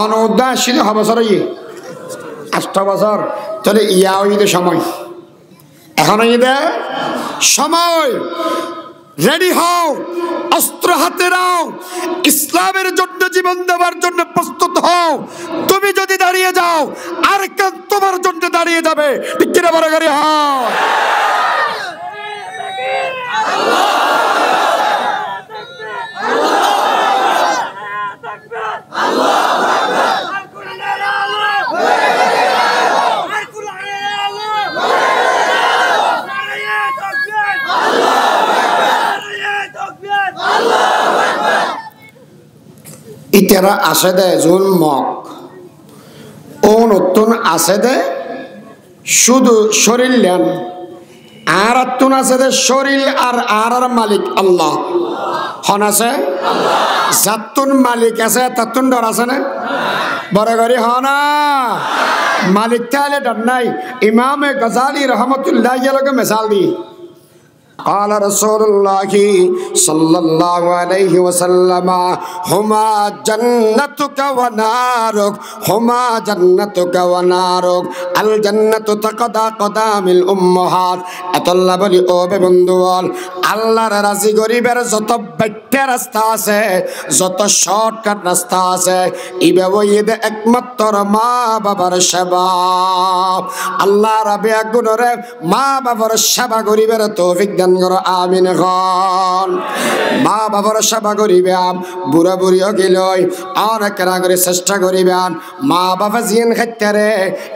অনউদ্দাসী বছর 8 বছর তাহলে ইয়া ঈদের সময় এখন ঈদের সময় রেডি হও অস্ত্র হাতে নাও ইসলামের জন্য জীবন দেওয়ার জন্য প্রস্তুত হও তুমি যদি দাঁড়িয়ে যাও আর কেউ তোমার জন্য দাঁড়িয়ে যাবে ঠিক কিনা বড় করে হও ইতারা আসে দে জুল মক ও নতুন আসে দে শুধু শরীর লেন আর আত্মন আছে দে শরীর আর মালিক আল্লাহ হন আছে জাতুন মালিক আছে তাতুন ডর আছে না বড় করে হনা মালিক তাহলে ডর নাই ইমামে গজালি রহমতুল্লাহ আলাইহি মিসাল দি قال رسول الله صلى الله عليه وسلم هما جنتك ونارك هما جنتك ونارك الجنة تقضى قدام الأمهات এতল্লা বলি ও বন্ধুগণ আল্লাহর রাজি গরিবের যত বেটে রাস্তা আছে যত শর্টকাট রাস্তা আছে ইবে একমাত্র মা বাবার সেবা আল্লাহ রাবে গুণরে মা বাবার সেবা গরিবের তৌফিক দান করো আমিন খান মা বাবার সেবা করিবেন বুড়া বুড়িও গেলই অনেক কেনা করে চেষ্টা করিবেন মা বাবা জিয়ান খাইতারে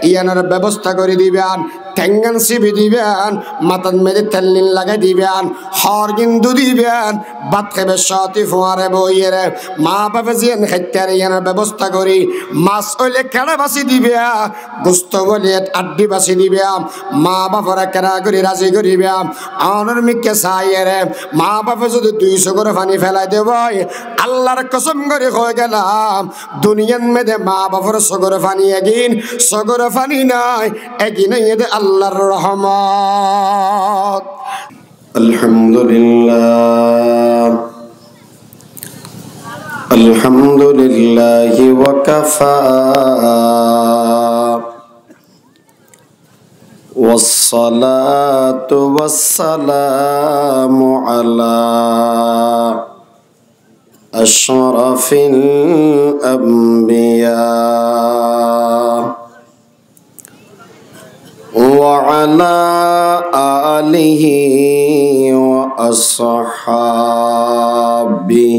ইয়ানোর ব্যবস্থা করে দিবেন টেঙ্গান সিবি দিবেন মাতান মেরে তেলিন লাগাই দিবেন হর কিন্তু দিবেন বাত খেবে সতি ফোয়ারে বইয়েরে মা বাবা জিয়ান খাইতারে ইয়ানোর ব্যবস্থা করি মাছ হইলে কেড়া বাসি দিবে গোস্ত বলে আড্ডি বাসি দিবে মা বাবারা কেনা করে রাজি করিবেন অনর মিকে সাইরে মা বাবা যদি 200 করে পানি ফেলাই দেব আল্লাহর কসম করে হয়ে গেলাম দুনিয়ার মধ্যে মা বাবার সগর পানি এগিন সগর পানি নাই এগিন এদে আল্লাহর রহমত আলহামদুলিল্লাহ আলহামদুলিল্লাহি ওয়া কাফা والصلاة والسلام على أشرف الأنبياء وعلى آله وأصحابه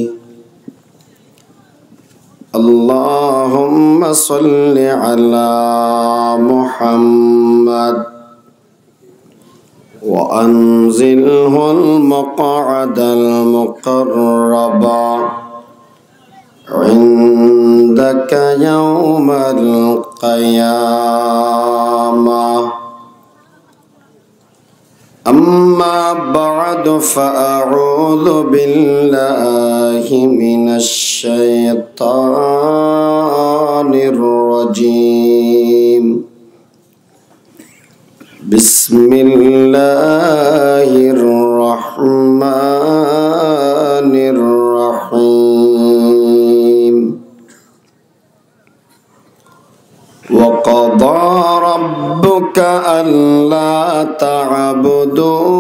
اللهم صل على محمد وأنزله المقعد المقرب عندك يوم القيامة أما بعد فأعوذ بالله من الشيطان الرجيم بسم الله الرحمن الرحيم وقضى ربك ألا تعبدوا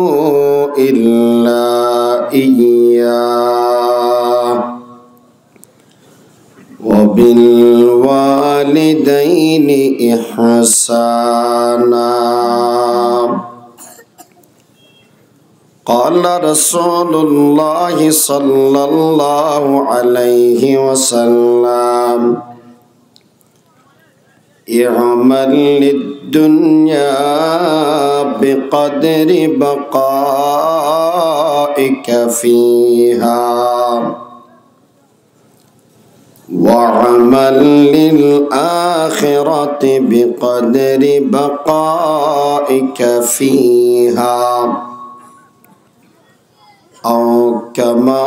إلا إياه وبالوالدين إحسانا قال رسول الله صلى الله عليه وسلم اعمل للدنيا بقدر بقائك فيها وعمل للآخرة بقدر بقائك فيها أو كما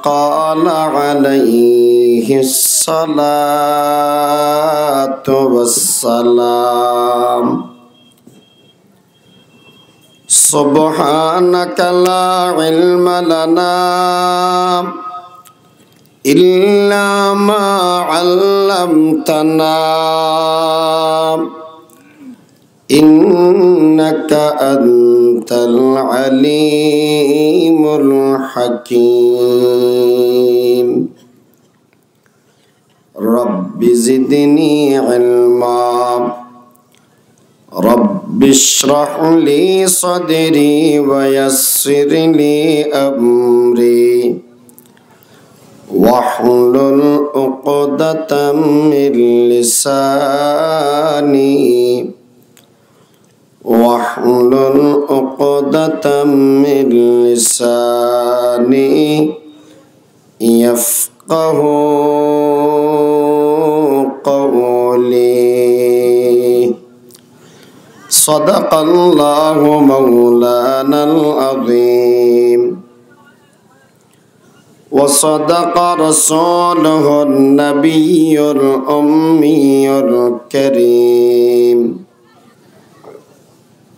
قال عليه الصلاة والسلام سبحانك لا علم لنا إلا ما علمتنا إنك أنت العليم الحكيم رب زدني علما رب اشرح لي صدري ويسر لي أمري واحلل عقدة من لساني واحلل عقدة من لساني يفقه قولي صدق الله مولانا العظيم وصدق رسوله النبي الأمي الكريم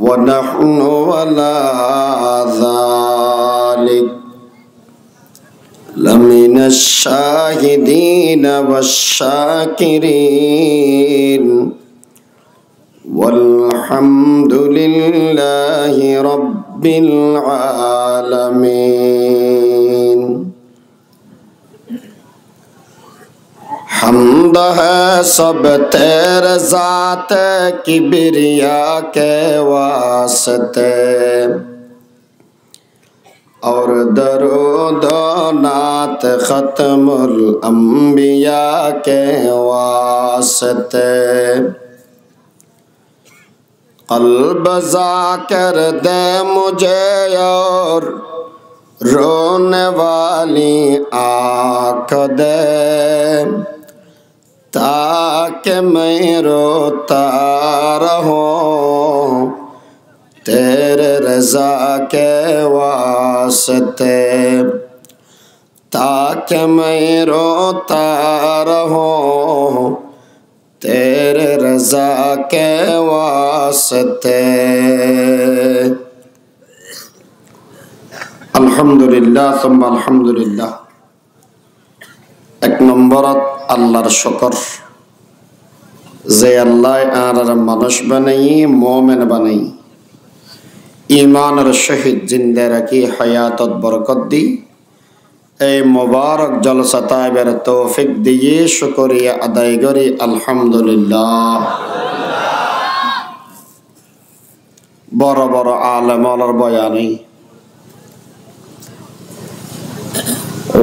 ونحن على ذلك لمن الشاهدين والشاكرين والحمد لله رب العالمين حمد ہے سب تیرے ذات کبریا کے واسطے اور درود و نعت ختم الانبیاء کے واسطے قلب ذاکر دے مجھے اور رونے والی آنکھ دے تاکہ میں روتا رہوں تیرے رضا کے واسطے تاکہ میں روتا رہوں تیرے رضا کے واسطے আলহামদুলিল্লাহ সুম্মা আলহামদুলিল্লাহ। এক নম্বরত আল্লাহর শুকর যে আল্লাহ আর মানুষ বানাই মুমিন বানাই ঈমানের সহিত জিন্দা রাখি হায়াতত বরকত দি এই মুবারক জলসা তাইবের তৌফিক দিয়ে শুকরিয়া আদায় করি আলহামদুলিল্লাহ। বড় বড় আলেম ওয়ালার বয়ানে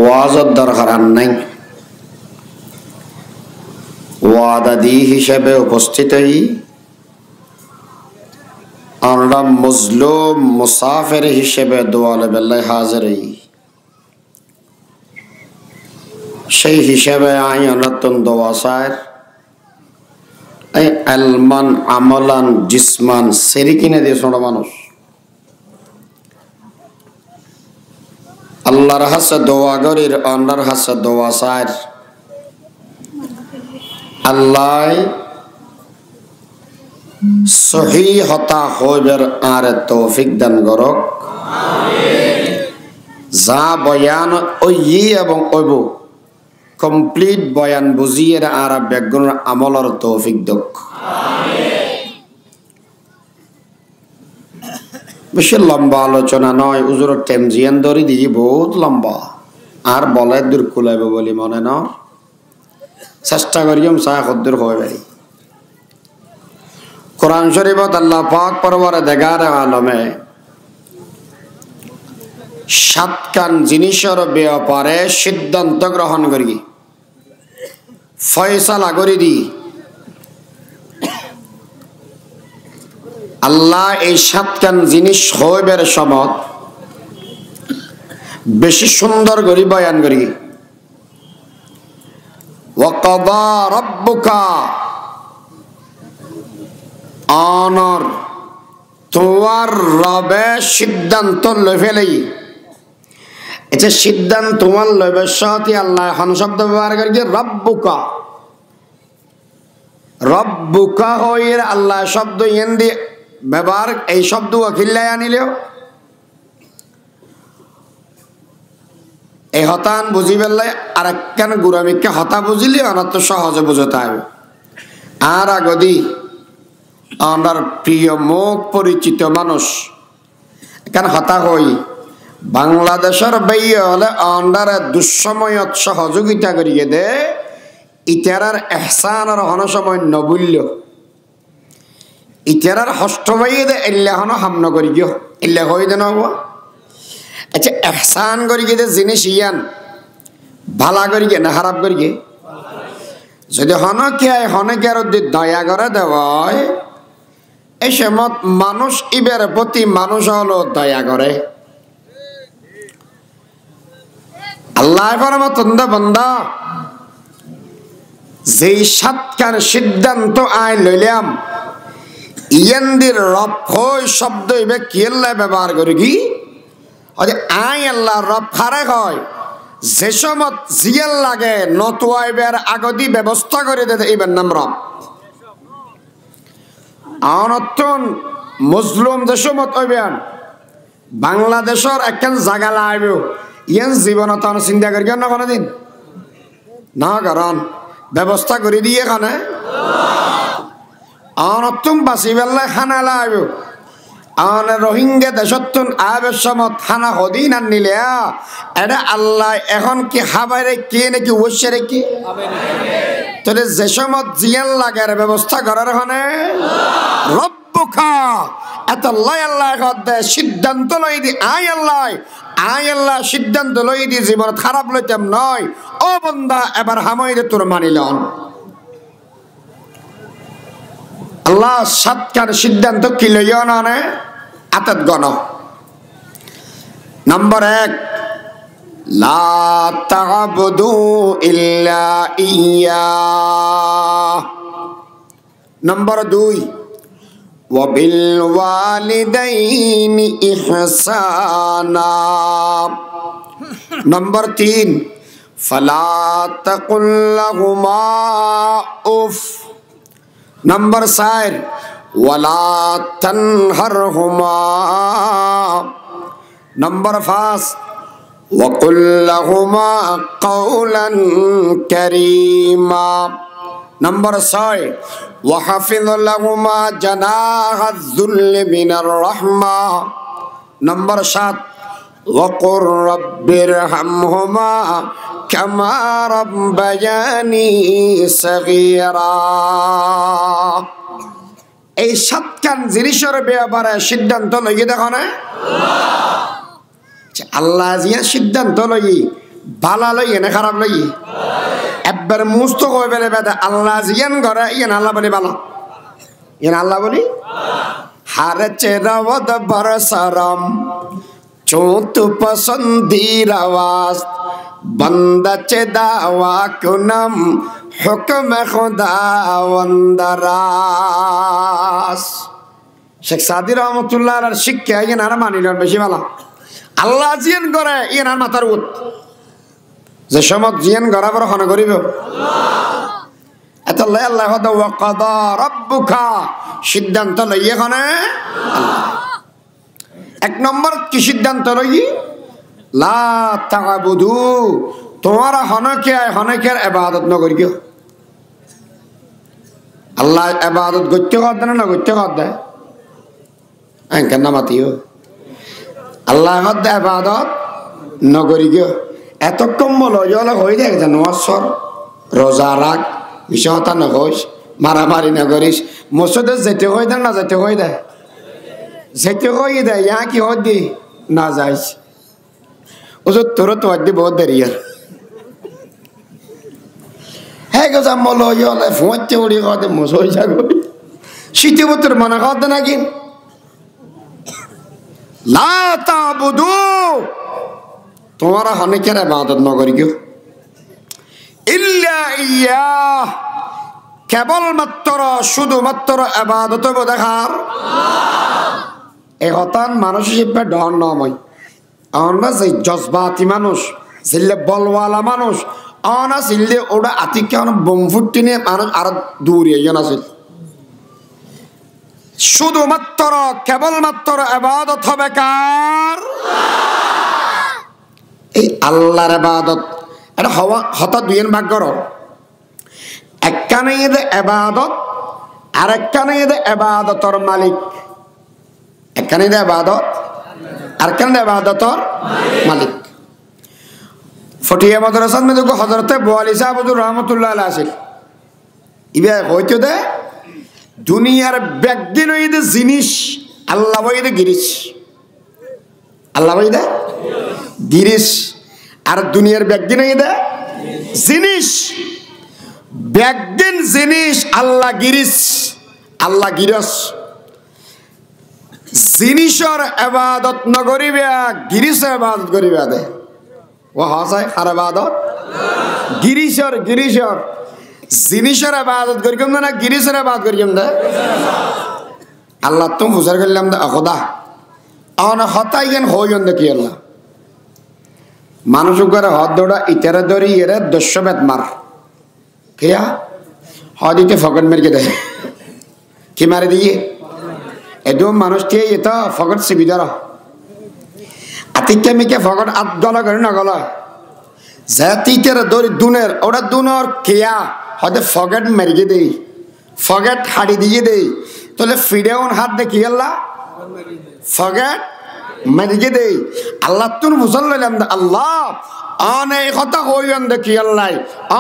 ওয়াজত দরকার নাই, ওয়াদাদি হিসেবে উপস্থিত হই আমরা মজলুম মুসাফির হিসেবে দোয়ালে বেলায় হাজির হই। সেই হিসেবে আই নতুন দোয়া চায় এই আলমান আমলান জিসমান সেরি কিনে দিয়ে ছোট মানুষ আল্লাহর হাসে দোয়া গরির আল্লাহর হাসে দোয়া চায় আল্লাহ সহি হতা হইবের আর তৌফিক দান করক। যা বয়ান ওই এবং ওইব কমপ্লিট বয়ান বুঝিয়ে আর বেগুন আমলের তৌফিক দক। বেশি লম্বা আলোচনা নয়, উজুরের টাইম জিয়ান ধরি দিয়ে বহুত লম্বা আর বলে দূর কুলাইব বলি মনে ন চেষ্টা করিম চাহ কদ্দুর হয়ে পারি। কোরআন শরীফত আল্লাহ পাক পরবরে দেখার আলমে সাতখান জিনিসের ব্যাপারে সিদ্ধান্ত গ্রহণ করি ফয়সালা করে দি আল্লাহ এই সাতখান জিনিস হইবের সময় বেশি সুন্দর করে বয়ান করি। ওয়াকাদা রাব্বুকা অনর তোমার রবে সিদ্ধান্ত লই ফেলেই এটা সিদ্ধান্ত তোমার লইবে সাথে আল্লাহ এখন শব্দ ব্যবহার করি রব্বুকা রব্বুকা হইর আল্লাহ শব্দ ইন্দি ব্যবহার এই শব্দ খিল্লাই আনিলেও এই হতান বুঝি পেলে আর একখান গুরামিকে হতা বুঝিলে অনত সহজে বুঝতে হবে। আর আগদি আমার প্রিয় মুখ পরিচিত মানুষ এখানে হতা হই বাংলাদেশের বাইয়ে হলে অন্ডারে দুঃসময়ত সহযোগিতা করিয়ে দে ইতারার এহসানের হন সময় নবুল্য ইতারার হষ্ট বাইয়ে দে এল্লা হন হামন করি গিয়ে এল্লা হই দে নব। আচ্ছা এহসান করি গিয়ে জিনিস ইয়ান ভালা করি গে না খারাপ করি গে যদি হনকে আর দয়া করে দেওয়ায় এই সময় মানুষ ইবের প্রতি মানুষ হলো দয়া করে। আল্লাহ বন্দা যেই সাতখান সিদ্ধান্ত আয় লইলাম ইয়ান্দির রব হয় শব্দ ইবে কি আল্লাহ ব্যবহার করি কি আয় আল্লাহ রব হারে হয় যে সময় জিয়াল লাগে নতুয়াইবের আগদি ব্যবস্থা করে দিতে ইবের নাম রব। অনতন মুসলিম যে সময় হইবেন বাংলাদেশের একখান জায়গা লাইব ইয়ান জীবনত চিন্তা করি না কোনোদিন না কারণ ব্যবস্থা করে দিয়ে এখানে অনতুম বাঁচি বেলা খানা লাইব রোহিঙ্গা দেশত্তুন আবের সময় খানা হদিন আর নিলে এটা আল্লাহ এখন কি হাবাই কে নাকি ওসে রেখে তাহলে যে সময় জিয়ান লাগার ব্যবস্থা করার ওখানে রব্বুকা এত আল্লাহ সিদ্ধান্ত লই দি আয় আল্লাহ সিদ্ধান্ত লই দি জীবন খারাপ লইতাম নয় ও বন্দা এবার হামাইরে তোর মানিলন আল্লাহ সাতকার সিদ্ধান্ত কি লইও না আতাত গণ। নম্বর 1 লা তা'বুদু ইল্লা ইয়্যাহ। নম্বর 2 ওয়া বিল ওয়ালিদাইনি ইহসানা। নম্বর 3 ফালা তাকুল লাহুমা উফ। নম্বর 4 ওয়ালা তানহারহুমা। নম্বর 5 ওয়াকুল লাহুমা কাওলান কারীমা। নম্বর 6 ওয়াহফিজ লাহুমা জানাহায যুল্লি মিনার রাহমা। নম্বর 7 ওয়াকুর রাব্বিরহামহুমা কামা রাব্বায়ানি সগীরা। এই সাতখান জিনিসের ব্যাপারে সিদ্ধান্ত লইয়ে দেখো না আল্লাহ জিয়া সিদ্ধান্ত লই বালা লই না খারাপ লই একবার মুস্ত কই বেলে বেদা আল্লাহ জিয়ান করে ইয়ান আল্লাহ বলি বালা ইয়ান আল্লাহ বলি হারে চেরাওয়াদ বরসরম চোত পসন্দির আওয়াজ বন্দা চে দাওয়া কুনম হুকম খুদা ওয়ান্দারাস। শেখ সাদি রহমতুল্লাহ আর শিক্ষা ইয়ান আর মানিল বেশি বালা আল্লাহ জিয়ান করে ইয়ান আর মাথার উত যে সময় জিয়ান গড়া বড় হন করিব এত আল্লাহ ওয়া কাদা রাব্বুকা সিদ্ধান্ত লই এখানে আল্লাহ। 1 নম্বর কি সিদ্ধান্ত লই লা তা'বুদু তোমার হনকের ইবাদত ন করিও। আল্লাহ ইবাদত করতে কর না করতে কর দে আঙ্কেন না মাতিও আল্লাহ হদ ইবাদত ন করিও। এত কম্বল হয়ে যায় নওয়াজর রোজা রাখ বিষয়তা নকইস মারামারি না করিস মসজিদে যেতে হয়ে দেয় না যেতে হয়ে দেয় যেতে হয়ে দেয় ইয়া কি হদ দি না যাইস ওজোর তোর তো আজ বহুত দেরি আর হ্যাঁ গো জাম্মল হলে ফুঁচে উড়ি খাওয়াতে মশই যাগো শীতে বছর মনে খাওয়াতে নাকি লা তা'বুদু তোমার হনেকের ইবাদত ন করিও ইল্লা ইয়্যাহ কেবলমাত্র শুধুমাত্র ইবাদত দেখার এই হতান মানুষ হিসেবে ডর নয় আমরা যে জজবাতি মানুষ ছিললে বলওয়ালা মানুষ অনা ছিললে ওরা আতিকে বোম ফুটি নিয়ে মানুষ আর দূরে আছিল শুধুমাত্র কেবলমাত্র ইবাদত হবে কার এই আল্লাহর ইবাদত এটা হতা দুইয়ের ভাগ করো। একখানে এদে ইবাদত আর একখানে এদে ইবাদতর মালিক। একখানে এদে ইবাদত আর একখানে ইবাদতর মালিক। ফটিয়া মাদ্রাসার মধ্যে হযরতে বোয়ালি সাহেব হুজুর রহমাতুল্লাহ আলাইহি আসিল। ইবে হইতো দে দুনিয়ার ব্যক্তি নইদে জিনিস আল্লাহ বইদে গিরিশ। আল্লাহ বইদে গিরিশ আর দুনিয়ার ব্যক্তি নইদে জিনিস। ব্যক্তিন জিনিস আল্লাহ গিরিশ, আল্লাহ গিরস। জিনিসের ইবাদত নগরিবে গিরিশের ইবাদত করিবে দে। ও হাসায় আর ইবাদত গিরিশের গিরিশের জিনিসের ইবাদত করিম না গিরিশের ইবাদত করিম দে। আল্লাহ তুমি বুঝার করলাম দে খোদা অন হতাই গেন হইন দেখি আল্লাহ মানুষ করে হদ দৌড়া ইতারে ধরি এরে 200 বেত মার কিয়া হদিকে ফকট মেরকে দেয় কি মারে দিয়ে এদম মানুষ দিয়ে এটা ফকট সুবিধার আতিকে মিকে ফকট আট গলা করে না গলা জাতিকে ধরি দুনের ওটা দুনর কিয়া হদে ফকট মেরকে দেই ফকট হাড়ি দিয়ে দেই তাহলে ফিডেউন হাত দেখি আল্লাহ ফকট মেরকে দেই। আল্লাহ তুন বুঝল লইলাম আল্লাহ অনেক কথা হইন দেখি আল্লাহ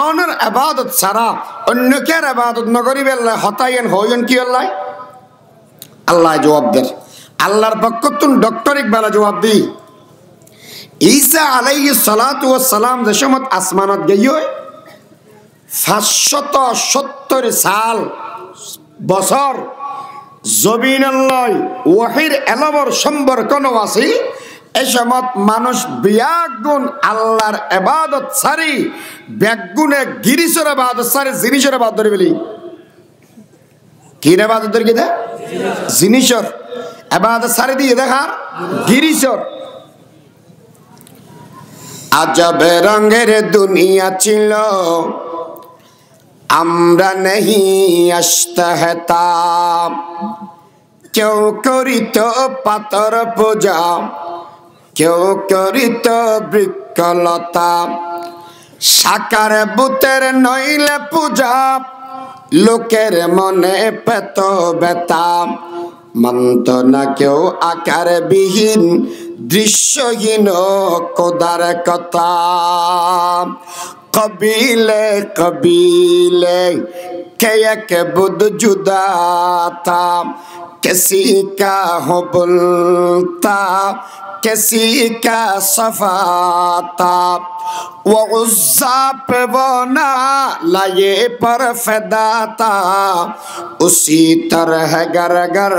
অনের ইবাদত ছাড়া অন্যকে ইবাদত নকরিবে আল্লাহ হতাইন হইন কি আল্লাহ। আল্লাহ জবাব দেন আল্লাহর পক্ষ তুন ডক্টর ইকবাল জবাব দি ঈসা আলাইহিস সালাতু ওয়াস সালাম যে সমত আসমানত গইয় 570 সাল বছর জমিন আল্লাহ ওয়াহির এলবর সম্পর্ক নওয়াসি এই সমত মানুষ বিয়াগুন আল্লাহর ইবাদত সারি ব্যাগুনে গিরিশের ইবাদত সারি জিনিসের ইবাদত ধরে বলি কি ইবাদত ধরে কি দে জিনিসের ইবাদত সারি দিয়ে দেখার গিরিশের। আজব রঙের দুনিয়া ছিল আমরা নেহি আস্তাহতাম কেউ করিত পাথর পূজা কেউ করিত বৃক্ষলতা সাকার বুতের নইলে পূজা লোকের মনে পেত বেতা মানত না কেউ আকার বিহীন দৃশ্যহীন খোদার কথা। कबीले कबीले के एक बुद्ध जुदा था किसी का हो बुलता किसी का सफा था वो उज़्ज़ा पे वो ना लाये पर फ़िदा था उसी तरह गर गर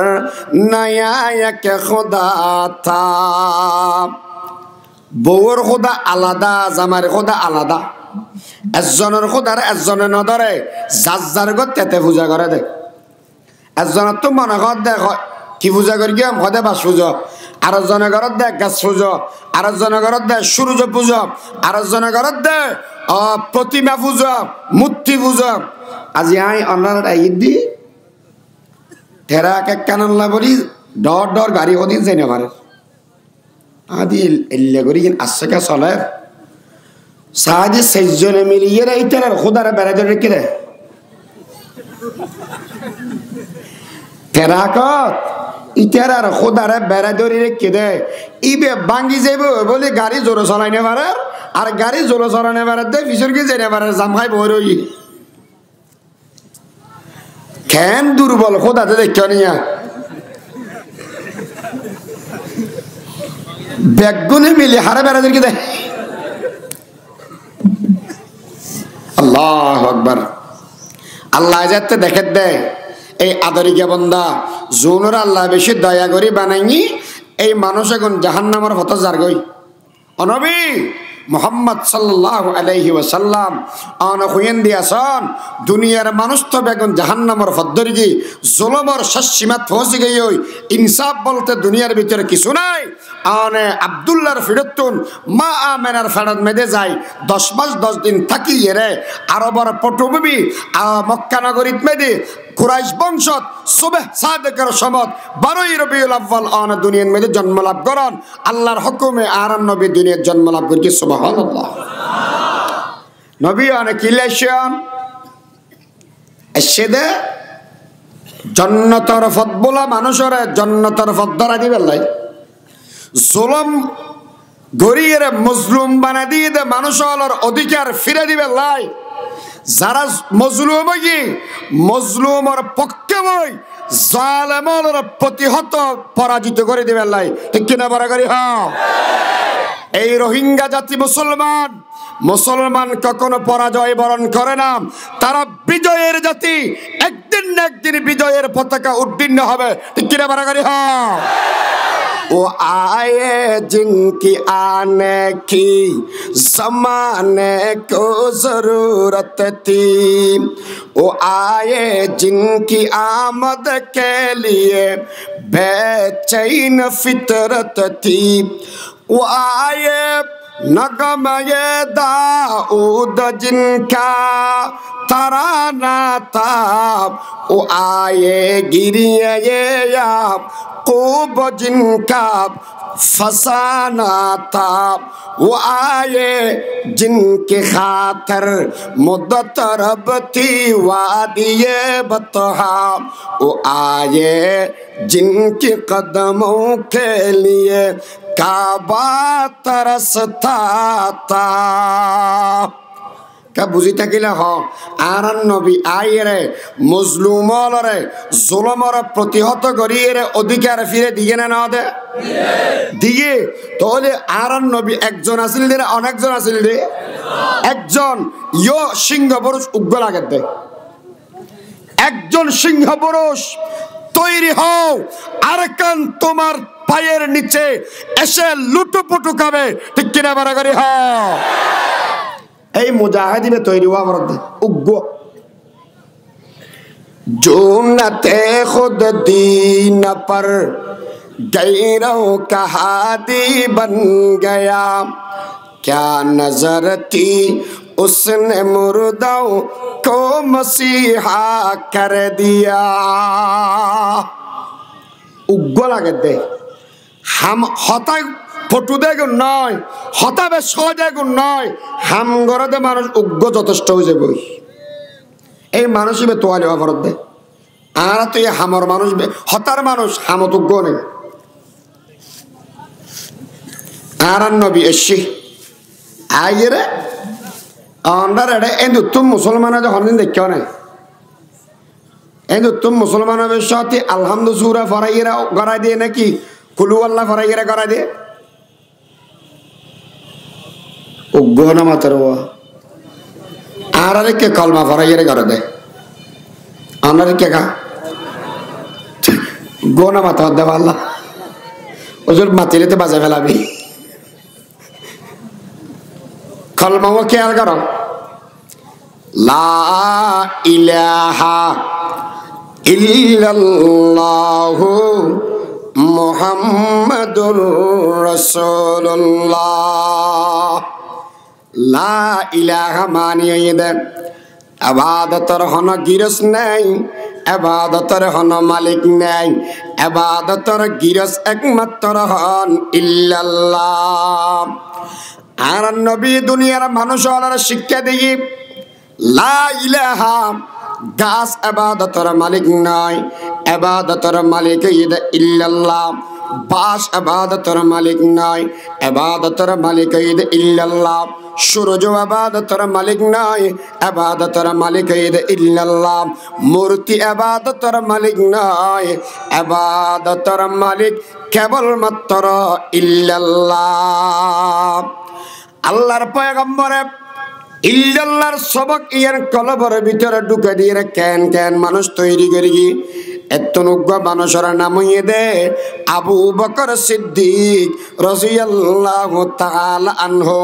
नया एक खुदा था। বউর খোদা আলাদা জামার খোদা আলাদা একজনের খোদার একজনে নধরে যার যার গত তেতে পূজা করে দে একজনের তো মনে কর দেখ কি পূজা করি গিয়ে হদে বাস পুজো আর একজনের ঘরত দেখ গাছ পুজো আর একজনের ঘরত দেখ সূর্য পুজো আর একজনের ঘরত দেখ প্রতিমা পুজো মূর্তি পুজো। আজি আই অনার ঈদ দি তেরা এক কানাল্লা বলি ডর ডর গাড়ি হদিন যাই না পারে আদি এল্লে করি আসছে কে চলে সাহায্যে সেজনে মিলিয়ে ইতার খোদারে বেড়াতে রেখে দেয় ফেরাকত ইতার আর খোদারে বেড়া ধরে রেখে দেয় ইবে ভাঙ্গি যাইব বলে গাড়ি জোরে চলাইনে পারে আর গাড়ি জোরে চলাইনে পারে দেয় পিছর গিয়ে যাইনে পারে জাম খাই বই খেন দুর্বল খোদাতে দেখে নিয়া বেগুনে মিলে হারে বেড়াদেরকে দেয়। আল্লাহ আকবার আল্লাহ যাতে দেখে দেয় এই আদরিকা বন্দা জোনরা আল্লাহ বেশি দয়া করি বানাইনি এই মানুষ এখন জাহান্নামের হতো যার গই অনবী মোহাম্মদ সাল্লাল্লাহু আলাইহি ওয়াসাল্লাম আনা হুইন দিয়াছন দুনিয়ার মানুষ তো বেগুন জাহান্নামের ফদ্দরিগি জুলুমের শেষ সীমা পৌঁছে গই ইনসাফ বলতে দুনিয়ার ভিতরে কিছু নাই। আনে আব্দুল্লাহর ফিরতুন মা আমেনার ফেরত মেদে যায় 10 মাস 10 দিন থাকি এরে আরবর পটুবি মক্কা নগরীত মেদে কুরাইশ বংশত সুবহ সাদেকের সমত 12 রবিউল আউয়াল আন দুনিয়ার মধ্যে জন্ম লাভ করেন আল্লাহর হুকুমে আরাম নবী দুনিয়ার জন্ম লাভ করেছে সুবহানাল্লাহ নবী অনেক ইলেশন এসেদে জান্নাতের পথ বলা মানুষের জান্নাতের পথ ধরা দিবে লাই জুলুম গরিয়ের মজলুম বানা দিয়ে দে মানুষের অধিকার ফিরে দিবে লাই যারা মজলুম কি মজলুমের পক্ষে বই জালেমের প্রতিহত পরাজিত করে দিবে লাই ঠিক কিনা বড় করি হ্যাঁ এই রোহিঙ্গা জাতি মুসলমান কখনো পরাজয় বরণ করে না তারা বিজয়ের জাতি একদিন না একদিন বিজয়ের পতাকা উড্ডীন হবে ঠিক কিনা বড় করি হ্যাঁ वो आए जिनकी आने की ज़माने को ज़रूरत थी वो आए जिनकी आमद के लिए बेचैन फितरत थी वो आए नगमे दाऊद जिनका तराना था वो आए गिरिए याकूब जिनका फसाना था वो आए जिनके खातर मुद्दत रब थी वादिये बतहा वो आए जिनके कदमों के लिए काबा तरसता था क्या बुझी থাকিলে হ আরান নবী আইরে মজলুমলরে জুলুমর প্রতিহত করিয়ে অধিকার ফিরে দিয়ে না দে দিয়ে তাহলে আরান নবী একজন আছিল রে অনেকজন আছিল রে একজন ইয়ো সিংহ পুরুষ উগ্র লাগে দে একজন সিংহ পুরুষ তৈরি হও আরকান তোমার পায়ের নিচে এসে লুটুপুটু খাবে ঠিক কিনা বড় করি হ্যাঁ এই মুজাহিদি में তৈরি हुआ मर्द उग्गो जो न थे खुद दीन पर गैरों का हादी बन गया क्या नजर थी उसने मुर्दों को मसीहा कर दिया उग्गो लगे दे हम हता ফটো দেখুন নয় হতাবে সজাগুন নয় হাম গরদে মানুষ উগ্র যথেষ্ট হয়ে যাবে এই মানুষই তোয়ালে অপরাধ দে আর তো এই হামর মানুষ হতার মানুষ হামত উগ্র নেই আর নবী এসছি আইরে অন্ডার এডে এই দুত্তুম মুসলমানের যে হরদিন দেখিও নাই এই দুত্তুম মুসলমানের সাথে আলহামদুলিল্লাহ ফরাইয়েরা গড়াই দিয়ে নাকি কুলু আল্লাহ ফরাইয়েরা গড়াই দিয়ে উগ্র মাতার আর কে কলমা ফরাইয়ের করে দে আমার কে খা গোনা মাথা দেব আল্লাহ ওজোর মাতিলেতে বাজে ফেলাবি কলমাও খেয়াল করো লা ইলাহা ইল্লাল্লাহু মুহাম্মাদুর রাসূলুল্লাহ লা ইলাহা মানিয়ে দে ইবাদতের হন গিরস নাই ইবাদতের হন মালিক নাই ইবাদতের গিরস একমাত্র হন ইল্লাল্লাহ আর নবী দুনিয়ার মানুষের শিক্ষা দিয়ে লা ইলাহা গাছ ইবাদতের মালিক নাই ইবাদতের মালিক ইল্লাল্লাহ বাস ইবাদতের মালিক নাই ইবাদতের মালিক ইল্লাল্লাহ সূর্য ইবাদতের মালিক নাই ইবাদতের মালিক ইল্লাল্লাহ মূর্তি ইবাদতের মালিক নাই ইবাদতের মালিক কেবলমাত্র ইল্লাল্লাহ আল্লাহর পয়গম্বরে ইল্লাল্লাহর সবক ইয়ার কলবর ভিতরে ঢুকে দিয়ে কেন কেন মানুষ তৈরি করি এত নুগ্গ মানুষের নাম দে আবু বকর সিদ্দিক রাদিয়াল্লাহু তাআলা আনহু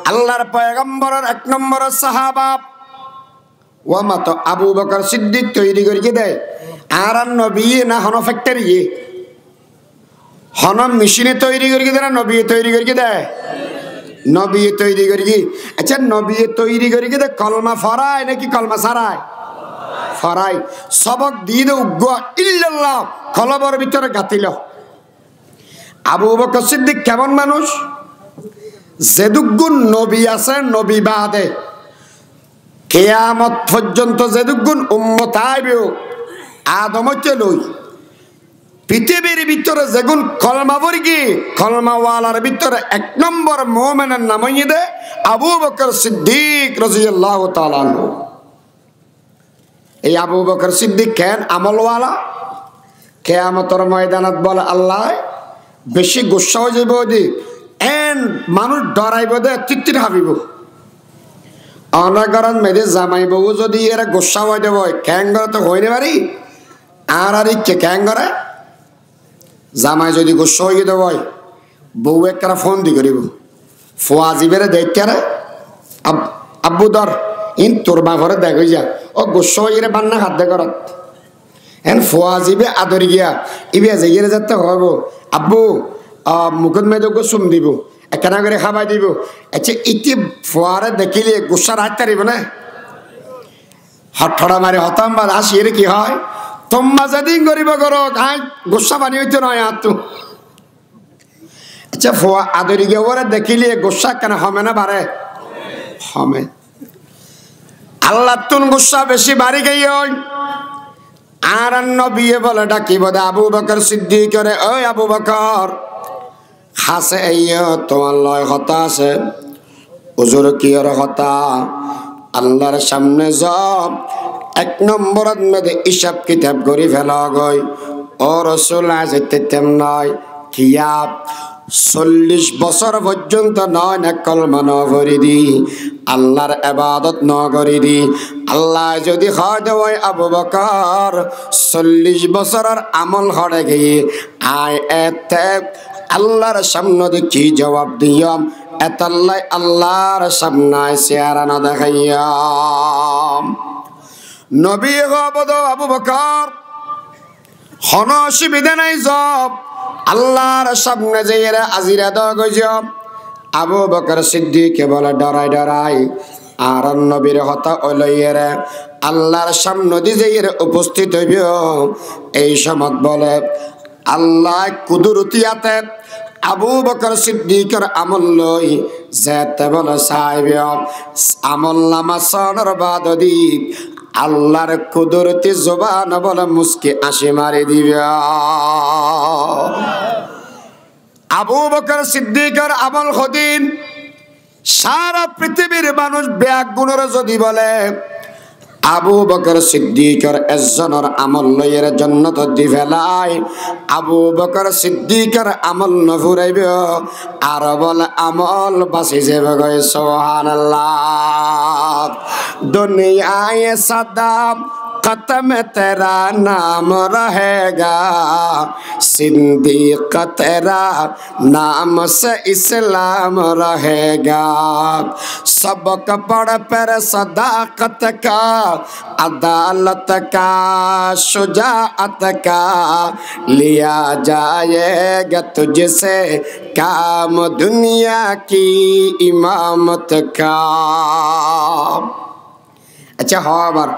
আল্লাহর পয়গম্বরের 1 নম্বর সাহাবা ওয়া মাত আবু বকর সিদ্দিক তৈরি করি দে আর নবী না হন ফ্যাক্টরি হন মেশিনে তৈরি করি দে না নবী তৈরি করি দে নবী তৈরি করি আচ্ছা নবী তৈরি করি দে কলমা ফরায় নাকি কলমা সারায় ফরাই সবক দিন উগ্র ইল্লাল্লাহ কলবর ভিতরে গাতিল। আবু বকর সিদ্দিক কেমন মানুষ? যেদুগুণ নবী আছে নবী বাদে কিয়ামত পর্যন্ত যেদুগুণ উম্মত আইবে আদম হইতে লই পৃথিবীর ভিতরে যেগুন কলমা পড়ি কলমাওয়ালার ভিতরে 1 নম্বর মুমিনের নাম হইছে আবু বকর সিদ্দিক রাদিয়াল্লাহু তাআলা আনহু। এই আবু বকর সিদ্দিক কেন আমলওয়ালা? কিয়ামতের ময়দানত বলে আল্লাহ বেশি গুসা হয়ে যাইব দি এন মানুষ ডরাইব দে তিত্তির হাবিব অনগরণ মেরে জামাইব যদি এরা গুসা হয়ে দেব ক্যাঙ্গরে তো হইতে পারি আর ইচ্ছে ক্যাঙ্গরে জামাই যদি গুসা হয়ে দেব বউ একটা ফোন দি করিব ফোয়াজিবের দেখে আব্বু ধর ইন তোর বাঘরে দেখ যা ও গুসা হয়ে বান্না হাত দে করত এন ফোয়াজিবে আদরি গিয়া ইবে যাইয়ে যেতে হব আব্বু মুখত মেয়ে চুম দিব একখানা করে খাবাই দিব। আচ্ছা ইতি ফোয়ারে দেখিলে গুসা রাখতে পারিব না হঠড়া মারি হতাম বা আসিয়ে কি হয় তোমা যেদিন করিব করো গুসা পানি হইতে নয় আর তো। আচ্ছা ফোয়া আদরি গিয়ে ওরে দেখিলে গুসা কেন হমে না বাড়ে? হমে। আল্লাহ তুন গুসা বেশি বাড়ি গই আর নবী বলে ডাকিব দে আবু বকর সিদ্দিক করে ওই আবু বকর হাসে তোমার লয় হতা আছে হুজুর কি আর হতা আল্লাহর সামনে যাব 1 নম্বরত মেদে হিসাব কিতাব করি ফেলা গই ও রাসূল আজ তেম নয় কিয়া 40 বছর পর্যন্ত নয় না কলমা ন করি দি আল্লাহর ইবাদত ন করি দি আল্লাহ যদি হয় দেয় আবু বকর 40 বছরের আমল হড়ে গিয়ে আয় এতে আল্লাহর সামনে কি জবাব দিয়াম এতাল্লাই আল্লাহর সামনে চেহারা না দেখাইয়াম। নবী গবদ আবু বকর হন অসুবিধা নাই যাব আল্লাহর সামনে যাইয়ে আজিরা দেওয়া গজব। আবু বকর সিদ্দিক বলে ডরাই ডরাই আর নবীর হতা ওলইয়ের আল্লাহর সামনে দিয়ে যাইয়ে উপস্থিত হইব। এই সময় বলে আল্লাহ কুদরতিয়াতে আবু বকর সিদ্দিকের আমল লই যেতে বলে সাহেব আমল নামা সনর বাদ দি আল্লাহর কুদরতি জবান বলে মুস্কি আসি মারি দিবে। আবু বকর সিদ্দিকের আমল হদিন সারা পৃথিবীর মানুষ ব্যাগ গুণের যদি বলে আবু বকর সিদ্দিকের একজনের আমল লইয়ের জান্নাত দি ফেলাই আবু বকর সিদ্দিকের আমল নফুরাইবে আর বলে আমল বাঁচি যাবে গো সুবহানাল্লাহ। দুনিয়ায় সদা कदम तेरा नाम रहेगा सिद्दीक तेरा नाम से इस्लाम रहेगा सबक पढ़ पर सदाकत का अदालत का शुजाअत का लिया जाएगा तुझसे काम दुनिया की इमामत का। अच्छा हाँ आबार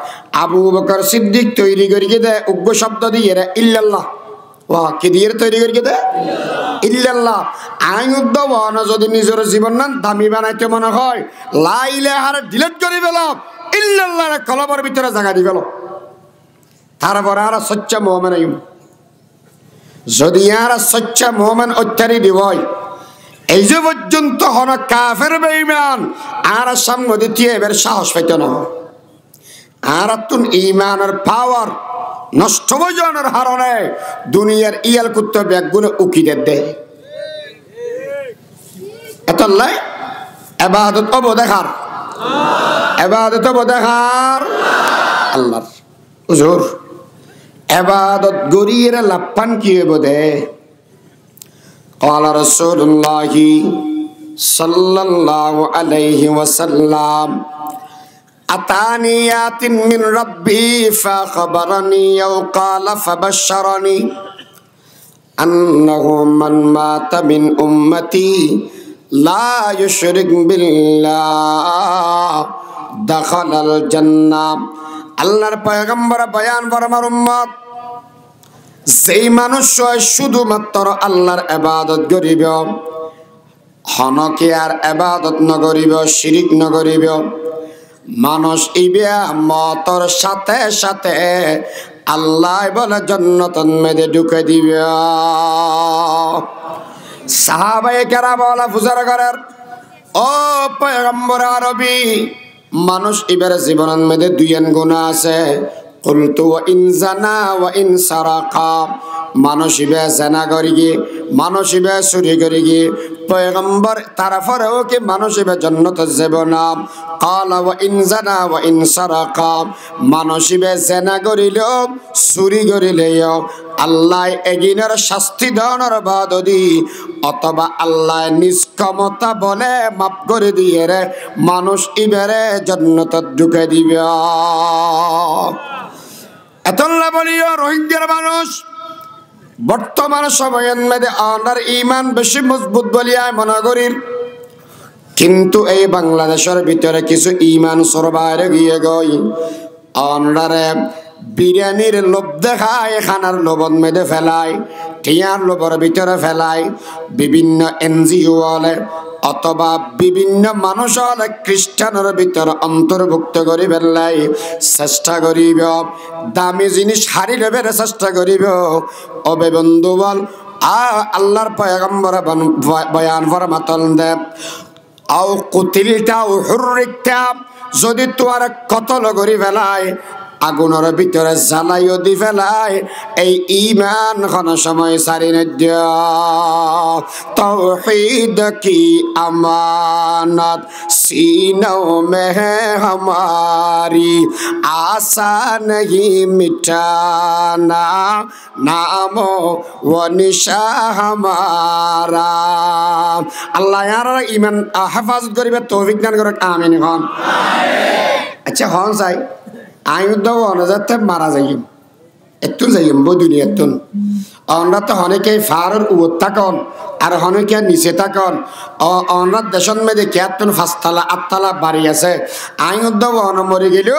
আবু বকর সিদ্দিক তৈরি করিয়ে দেয় উগ্র শব্দ দিয়ে ইল্লাল্লাহ ওয়া কি দিয়ে তৈরি করিয়ে দেয় ইল্লাল্লাহ। আইন উদ্ভাবন যদি নিজের জীবন না দামি বানাইতে মনে হয় লা ইলাহা ডিলিট করে ফেল ইল্লাল্লাহ কলবের ভিতরে জায়গা দিয়ে গেল তারপর আর সচ্চা মুমিন আইম যদি আর সচ্চা মুমিন অত্যারি দিব এই যে পর্যন্ত হন কাফের বেঈমান আর সামনে দ্বিতীয় এবার সাহস পাইতো না আর তুন ইমানের পাওয়ার নষ্ট বজানোর হারণে দুনিয়ার ইয়াল কুত্ত ব্যাগগুলো উকিদের দেয় এতলাই ইবাদত অব দেখার ইবাদত অব দেখার আল্লাহর হুজুর ইবাদত গরিয়ের লাপান কি হইব দে قال رسول الله صلى الله عليه وسلم أتاني آت من ربي فأخبرني أو قال فبشرني أنه من مات من أمتي لا يشرك بالله دخل الجنة আল্লাহর পয়গম্বর বয়ান ফরমার উম্মত যেই মানুষ শুধুমাত্র আল্লাহর ইবাদত করিব, হনকে আর ইবাদত নগরিব, শিরিক নগরিব, মানুষ ইবিয়া মতর সাথে সাথে আল্লাহ বলে জান্নাতের মধ্যে ঢুকে দিবে। সাহাবায়ে কেরাম বলা ফুজার করার ও পয়গম্বর আরবি, মানুষ এবারে জীবনের মধ্যে দুইয়েন গুনাহ আছে। কুলতু ওয়া ইন জানা ওয়া ইন সারাকা, মানুষ ইবে জানা করি গিয়ে, মানুষ ইবে চুরি করি গিয়ে, পয়গম্বর তারপরেও কি মানুষ ইবে জান্নাতে যাব না? ক্বালা ওয়া ইন জানা ওয়া ইন সারাকা, মানুষ ইবে জানা করিলেও চুরি করিলেও আল্লাহ এগিনের শাস্তি দানের বাদদি, অথবা আল্লাহ নিজ ক্ষমতা বলে মাফ করে দিয়ে রে মানুষ ইবেরে জান্নাতে ঢুকে দিবে। এতল্লা বলিও রোহিঙ্গার মানুষ বর্তমান সময়ের মধ্যে আনার ইমান বেশি মজবুত বলিয়া মনে করি, কিন্তু এই বাংলাদেশের ভিতরে কিছু ইমান সরবারে গিয়ে গই অনরারে বিরিয়ানির লোভ দেখায়, খানার লোভন মেদে ফেলায়, টিয়ার লোভের ভিতরে ফেলায়, বিভিন্ন এনজিও হলে অথবা বিভিন্ন মানুষ হলে খ্রিস্টানের ভিতরে অন্তর্ভুক্ত করি ফেললাই চেষ্টা করিব, দামি জিনিস হারি লেবের চেষ্টা করিব। অবে বন্ধু বল আল্লাহর পয়গম্বর বয়ান ফরমাতল দে আও কুতিলতা ও হুররিকতা, যদি তোর কতল করি ফেলায়, আগুনের ভিতরে জ্বালাইও দি ফেলায়, এই ইমান কোন সময় সারি নদ্যা। তাওহীদ কি আমানত सीनों में है हमारी, आशा नहीं मिटाना नामो व निशा हमारा। আল্লাহ यार ইমান হেফাজত করিবে তৌফিক দান করুক, আমিন হন। আচ্ছা হন চাই আমি তো অনজাতে মারা যাই এতুন যাইম বো দুনিয়াতুন, আমরা তো অনেকেই ফারের উপর থাকন আর অনেকে নিচে থাকন। অন্য দেশের মেয়েদের কেয়াতুন 5 তলা 8 তলা বাড়ি আছে, আইন উদ্যোগ অন মরে গেল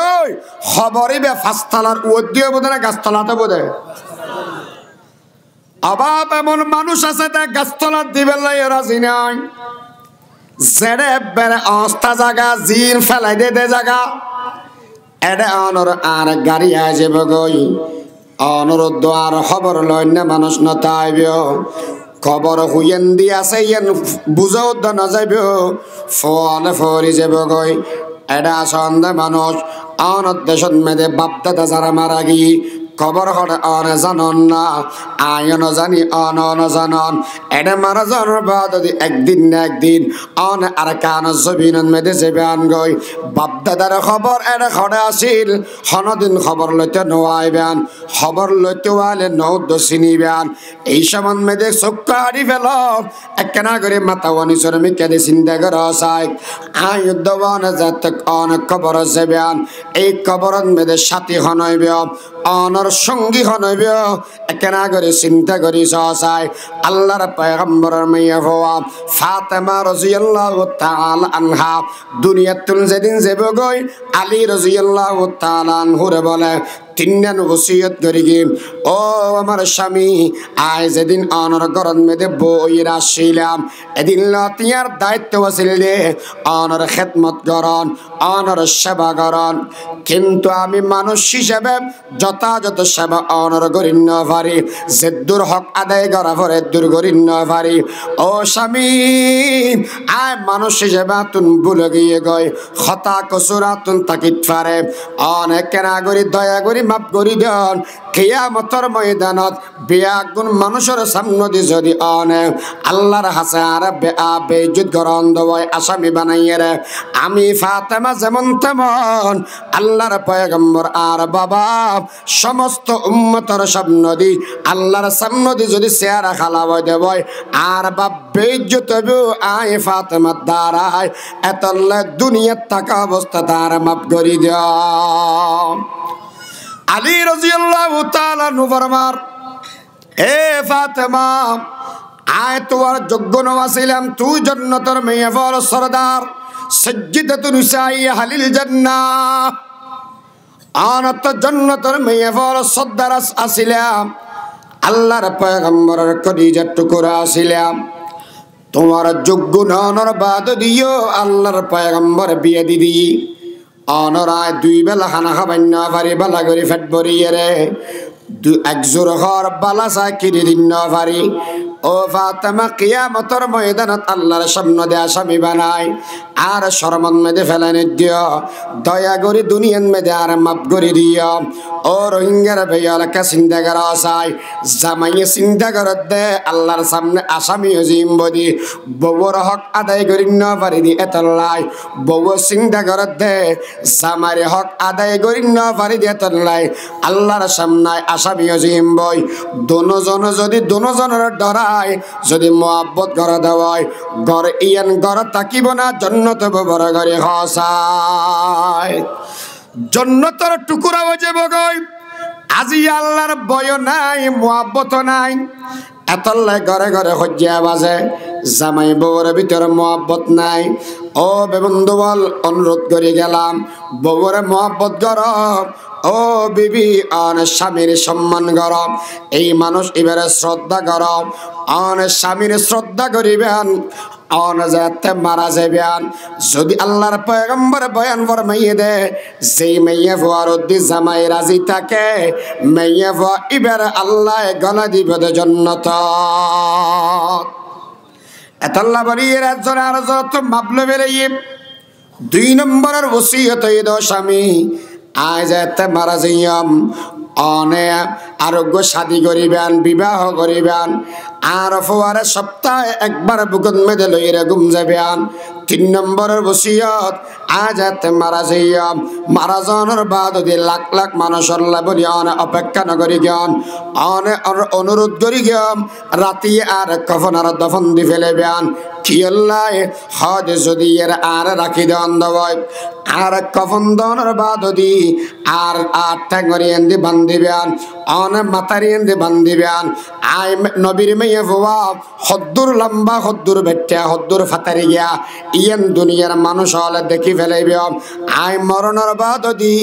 খবরই বে 5 তলার উদ্যোগ বোধ না গাছতলাতে বোধ অভাব। এমন মানুষ আছে তা গাছতলার দিবে রাজি নাই, জেড়ে বেড়ে অস্তা জায়গা জিন ফেলাই দে জায়গা এডে অনর আর গাড়ি আয় যাব গই অনুরোধ আর খবর লয় না মানুষ নতাইব, খবর হুইয়েন দি আছে ইয়েন বুঝাও না যাইব, ফলে ফরি যাব গই এডা সন্ধ্যে মানুষ অনত দেশত মেদে বাপদাদা যারা মারা গিয়ে খবর হলে অন জানন না, আয়ন জানি অন জানন, এডে মারা জানার বাদ একদিন না একদিন অন আর কান জবিন মেদে যাবে আন গই বাপদাদার খবর এডে খড়ে আসিল, হনদিন খবর লইতে নোয়াইবেন, খবর লইতে আলে নৌদ চিনিবেন। এই সমান মেদে চক্ষ হারি ফেল একনা করে মাথা অনিচর মিকে চিন্তা করে চাই আয়ুদ্ধবান যাতে অনেক খবর যাবেন, এই খবরত মেদে সাথী হনইবে অনর সঙ্গী হনইবে একনা করে চিন্তা করি চাই। আল্লাহর পয়গম্বরের মেয়ে হওয়া ফাতেমা রাদিয়াল্লাহু তাআলা আনহা দুনিয়াতুল যেদিন যাবে গই আলী রাদিয়াল্লাহু তাআলা আনহুরে বলে তিনজন ওসিয়ত করি কি ও আমার স্বামী আয় যেদিন অনর গরম মেদে বই রাশিলাম এদিন লতিয়ার দায়িত্ব আছিল রে অনর খেদমত করন অনর সেবা করন, কিন্তু আমি মানুষ হিসেবে যথাযথ সেবা অনর করিন না পারি, যে দূর হক আদায় করা পরে দূর করিন না পারি। ও স্বামী আয় মানুষ হিসেবে তুন ভুলে গিয়ে গই হতা কসুরা তুন তাকিত পারে অনেক কেনা করি দয়া করি মাফ করি দেন। কিয়ামতের ময়দানত বেয়াগুন মানুষের সামনে দি যদি অনে আল্লাহর হাসে আর বেইজ্জত করন দয় আসামি বানাইয়ে রে আমি ফাতেমা যেমন তেমন আল্লাহর পয়গম্বর আর বাবা সমস্ত উম্মতের সামনে দি আল্লাহর সামনে দি যদি চেহারা খালাবই দেবই আর বাপ বেইজ্জত হইব আয় ফাতেমার দ্বারায় এতলে দুনিয়ার টাকা অবস্থা তার মাফ করি দাও। আলী রাদিয়াল্লাহু তাআলা নু ফরমার এ ফাতেমা আয় তোমার যোগ্য নওয়াছিলাম তুই জান্নাতের মেয়ে বড় সরদার সাজ্জিদাতুন নিসাই আহলিল জান্নাহ। অনত জন্নতর মেয়ে বড় সর্দার আসিলাম, আল্লাহর পয়গম্বরের কলিজার টুকরা আসিলাম। তোমার যোগ্য নর বাদ দিও আল্লাহর পয়গম্বর বিয়ে দিদি অনরায় 2 বেলা খানা খাবাই না পারি বালা করে ফেট ভরিয়ে রে এক জোর ঘর বালা চা কিনে দিন না পারি। ও ফাতেমা কিয়ামতের ময়দানত আল্লাহর সামনে দে আসামি বানাই আর শরমত মেদে ফেলানে দিও, দয়া করে দুনিয়ার মেদে আর মাফ করে দিও। ও রোহিঙ্গার ভাইয়ালকে চিন্তা করা চাই, জামাইয়ে চিন্তা করত দে আল্লাহর সামনে আসামি হজিম বদি বউর হক আদায় করি না পারি দি এতলাই, বউ চিন্তা করত দে জামাইর হক আদায় করি না পারি দি এতলাই আল্লাহর সামনে আসামি হজিম বই। দোনোজন যদি দোনোজনের ডরায় যদি মোহাব্বত করে দেওয়ায় ঘর ইয়ান ঘর থাকিব না জন্নত বড় ঘরে হসায় জন্নতর টুকুরা হয়ে বগই। আজি আল্লাহর বয় নাই মোহাব্বত নাই এতলাই ঘরে ঘরে হজ্জা বাজে, জামাই বউর ভিতরে মোহাব্বত নাই। ও বেবন্ধু বল অনুরোধ করে গেলাম বউর মোহাব্বত গরম। ও বিবি অন স্বামীর সম্মান গরম, এই মানুষ এবারে শ্রদ্ধা গরম অন স্বামীর শ্রদ্ধা করিবেন অন যাতে মারা যাবেন। যদি আল্লাহর পয়গম্বর বয়ান ফরমাইয়ে দে যেই মেয়ে ফুয়ারুদ্দি জামাই রাজি থাকে মেয়ে ফুয়া এবারে আল্লাহ গলা দিবে জান্নাত। এতাল্লাহ বলি এর একজন আর যত মাপলো বেরিয়ে 2 নম্বরের ওসিয়ত এই দো স্বামী আজ এতে মারা যাইয়াম অনে আরোগ্য শাদী করিবেন বিবাহ করিবেন আর ফোয়ারে সপ্তাহে একবার বুকুত মেদে লইরে ঘুম যাবেন। 3 নম্বরের ওসিয়ত আজ এতে মারা যাইয়াম মারা যাওয়ার বাদ যদি লাখ লাখ মানুষের বলি অনে অপেক্ষা নগরি জ্ঞান অনে অনুরোধ করি জ্ঞান রাতি আর কফন আর দফন দি ফেলেবেন। কি আল্লাহ হদ যদি এর আর রাখি দেন দবাই আর কফন দনের বাদ দি আর ঠ্যাঙ্গরি এন্দি বান্ধিবেন অনে মাতারি এন্দি বান্ধিবেন। আই নবীর মেয়ে ভুয়া হদ্দুর লম্বা হদ্দুর বেট্টা হদ্দুর ফাতারি গিয়া ইয়েন দুনিয়ার মানুষ হলে দেখি ফেলাইবে। আই মরণের বাদ দি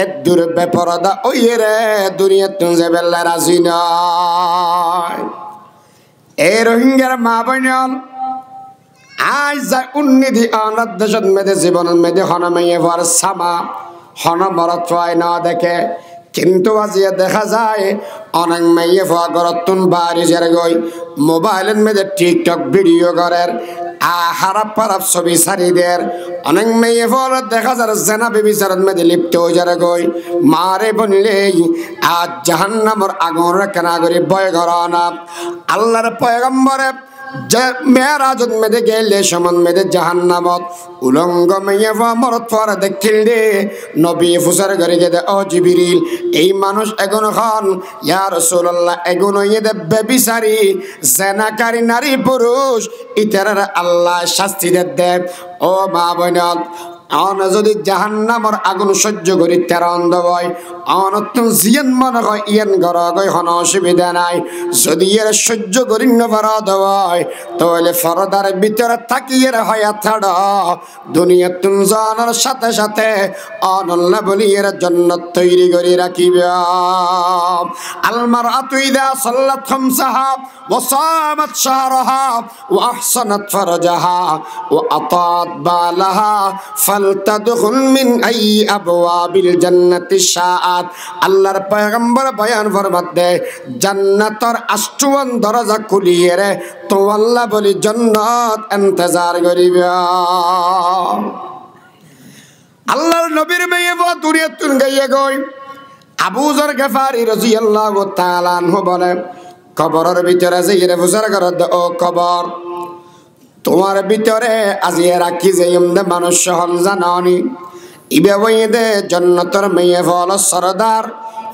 এদুর বেপরদা ওই রে দুনিয়া তুমি যে বেলা রাজি নয়। এই রোহিঙ্গার মা বোন আজ যা উন্নতি আনার দেশের মেয়েদের জীবনের মেয়েদের হন মেয়ে হওয়ার সামা হন মরত হয় না দেখে, কিন্তু আজিয়ে দেখা যায় অনেক মেয়ে হওয়া গরতুন বাড়ি জেরে গই মোবাইলের মেয়েদের টিকটক ভিডিও করেন হারাপ পারাপ ছবি সারিদের অনেক মেয়ে হওয়ার দেখা যায় জেনা বেবিচারের মেয়েদের লিপ্ত হয়ে যারে গই মারে বনলেই আজ জাহান্নামের আগুন কেনা করি ভয় করা না। আল্লাহর পয়গম্বরে মেয়েরাজত মেদে গেলে সমান মেদে জাহান্নামত উলঙ্গ মেয়ে মরত পরে দেখিল রে নবী ফুসার ঘরে গেদে ও জিবরিল এই মানুষ এগুন খান ইয়া রাসূলুল্লাহ এগুন ইয়েদে বেবিচারি জেনাকারী নারী পুরুষ ইতার আল্লাহ শাস্তি দেব। ও মা বোন অন যদি জাহান্নামের আগুন সহ্য করি তেরা অন্ধ হয় অন তুমি জিয়ান মনে হয় ইয়ান ঘর গই হন অসুবিধা নাই। যদি এর সহ্য করি নবরাদ হয় তাহলে ফরদার ভিতরে থাকিয়ে হয়া থাড়া দুনিয়া তুমি জানার সাথে সাথে অনল্লা বলি এর জান্নাত তৈরি করে রাখিবে। আলমারআতু ইযা সাল্লাত খামসাহা ওয়া সামাত শাহরাহা ওয়া আহসানাত ফারজাহা ওয়া আতাত বালাহা ফালতাদখুল মিন আই আবওয়াবিল জান্নাতি শাআত। আল্লাহর পয়গম্বর বয়ান ফরমাতে জান্নাতের 58 দরজা খুলিয়ে রে তো আল্লাহ বলি জান্নাত ইন্তজার করিবে। আল্লাহর নবীর মেয়ে বড় দুনিয়াতুন গাইয়ে গই আবু যর গফারি রাদিয়াল্লাহু তাআলা আনহু বলে কবরের ভিতরে যাইরে ফুসার করে ও কবর তোমার ভিতরে আজিয়ে রাখি যে এমদে মানুষ হন জানানি ইবে ওইদে জান্নাতের মেয়ে ফল সরদার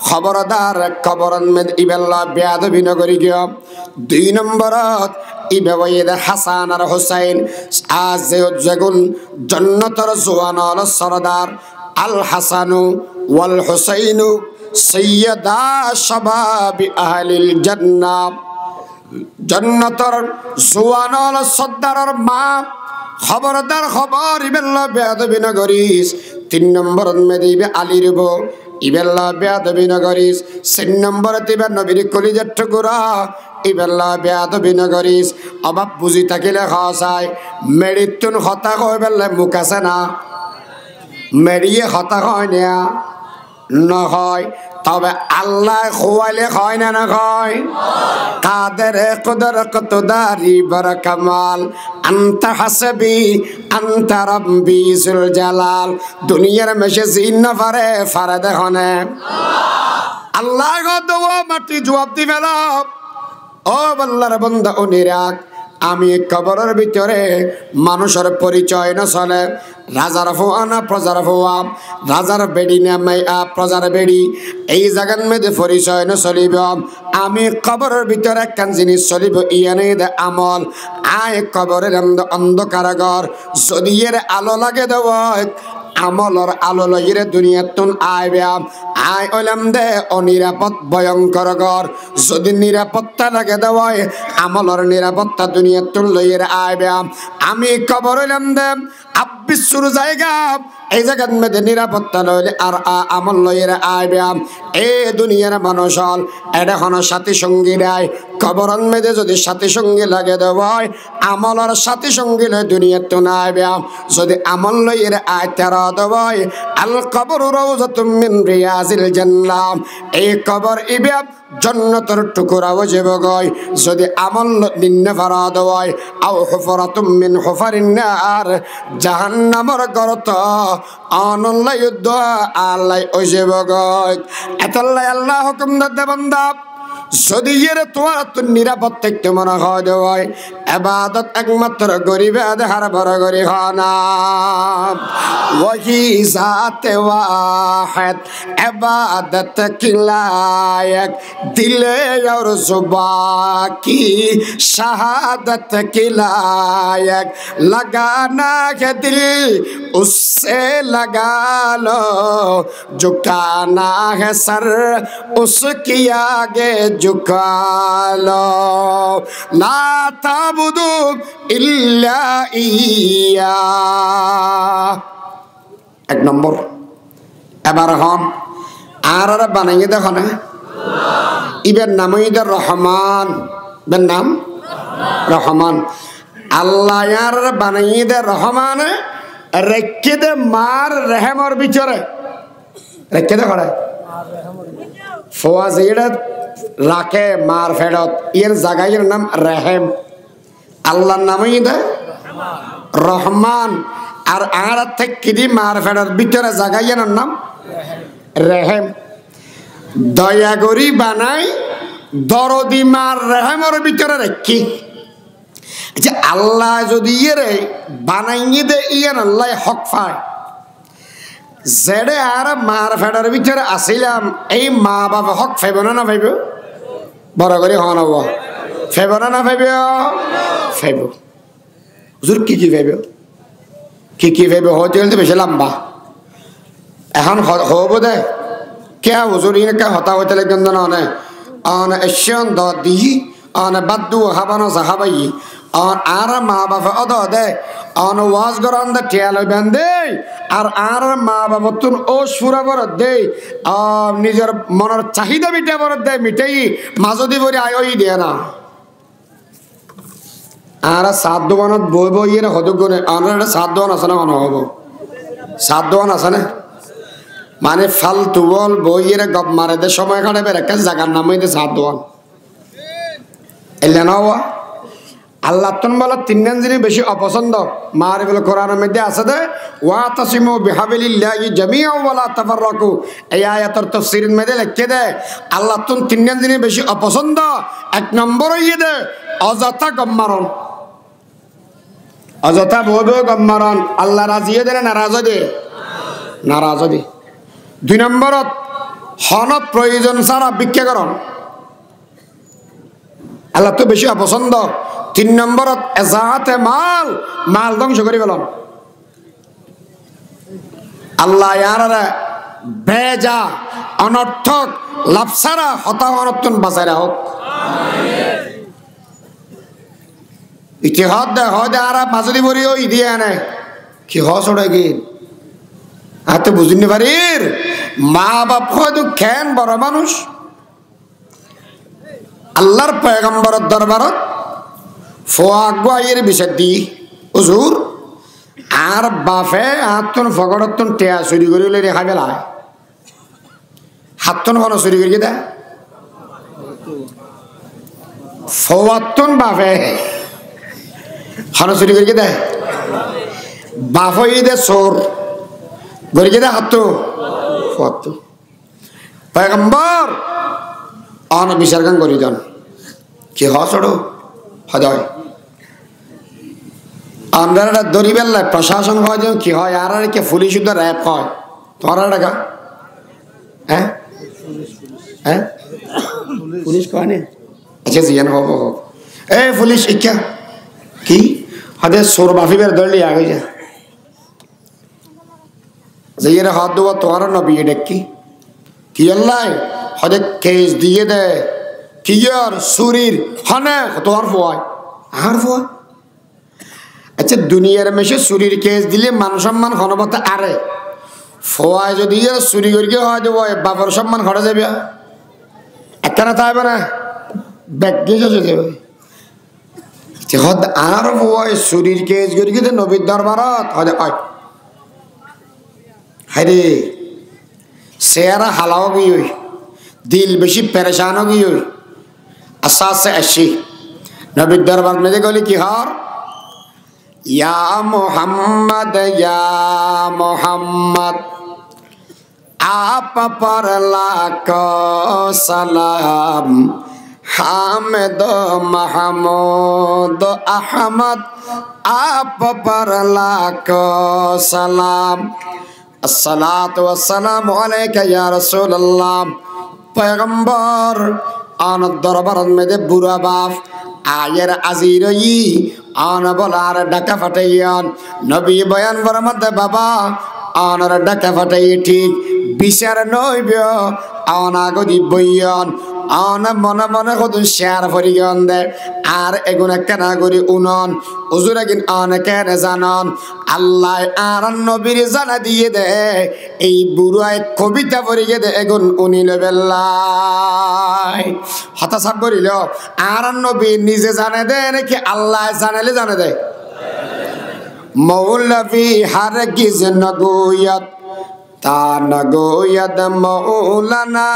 খবরদার কবরন মেদ ইবেল্লা বেয়াদবি নগরি গিয়া। 2 নম্বরত ইবে ওইদে হাসান আর হুসাইন আজ যেগুন জান্নাতের জওয়ান হল সরদার আল হাসানু ওয়াল হুসাইনু সাইয়্যিদা শাবাবি আহলিল জান্নাহ। জান্নাতের জওয়ান হল সর্দারের মা খবরদার খবর ইবেল্লা বেয়াদবি নগরিস। 3 নম্বর মেদিবে আলীর বউ ইবেল্লা বেয়াদবি নগরিস। 4 নম্বরে তিবা নবীর কলিজার টুকুরা ইবেল্লা বেয়াদবি নগরিস। অভাব বুঝি থাকিলে খাওয়ায় মেরিতুন হতা কয় বেললে মুখ আছে না, মেরিয়ে হতা হয় না নহয়। তবে আল্লাহ খোয়াইলে হয় না না হয়। কাদের কদর কত দারি বড় কামাল, আন্তা হাসবি আন্তা রব্বি জুল জালাল। দুনিয়ার মেশে জিন না পারে ফারে দেখনে আল্লাহ গো মাটি জবাব দি ফেল। ও আল্লাহর বান্দা ও নিরাক, আমি কবরের ভিতরে মানুষের পরিচয় না চলে। রাজার ফুয়া না প্রজার ফুয়া, রাজার বেড়ি না প্রজার বেড়ি, এই জায়গার মধ্যে পরিচয় না চলিব। আমি কবরের ভিতরে একখান জিনিস চলিব, ইয়ানে দে আমল। আয় কবরের অন্ধকার ঘর, যদি এর আলো লাগে দেব আমলর আলো লইরে দুনিয়াতুন আইবে। আয় ওলাম দে অনিরাপদ ভয়ঙ্কর ঘর, যদি নিরাপত্তা লাগে দেওয়ায় আমলর নিরাপত্তা দুনিয়াতুন লইরে আইবে। আমি কবর হইলাম দে আব্বিসুর জায়গা, এই জায়গার মধ্যে নিরাপত্তা লইলে আর আমল লইরে আইবে। এ দুনিয়ার মানুষ হল এটা কোনো সাথী সঙ্গী নাই। কবরের মধ্যে যদি সাথী সঙ্গী লাগে দেওয়ায় আমলর সাথী সঙ্গী লই দুনিয়াতুন আইবে। যদি আমল লইরে আয় তেরা দেওয়ায় আল কবর রাউযাতুম মিন রিয়াজিল জান্নাহ, এই কবর ইবে জান্নাতের টুকরা হইব গয়। যদি আমল নিন্নে ফারা দেওয়ায় আও হুফরাতুম মিন হুফারিন নার, জাহান্নামের গর্ত আনল্লাহ যুদ্ধ আল্লাহ হইব গয়। এতল্লাই আল্লাহ হুকুম দে বান্দা, যদি এর তোমার তো নিরাপদ থাকতে মনে হয় দেওয়ায় ইবাদত একমাত্র গরিবে দেহার বড় গরি খানা। ওহি জাতে ওয়াহিদ ইবাদত কি লায়ক, দিলে और जुबा की शहादत की लायक। लगाना है दिल उससे लगा लो, झुकाना है सर उसकी आगे झुका लो। ला ताबुदु इल्ला इय्या। एक नंबर এবার হন আর বানাইয়ে দেখো না, ইবের নাম ইদের রহমান, বের নাম রহমান। আল্লাহ ইয়ার বানাইয়ে দে রহমান, রেখে দে মার রেহেমর ভিতরে, রেখে দে করে ফওয়াজ এটা রাখে মার ফেরত, এর জায়গার নাম রেহেম। আল্লাহর নামই দে রহমান, আর আর থেকে দি মার ফেরত ভিতরে জায়গার নাম রেহেম। দয়া করি বানাই দরদি মার রেহেমর ভিতরে রেখি। আচ্ছা আল্লাহ যদি ইয়ে বানাইয়ে দে ইয়ান আল্লাহ হক পায়, যেড়ে আর মার ফেডার ভিতরে আসিলাম এই মা বাবা হক ফেব না, না ফেব? বড় করে হন হব ফেব না, না ফেব? ফেব। হুজুর কি কি ফেব, কি কি ফেব? হতে গেলে তো বেশি লম্বা, এখন হব দে কে হুজুর ইনকা হতা হইতে লাগেন না অনে অন এশন দ দিহি অন বাদু হাবানো সাহাবাই অন আর মা বাবা অদ দে অন ওয়াজ গরান দে টিয়াল বেন্দে আর মা বাবা তুন ও সুরা বর দে নিজের মনের চাহিদা মিটে বর দে মিটাই মাজদি বরি আয়ই দে না। আর সাত দোকানত বই বই এর হদগুনে অন সাত দোকান আছে না, মনে হব সাত দোকান আছে না, মানে ফালতু বল বইয়ের গপ মারে দে সময় কাটাবে একটা জায়গার নাম হইতে সাত দোয়ান এলে না। আল্লাহ তুন বলা তিনজন জিনিস বেশি অপছন্দ মার বলে কোরআনের মধ্যে আছে দে ওয়াতাসিমু বিহাবিলিল্লাহি জামিআন ওয়া লা তাফাররাকু। এই আয়াতের তাফসীরের মধ্যে লিখে দে আল্লাহ তুন তিনজন জিনিস বেশি অপছন্দ। এক নম্বর হইয়ে দে অযথা গম্মারণ, অযথা বই বই গম্মারণ। আল্লাহ রাজি দে না নারাজ দে, নারাজ দে। 2 নম্বরত হনত প্রয়োজন ছাড়া ভিক্ষাকরণ, আল্লাহ তো বেশি অপছন্দ। 3 নম্বরত এজাহাতে মাল, মাল ধ্বংস করে ফেলন। আল্লাহ ইয়ার বেজা অনর্থক লাভ ছাড়া হতা অনর্থন বাঁচাই রাখক। ইতিহাস দে হয় দে আর মাজুরি বরি ওই দিয়ে আনে কি হস ওটা কি আর তো বুঝিনি পারির মা বাপ হয়তো খেন বড় মানুষ আল্লাহর পয়গম্বরের দরবারত ফোয়াগের বিষয় দি হুজুর আর বাপে হাতন ফগড়তন টেয়া চুরি করিলে রেখা বেলায় হাতন হন চুরি করি দে ফওয়াতন বাপে হন চুরি করি দে বাপ দে চোর গড়ি দে হাত ফত পয়গম্বর অন বিচার গান করি যান কি হড়ো হদয় আমরা দড়ি বেল্লায় প্রশাসন হয় যেন কি হয় আর কে পুলিশ শুদ্ধ র্যাপ হয় তোমার টাকা হ্যাঁ হ্যাঁ পুলিশ কয় নে আচ্ছা জিয়ান হব হোক এ পুলিশ ইচ্ছা কি হদে সোর বাফি বের দড়লি আগে যা জিয়ের হাত দেওয়া তোমার নবী ডেকি কি আল্লাহ হদে কেস দিয়ে দে কি আর সুরির হনে তোমার ফোয়ায় আর ফোয়া আচ্ছা দুনিয়ার মেশে চুরির কেস দিলে মান সম্মান ঘনবতা আরে ফোয়ায় যদি চুরি করিকে হয় দেব বাবার সম্মান ঘরে যাবে একখানা থাকবে না ব্যাগ যাবে হদ আর ফোয়ায় চুরির কেস করি কিন্তু নবীর দরবারত হদে হয় হাইরে চেহারা হালাও গিয়ে দিল বেশি পেরেশানও গিয়ে আস্তে আস্তে আসি নবীর দরবার মেঝে গলি কি হর या मोहम्मद आप पर लाखो सलाम हामिद महमूद अहमद आप पर लाखो सलाम अस्सलातु वस्सलामु अलैका या रसूलल्लाह पैगंबर आन दरबार में दे बुरा बाप आयर अजीरई आन बोलार डका फटाइयान नबी बयान बरमत बाबा आनर डका फटाई ठीक বিচার নইবে আনা গদি বইয়ান আনা মনে মনে কত শেয়ার ফরিগান দে আর এগুন কেনা করি উনন হুজুর কিন আনা কেন জানান আল্লাহ আর নবীর জানা দিয়ে দে এই বুড়ায় কবিতা ফরিগে দে এগুন উনি লেবেল্লাই হতা সাব করিল আর নবী নিজে জানে দে নাকি আল্লাহ জানালে জানে দে মৌলভী হারগিজ নগুয়াত তানগোয়দ মৌলানা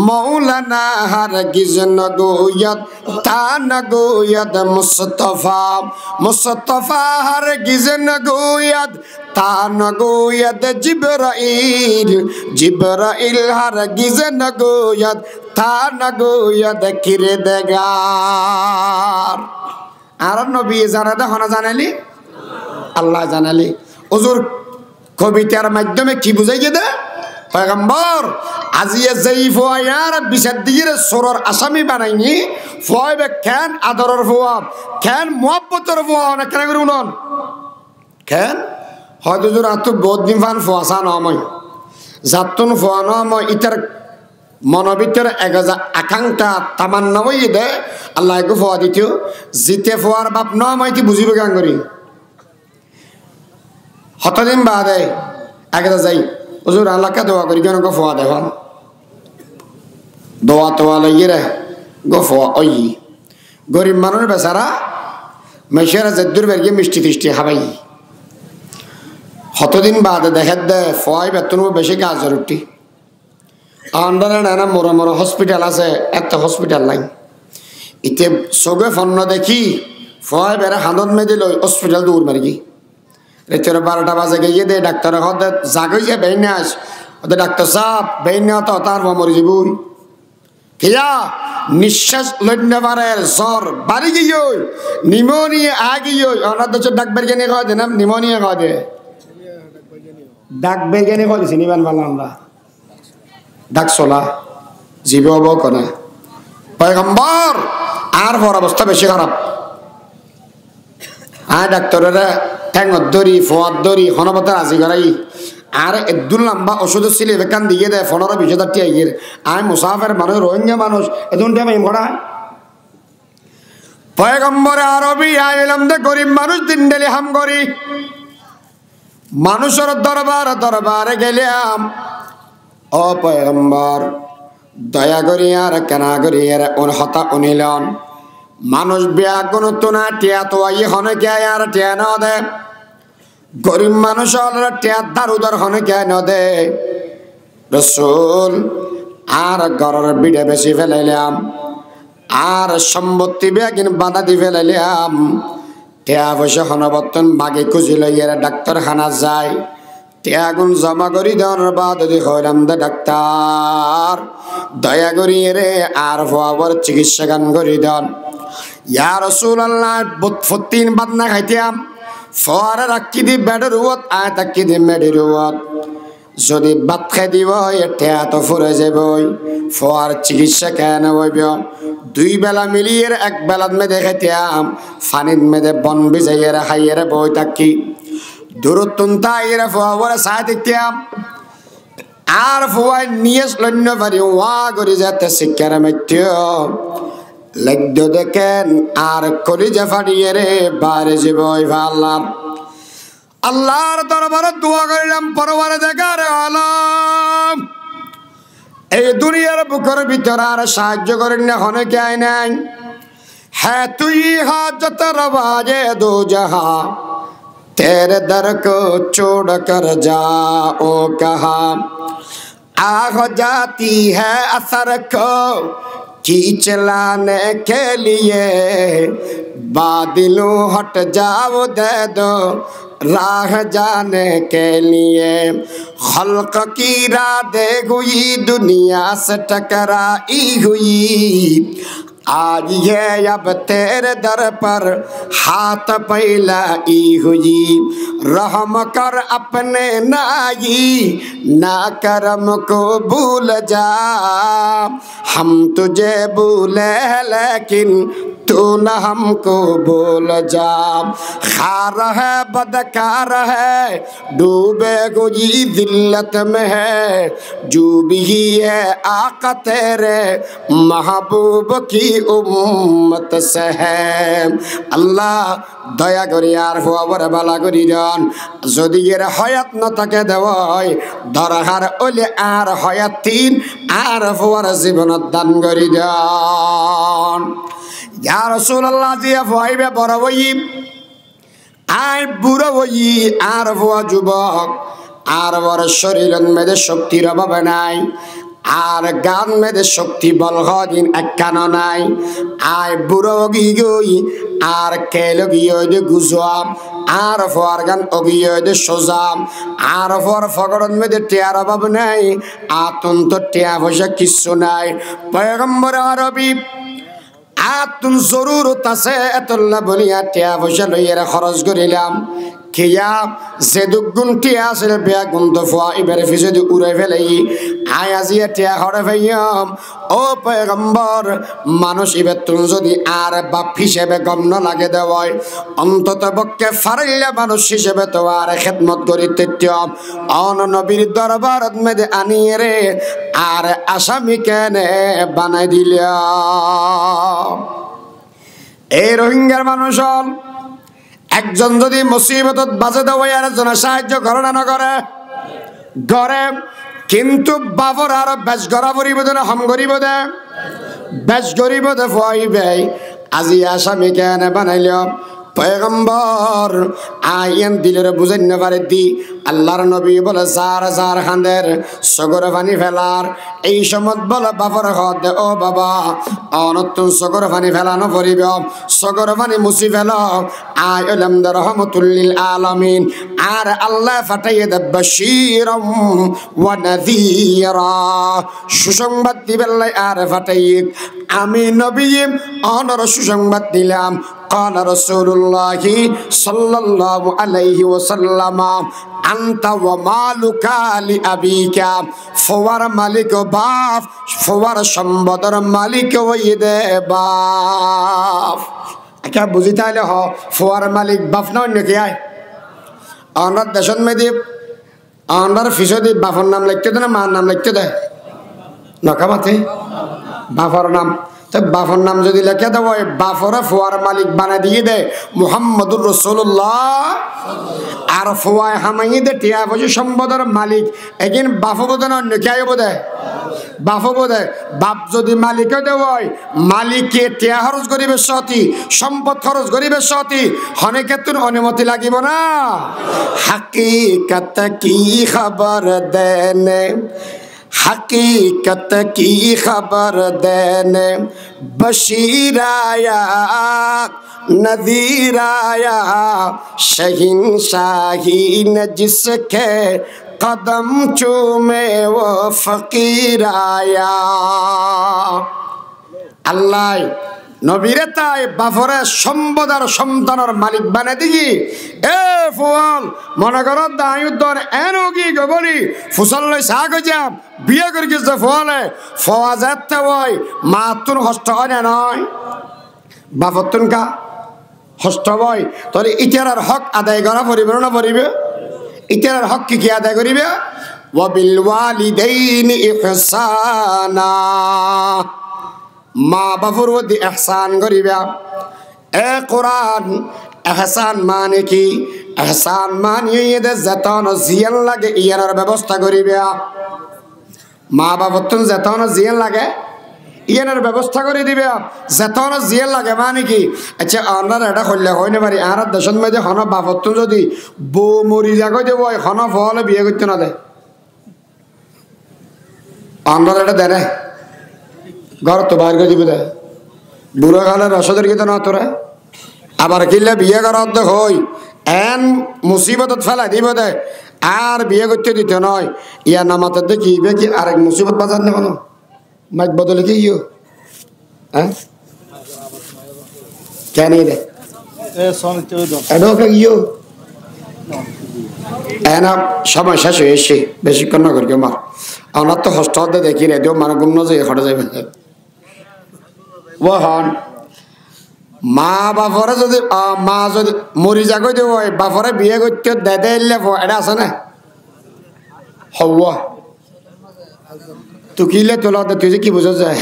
মৌলানা হারগিজ নগোয়দ তানগোয়দ মুস্তফা মুস্তফা হারগিজ নগোয়দ তানগোয়দ জিবরাইল জিবরাইল হারগিজ নগোয়দ তানগোয়দ কিরদগার আর নবী জানাদা হনা জানালি আল্লাহ জানালি হুজুর কবিতার মাধ্যমে কি বুঝাই দে পয়গম্বর আজিয়ে যেই ফয়ার বিচার দিয়ে সরর আসামি বানাইনি ফয়বে কেন আদরের ফোয়া কেন মুহাব্বতের ফোয়া না কেন করে উনন কেন হয়তো জোর আত বহুত দিন ফান ফোয়াসা নময় জাতুন ফোয়া নময় ইতার মনোবিতর আকাঙ্ক্ষা তামান্না হই দে আল্লাহ গো ফোয়া দিত জিতে ফোয়ার বাপ নময় কি বুঝিব গান করি হতদিন বাদে আগে যাই হুজুর আল্লাহকে দোয়া করি কেন গো ফোয়া দেখুন দোয়া তোয়া লইয়ে রে গো ফোয়া ওই গরিব মানুষ বেচারা মেশেরা জেদ্দুর বেরিয়ে মিষ্টি টিষ্টি খাবাই হতদিন বাদে দেখে দে ফোয়াই বেতন বেশি গাছ রুটি আন্ডারে নানা মোড়ো মোড়ো হসপিটাল আছে একটা হসপিটাল নাই ইতে চোখে ফন্ন দেখি ফোয়াই বেড়ে হানত মেদি লই হসপিটাল দূর মারি কি রেতের 12টা বাজে গিয়ে দে ডাক্তার হতে জাগই যে বেইনে আস ওতে ডাক্তার সাহেব বেইনে তো তার মরে যাবই কিয়া নিঃশ্বাস লইতে পারে জ্বর বাড়ি গিয়ে নিউমোনিয়া আগিয়ে অনার দেশে ডাক্তার কেনে কয় দে না নিউমোনিয়া কয় দে ডাক্তার কেনে কয় দিছি নিবান ভালো আমরা ডাক চলা জীব হব কোনা পয়গম্বর আর বড় অবস্থা বেশি খারাপ আর ডাক্তারেরা ঠ্যাঙত ধরি ফোয়াত ধরি হনপথে রাজি করাই আর একদম লম্বা ওষুধ ছিল বেকান দিয়ে দেয় 15-20 টি আইয়ের আমি মুসাফের মানুষ রোহিঙ্গা মানুষ এদন টাইম এম করা পয়গম্বর আরবি আইলাম দে গরিব মানুষ দিন ডেলি হাম করি মানুষের দরবারে গেলাম, ও পয়গম্বর দয়া করি আর কেনা করি এর হতা উনিলন। মানুষ বিয়া কোন তোনা টিয়া তো হনে কে আর টিয়া ন দে, গরিব মানুষ টিয়া দার উদার হনে কে ন দে। রসুল আর ঘরের বিড়ে বেশি ফেলাইলাম, আর সম্পত্তি বেগিন বাধা দি ফেলাইলাম। টিয়া পয়সা হনবর্তন বাগে খুঁজি লইয়ের ডাক্তারখানা যায়, টিয়াগুন জমা করি দেওয়ার বাদ হইলাম দে ডাক্তার দয়া করি রে আর হওয়ার চিকিৎসা গান করি দেন। ইয়া রাসূলুল্লাহ ৩ বাদ না খাইতাম, ফোয়ারে রাখি দি বেডের উত আয় তাকি দি মেডের উত, যদি ভাত খাই দিব এটা তো ফুরে যাবই, ফোয়ার চিকিৎসা কেন হইব? 2 বেলা মিলিয়ে 1 বেলাত মেদে খাইতাম, ফানির মেদে বন বিজাইয়ের খাইয়ের বই তাকি দূরত্বন তাইয়ের ফোয়ারে চাই দেখতাম। আর ফোয়াই নিয়ে লন্য পারি ওয়া করি যাতে শিক্ষার মধ্য লগ্ধ দেখেন আর কলিজা ফাটিয়ে রে বাইরে যাবই ভাল্লাম। আল্লাহর দরবারে দোয়া করিলাম, পরবারে দেখার আলম এই দুনিয়ার বুকের ভিতর আর সাহায্য করেন না হনে কে নাই। হ্যাঁ তুই হাজত রবাজে দো জাহা, तेरे दर को छोड़ कर जाओ कहाँ, आह जाती है असर को खींच लाने के लिए, बादलों हट जाओ दे दो राह जाने के लिए। खल्क की राधे हुई दुनिया से टकराई हुई, आज ये अब तेरे दर पर हाथ फैलाई हुई। रहम कर अपने नाई ना करम को भूल जा, हम तुझे भूले लेकिन तू न हमको भूल जा। खार है बदकार है डूबे कोई दिल्लत में है, जो भी है आका तेरे महबूब की उम्मत से है। আল্লাহ দয়া করি আর হুয়াবরে বালা করি দেন, যদি এর হয়াত ন থাকে দেওয়াই দরহার ওলে আর হয়াতিন আর হুয়ার জীবনত দান করি দেন। ইয়া রাসূলুল্লাহ জিয়া ফাইবে বড় হই আই বুড়ো হই আর হুয়া যুবক, আর বড় শরীরের মেদে শক্তির অভাব নাই, আর গান মেদে শক্তি বল হদিন একখানো নাই। আয় বুড়ো গি গই আর কেল গিয়ে দে গুজাম, আর ফর গান অগিয়ে দে সোজাম, আর ফর ফগরন মেদে টিয়ার অভাব নাই, আতন তো টিয়া পয়সা কিচ্ছু নাই। পয়গম্বর আরবি আতুন জরুরত আছে এতল্লা বলিয়া টিয়া পয়সা লইয়া খরচ করিলাম। কিয়া যে দুগুণ টিয়া আছে বেয়া গুণ তো ফুয়া এবারে ফিসে দি উড়ে ফেলাই আয় আজিয়া টিয়া হরে ভাইয়াম। ও পয়গম্বর মানুষ এবার তুমি যদি আর বাপ হিসেবে গণ্য লাগে দেওয়ায়, অন্তত পক্ষে ফারাইলে মানুষ হিসেবে তো আর খেদমত করিতে অন নবীর দরবারত মেদে আনিয়ে রে আর আসামি কেনে বানাই দিলা। এই রোহিঙ্গার মানুষ একজন যদি মুসিবতত বাজে দেওয়াই আর একজন সাহায্য করে না করে গড়ে, কিন্তু বাবর আরো বেশ গড়া পরিব না হম গরিব দে বেশ গরিব দে ফাইবে আজি আসামি কেন বানাইল। পয়গম্বর আইন দিলের বুঝাই না পারে দি আল্লাহর নবী বলে যার যার খান্দের সগর পানি ফেলার এই সময় বলে বাপর হদ ও বাবা অনতুন সগর পানি ফেলানো পড়িব, সগর পানি মুছি ফেল আয় ওলাম রহমতুল্লিল আলামিন। আর আল্লাহ ফাটাইয়ে দে বাশীরাম ওয়া নাযীরা, সুসংবাদ দিবেলাই আর ফাটাইয়ে আমি নবী অনর সুসংবাদ দিলাম। قال رسول الله صلى الله عليه وسلم أنت ومالك لأبيك, فوار مالك باف فوار সম্পদের মালিক হইদে বাপ। আচ্ছা বুঝি তাহলে হ ফোয়ার মালিক বাপ না অন্য কি আয়? আমরা দেশন মেদি আমরা ফিসদি বাপর নাম লিখতে দে না মার নাম লিখতে দেয়? নকামাতে বাফর নাম। তো বাফর নাম যদি লেখে দেবো বাফরে ফোয়ার মালিক বানা দিয়ে দে মুহাম্মদুর রাসূলুল্লাহ, আর ফোয়ায় হামাই দে টিয়া বসে সম্পদের মালিক এগিন বাফ বোধ না অন্য কে বোধে বাফ বোধে। বাপ যদি মালিকে দেওয় মালিকে টিয়া খরচ করিবে সতী, সম্পদ খরচ করিবে সতী, হনে ক্ষেত্রে অনুমতি লাগিব না। হাকিকত কি খবর দেনে, हकीकत की खबर देने बशीर आया नज़ीर आया, शहींशाही ने जिसके कदम चूमे वो फकीर आया। अल्लाह নবীরে তাই বাফরে সম্পদার সন্তানের মালিক বানাই দিই। এ ফুয়াল মনে করো দায়ুদ্ধর এনো কি গবলি ফুসল লই সাগ যাম বিয়ে করে গেছে ফুয়ালে ফওয়া যাতে ওই মাতুন হস্ত হয় না নয় বাফতুন কা হস্ত হয়। তাহলে ইতারার হক আদায় করা পরিবে না পরিবে? ইতারার হক কি আদায় করিবে? ওয়া বিল ওয়ালিদাইনি ইহসানা, মা বাপুর মধ্যে এহসান করিবা। এ কোরআন এহসান মানে কি? এহসান মানে এদের যেতন জিয়ান লাগে ইয়ানোর ব্যবস্থা করিবা। মা বাবার তো যেতন জিয়ান লাগে ইয়ানোর ব্যবস্থা করে দিবে। যেতন জিয়ান লাগে মানে কি? আচ্ছা আমরা এটা করলে হয় না পারি আর দেশের মধ্যে হন বাবার তো যদি বউ মরি যাগো দেব হন ফলে বিয়ে করতে না দেয় আমরা এটা দেয় ঘর তো বাইর করে দিবে দেয় বুড়ো কালের রসদের গীত না তোরা আবার কিনলে বিয়ে করার দেখ হই এন মুসিবত ফেলাই দিব দেয় আর বিয়ে করতে দিতে নয়। ইয়া নামাতে দেখি কি আরেক মুসিবত বাজার না কোনো মাইক বদলে কি ইয়ে হ্যাঁ কেন রে ইয়ে এনা সময় শেষ হয়ে এসে বেশিক্ষণ না করি আমার আমার তো হস্ত হতে দেখি রে দেও মানে গুম নজে হটে যাবে। ওহন মা বাপরে যদি মা যদি মরি যাগো দেব বাপরে বিয়ে করতে দেদে এলে এটা আছে না হব তুই কিলে তোলা তুই যে কি বুঝা যায়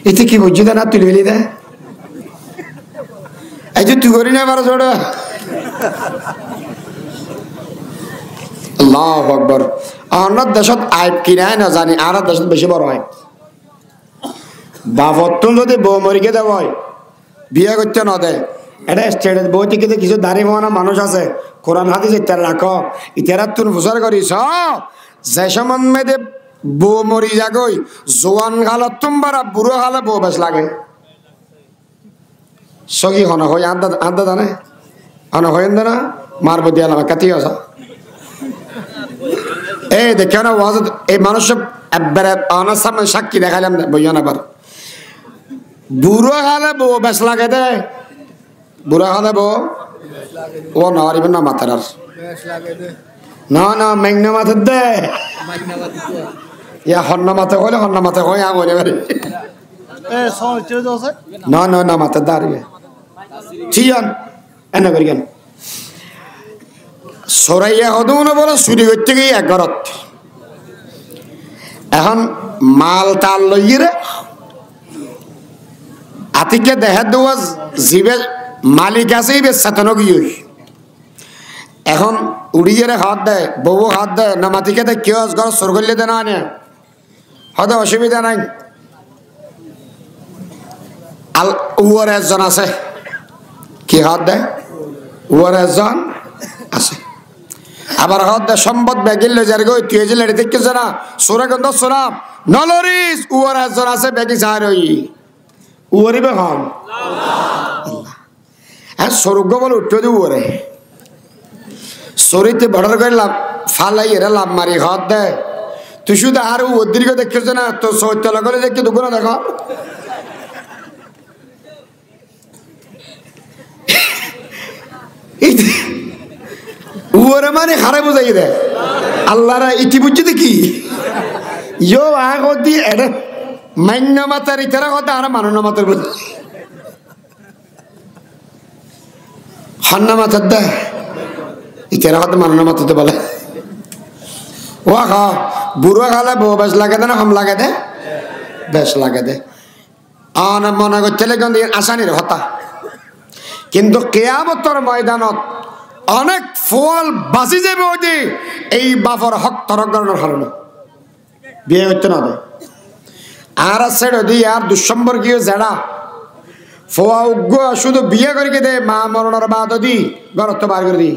এতে কি বুঝছি না তুলি ফেলি দে এই যে তুই করি না বারো ছোট আল্লাহু আকবার। আমার দেশত আইব কিনাই না জানি আর দেশত বেশি বড় হয় বাপত্তন যদি বউ মরিকে দেব বিয়ে করতে না দেয় এটা স্টেটের বই থেকে কিছু দাঁড়িয়ে হওয়া মানুষ আছে কোরআন হাদিস ইত্যাদি রাখো ইত্যাদি তুমি প্রচার করিস যে সমান মেয়েদের বউ মরি যাগই জোয়ান গালত তোমার বুড়ো গালে বউ বেশ লাগে সগি হন হয় আদা জানে হন হয় না মারব দিয়া না কাতি আসা এই দেখে না ওয়াজ এই মানুষ একবারে আমার সামনে সাক্ষী দেখালাম বইয়ান আবার বুড়ো হালে বউ বেশ লাগে দে বুড়ো হালে বউ ও নারিবেন না মাথার আর না না মেঘনা মাথার দে ইয়া হন্না মাথা হলে হন্না মাথা হয় আঙুলে বাড়ি না না না মাথার দাঁড়িয়ে চিয়ান এনে করি কেন সরাইয়া হদু না বলে চুরি করতে গিয়ে এক ঘরত এখন মাল তাল লইয়ে রে আতিকে দেখা দেওয়া জীবে মালিক আছে বেচাতন গিয়ে এখন উড়িয়ে হাত দেয় বউ হাত দেয় না মাতিকে দেয় কেউ ঘর সর করলে দে না আনে হয়তো অসুবিধা নাই। আল উয়ার একজন আছে কি হাত দেয় উয়ার একজন আছে আবার হাত দেয় সম্পদ ব্যাগিল যার গো তুই যে লেড়ে দেখছে না সোরা গন্ধ সোরাম নলরিস উয়ার একজন আছে ব্যাগি সার ওই উয়ারিবে হন হ্যাঁ স্বর্গ বলে উঠতে দিব ওরে শরীরতে বর্ডার করে লাভ ফালাই এরা লাভ মারি হাত দেয় তুই শুধু আর ওদিকে দেখছে না তো সৈতলা করে দেখতে দুঃখ না দেখো উয়ারে মানে হারে বোঝাই দেয় আল্লাহরা ইতি বুঝছে দেখি ইয়ো আগ দিয়ে এটা মান্য মাতার ইতারা কথা আর মানন্য মাতার বোঝা হন্না মাতার দেয় ইতারা কথা মানন্য মাতাতে বলে ও খা বুড়ো খালে বউ বেশ লাগে দে না কম লাগে দে বেশ লাগে দে আন মনে করছিল কিন্তু আসানির হতা কিন্তু কেয়ামতের ময়দানত অনেক ফল বাঁচি যাবে ওই যে এই বাপর হক তরক করানোর কারণে বিয়ে করতে না দেয় আর আছে যদি আর দুঃসম্পর্কীয় জেড়া ফোয়া উগ্র শুধু বিয়ে করে দে মা মরণের বাদ দি গরত বার করে দি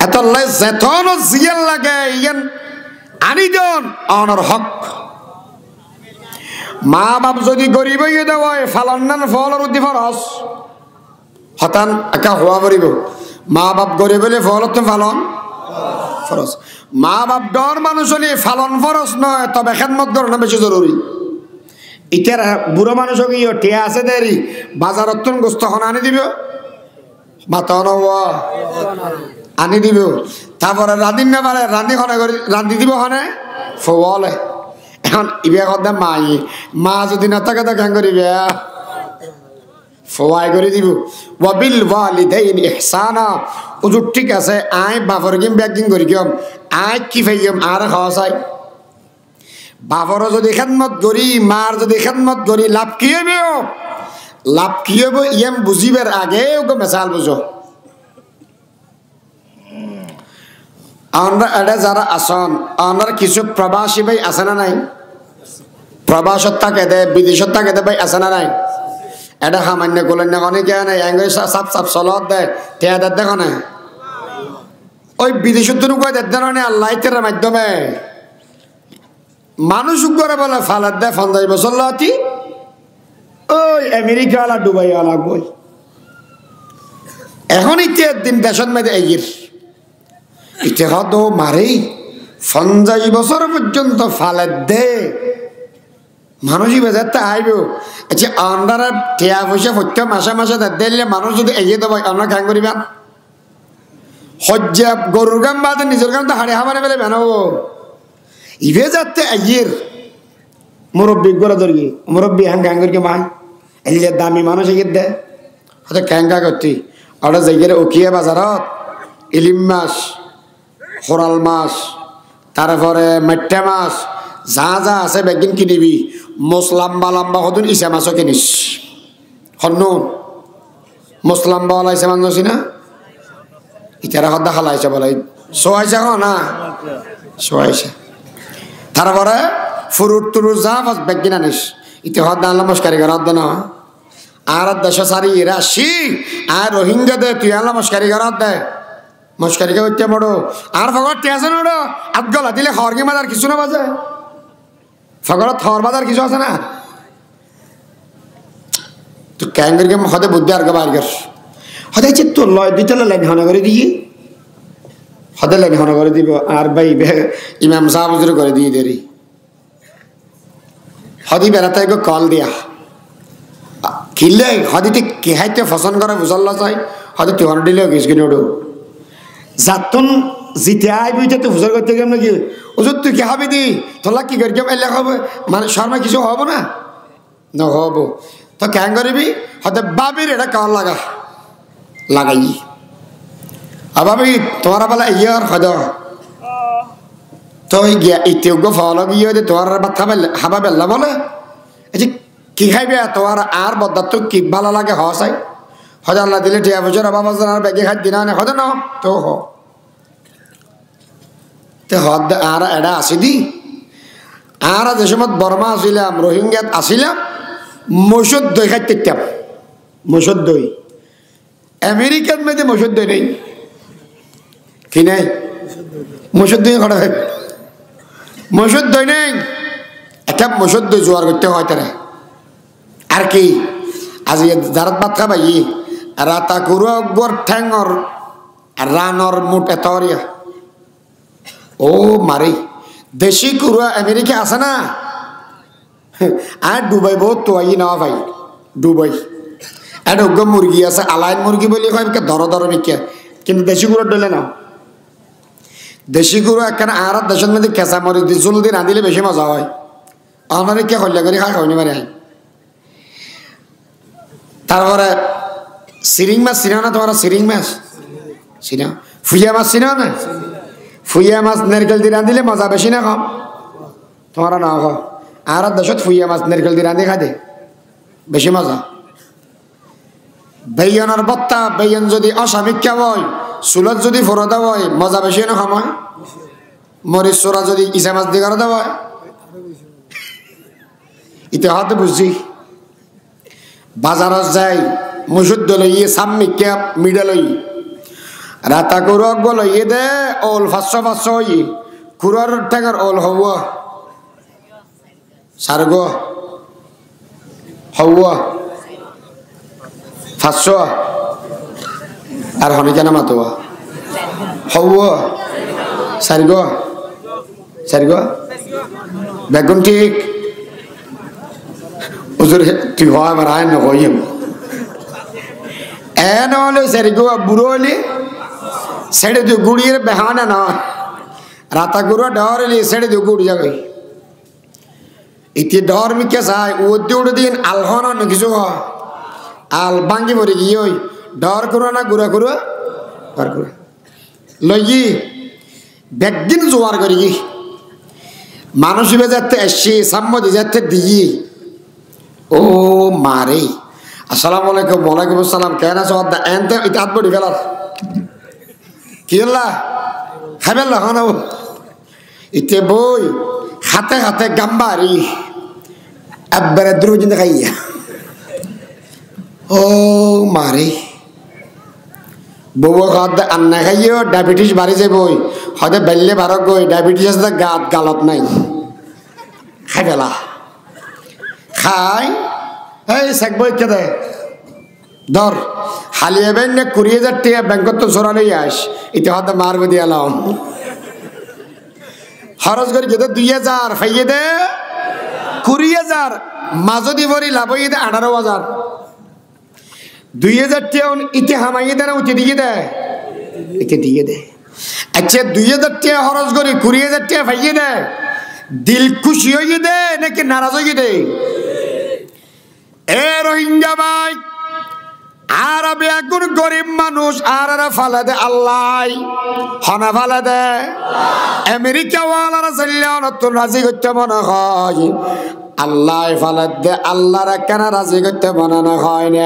এত যেতন জিয়াল লাগে ইয়ান আনি দেন অনর হক মা বাপ যদি গরিব হয়ে দেওয়া ফালন নান ফলর উদ্দি ফরস হতান একা হওয়া করিব মা বাপ গরিব হলে ফল তো ফালন ফরস মা বাপ ডর মানুষ হলে ফালন ফরস নয় তবে খেদমত করানো বেশি জরুরি ইটার বুড়ো মানুষ কি টিয়া আছে দেরি বাজারত গোস্ত খন আনি দিব মাতন আনি দিব তারপরে রাঁধিন না পারে রান্ধি দিব হনে ফলে এখন ইবে কথা মাই মা যদি না থাকে তো কেন করিবে ফওয়াই করে দিব ওয়াবিল ওয়ালিদাইন ইহসানা উজুর ঠিক আছে আই বাফর গিম ব্যাগিং করি গম আই কি ফাইম আর খাওয়া চাই বাফর যদি খেদমত করি মার যদি খেদমত করি লাভ কি হবে লাভ কি হবে ইয়াম বুঝিবার আগে ওকে মেসাল বুঝো আমরা এটা যারা আসন আমরা কিছু প্রবাসী ভাই আছে না নাই প্রবাসত থাকে দে বিদেশত থাকে দে ভাই আছে না নাই এটা সামান্য গোলেন না অনেকে নাই সাপ সাপ চলত দেয় টেয়া দেয় দেখো না ওই বিদেশত কয় দেয় না আল্লাহ তের মাধ্যমে মানুষ করে বলে ফালার দেয় 50 বছর লাতি ওই আমেরিকা আলা দুবাই আলা বই এখন ইতিহাস দিন দেশত মেয়েদের এগির ইতিহাস তো মারেই 50 বছর পর্যন্ত ফালার দে মানুষই বেজারটা আইব আচ্ছা আমরা টিয়া পয়সা প্রত্যেক মাসে মাসে দিলে মানুষ যদি এগিয়ে দেবো আমরা কেন করিবেন হজ্জা গরুর গাম বাদে নিজের গাম তো হাড়ে হামারে ফেলে বেনাবো ইভে যাতে এগিয়ে মুরব্বী করে ধরি মুরব্বী হ্যাং গ্যাং করি মাই এলিয়ে দামি মানুষ এগিয়ে দেয় হয়তো ক্যাঙ্কা করতি ওটা জায়গায় উকিয়ে বাজারত ইলিম মাছ খোরাল মাছ তারপরে মেট্টা মাছ যা যা আছে বেগিন কিনিবি মোস লাম্বা লাম্বা হতুন ইসা মাছও কিনিস হনুন মোস লাম্বা ওলা ইসা মাছ নছি না ইতারা হদ্দা খালাইছে বলে সোয়াইছে না সোয়াইছে তারপরে ফুরুট তুরুট যা বাস বেগিন আনিস ইতে হদ্দা আনলাম মস্কারি ঘর হদ্দা না আর দেশ সারি রাশি আর রোহিঙ্গা দে তুই আনলাম মস্কারি ঘর দে মস্কারিকে হইতে মরো আর ফগর টেয়াছে না আট গলা দিলে হরগি মাদার কিছু না বাজে ফগরত থর বাজার কিছু আছে না তো ক্যাঙ্গের কে হতে বুদ্ধি আর বার কর হতে ইচ্ছে তোর লয় দিতে লাইন হনা করে দিয়ে হতে লাইন হনা করে দিব আর ভাই ইমাম সাহেব হুজুর করে দিয়ে দেরি হদি বেড়াতে কল দিয়া কিনলে হদিতে কে হাইতে ফসন করে বুঝল্লা চাই হয়তো তুহার দিলেও গেছ কিনে ওঠো যাতন জিতে আইবিতে তো হুজুর করতে গেলাম নাকি হুজুর তুই কি হবে দি তোলা কি করি এলে হবে মানে শর্মা কিছু হবো না নহব তো কেন করবি হয়তো বাবির এটা কার লাগাই ভাবি তোমার বেলা ইয়ার হয়তো তো গিয়া ইতিয়োগ্য ফল গিয়ে তোমার বাচ্চা হাবা বেল্লা বলে আচ্ছা কি খাইবে তোমার আর বদার তো কি ভালো লাগে হ চাই হয়তো আল্লাহ দিলে ঠিক বছর বাবা আর বেগে খাই দিনা নে হয়তো না তো হদ আর এটা আসি দি আর যে সময় বর্মা আসিলাম রোহিঙ্গাত আসিলাম মসুর দই খাইতাম মসুর দই আমেরিকার মেয়েদের মসুর দই নেই কি নেই মসুর দই খড়া খাই মসুর দই নেই একটা মসুর দই জোয়ার করতে হয় তারা আর কি আজ জারাত ভাত খাবাই রাতা কুরু গোর ঠ্যাঙর রানর মুঠ এতরিয়া ও মারি দেশি কুরুয়া আমেরিকা আছে না আর ডুবাই বহুত তো আই না ভাই ডুবাই আর ওগ্য মুরগি আছে আলাইন মুরগি বলি কয় দর দর মিকে কিন্তু দেশি কুরুয়া ডলে না দেশি কুরু একখানে আর দেশের মধ্যে কেঁচা মরিচ দিয়ে চুল দিয়ে রাঁধিলে বেশি মজা হয় আমার কে হল্লা করে খাই খাওয়ানি মারে তারপরে সিরিং মাছ চিনা না তোমার সিরিং মাছ চিনা ফুইয়া মাছ চিনো না? ফুইয়া মাছ নারকেল দিয়ে রাঁধিলে মজা বেশি না কম? তোমারা না খাও। আর দেশত ফুইয়া মাছ নারকেল দিয়ে রাঁধি খাই দে বেশি মজা। বেইয়নের বত্তা, বেইয়ন যদি অসামিকা হয়, চুলত যদি ফোরদা হয়, মজা বেশি না কম হয়? মরিচ চোরা যদি ইসা মাছ দিয়ে করে দেওয়া হয়, ইতে হয়তো বুঝছি। বাজারত যাই মুসুদ্দ লইয়ে সাম্মিকা মিডা লই রাতা কুরক লইয়ে দে ওল 500 হই কুরার টাকার ওল হওয়া সারগ হওয়া 500 আর হনি কেন মাতোয়া হওয়া সারগ সারগ বেগুন ঠিক উজুর তুই হয় আমার আয় না হইম এন হলে সারগ বুড়ো হলে সেড়ে দিয়ে গুড়িয়ে বেহানা না রাতা গুড়া ডরলি সেড়ে দিয়ে গুড় যাবে ইতি ডর মিকে চাই উদ্দি উড়ে দিন আলহন কিছু আল বাঙ্গি মরে গিয়ে ওই ডর করো না গুড়া করো ডর করো লই বেগদিন জোয়ার করি মানুষ যাতে এসছি সাম্মদি যাতে দিই ও মারে আসসালামু আলাইকুম। ওয়ালাইকুম আসসালাম। কেন আছো? এনতে এটা হাত বড়ি ফেলার কি হল্লা খাইবেল্লা হন ইতে বই হাতে হাতে গাম্বারি একবারে দ্রুজ খাইয়া ও মারে বউ খাদ্য আন্না খাইও ডায়াবেটিস বাড়ি যায় বই হয়তো বেললে বারক গই ডায়াবেটিস আছে গাত গালত নাই খাই ফেলা খাই এই শেখ বই কে দেয় ধর হালিয়ে বেন না 20,000 টাকা ব্যাংকত তো জোরা লই আস ইতে হয়তো মারবে দিয়ালাম খরচ করে গেতে 2,000 ফাইয়ে দে 20,000 মাঝদি ভরি লাভ হইয়ে দে 18,000 2,000 টাকা ইতে হামাইয়ে দে না উঠে দিয়ে দে ইতে দিয়ে দে। আচ্ছা 2,000 টাকা খরচ করি 20,000 টাকা ফাইয়ে দে দিল খুশি হইয়ে দে নাকি নারাজ হইয়ে দে? এ রোহিঙ্গা ভাই আর বেগুন গরিব মানুষ আর ফালে দে আল্লাহ হনা ফালে দে আমেরিকা ওয়ালারা চললেও নতুন রাজি করতে মনে হয় আল্লাহ ফালে দে আল্লাহর কেন রাজি করতে মনে না হয় না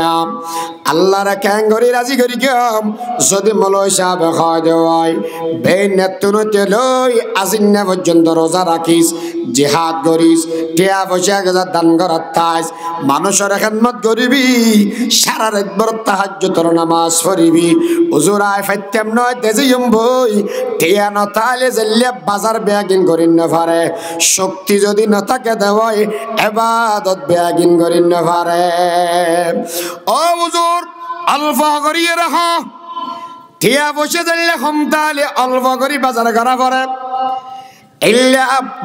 আল্লাহর কেন করি রাজি করি কেম যদি মলয় সাহেব হয় দেওয়াই বেন নেতুনতে লই আজিন্না পর্যন্ত রোজা রাখিস জিহাদ করিস টিয়া পয়সা গেজা দান করার তাইস মানুষের খেদমত করিবি সারা রাত বড় তাহাজ্জুদের নামাজ পড়িবি হুজুরায় ফাইতেম নয় তেজিম বই টিয়া নতালে জেলে বাজার বেয়াগিন করিন না পারে শক্তি যদি না থাকে দেওয়াই ইবাদত বেয়াগিন করিন না পারে। ও হুজুর আলফা করিয়ে রাখো টিয়া বসে জেলে ক্ষমতালে আলফা করি বাজার করা পড়ে ইল্লা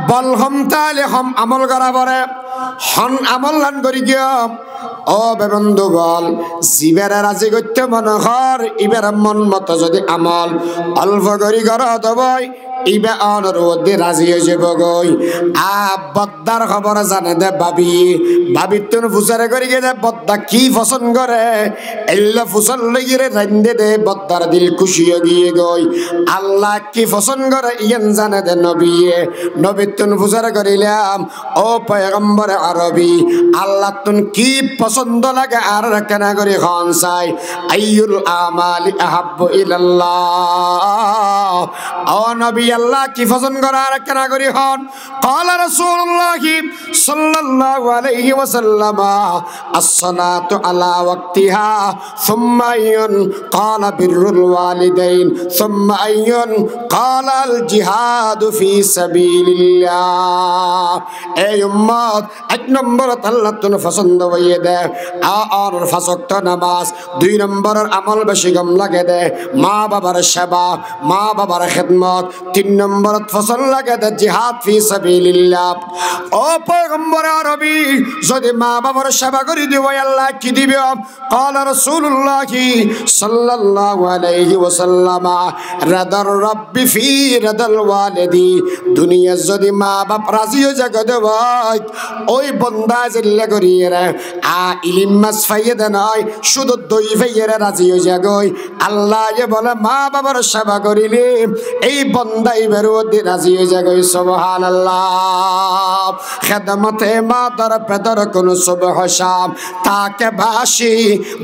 বল ক্ষমতালে হম আমল করা পড়ে হন আমল লান করি গিয়া ও বেবন্ধু বল জিবেরা রাজি করতে মনে হর ইবের মন মতো যদি আমল অল্প করি করা দেবই ইবে অনুরোধে রাজি হয়ে যাব গই বদ্দার খবর জানে দে ভাবি ভাবি তুন ফুসারে করি গে বদ্দা কি পছন্দ করে এল্লা ফুসল লইরে রান্দে দে বদ্দার দিল খুশি হয়ে গিয়ে গই আল্লাহ কি পছন্দ করে ইয়ান জানে দে নবিয়ে নবী তুন ফুসারে করিলাম ও পয়গম্বর আরবি আল্লাহ তুন কি পছন্দ লাগে আর কেনা করি খান চাই আইয়ুল আমালি আহাব্বু ইলাল্লাহ ও নবী আল্লাহ কি পছন্দ করে আর কেনা করি হন قال رسول الله صلى الله عليه وسلم الصلاة على وقتها ثم أيٌ قال بر الوالدين ثم أيٌ قال الجهاد في سبيل الله এই উম্মত এক নম্বর আল্লাহ তুন পছন্দ হইয়ে দে আর ফাসক্ত নামাজ 2 নম্বরের আমল বেশি কম লাগে দে মা বাবার সেবা মা বাবার খেদমত 3 নম্বর ফসল লাগে দে জিহাদ ফি সাবিলিল্লাহ ও পয়গম্বর আরবি যদি মা বাবার সেবা করি দিব আল্লাহ কি দিবে قال رسول الله صلى الله عليه وسلم رضا الرب في رضا الوالد দুনিয়া যদি মা বাপ রাজি হয়ে যায় ওই বন্দা জিল্লা করিয়ে ইলিম মাছ ফাইয়ে দে নয়, শুধু দই ফাইয়ে রাজি হয়ে যা গই। আল্লাহ বলে মা বাবার সেবা করিলে এই বন্দাই বেরোতে রাজি হয়ে যা গই। সুবহানাল্লাহ। খেদমতে মা দর পেদর কোন সুবহ শাম, তাকে বাসি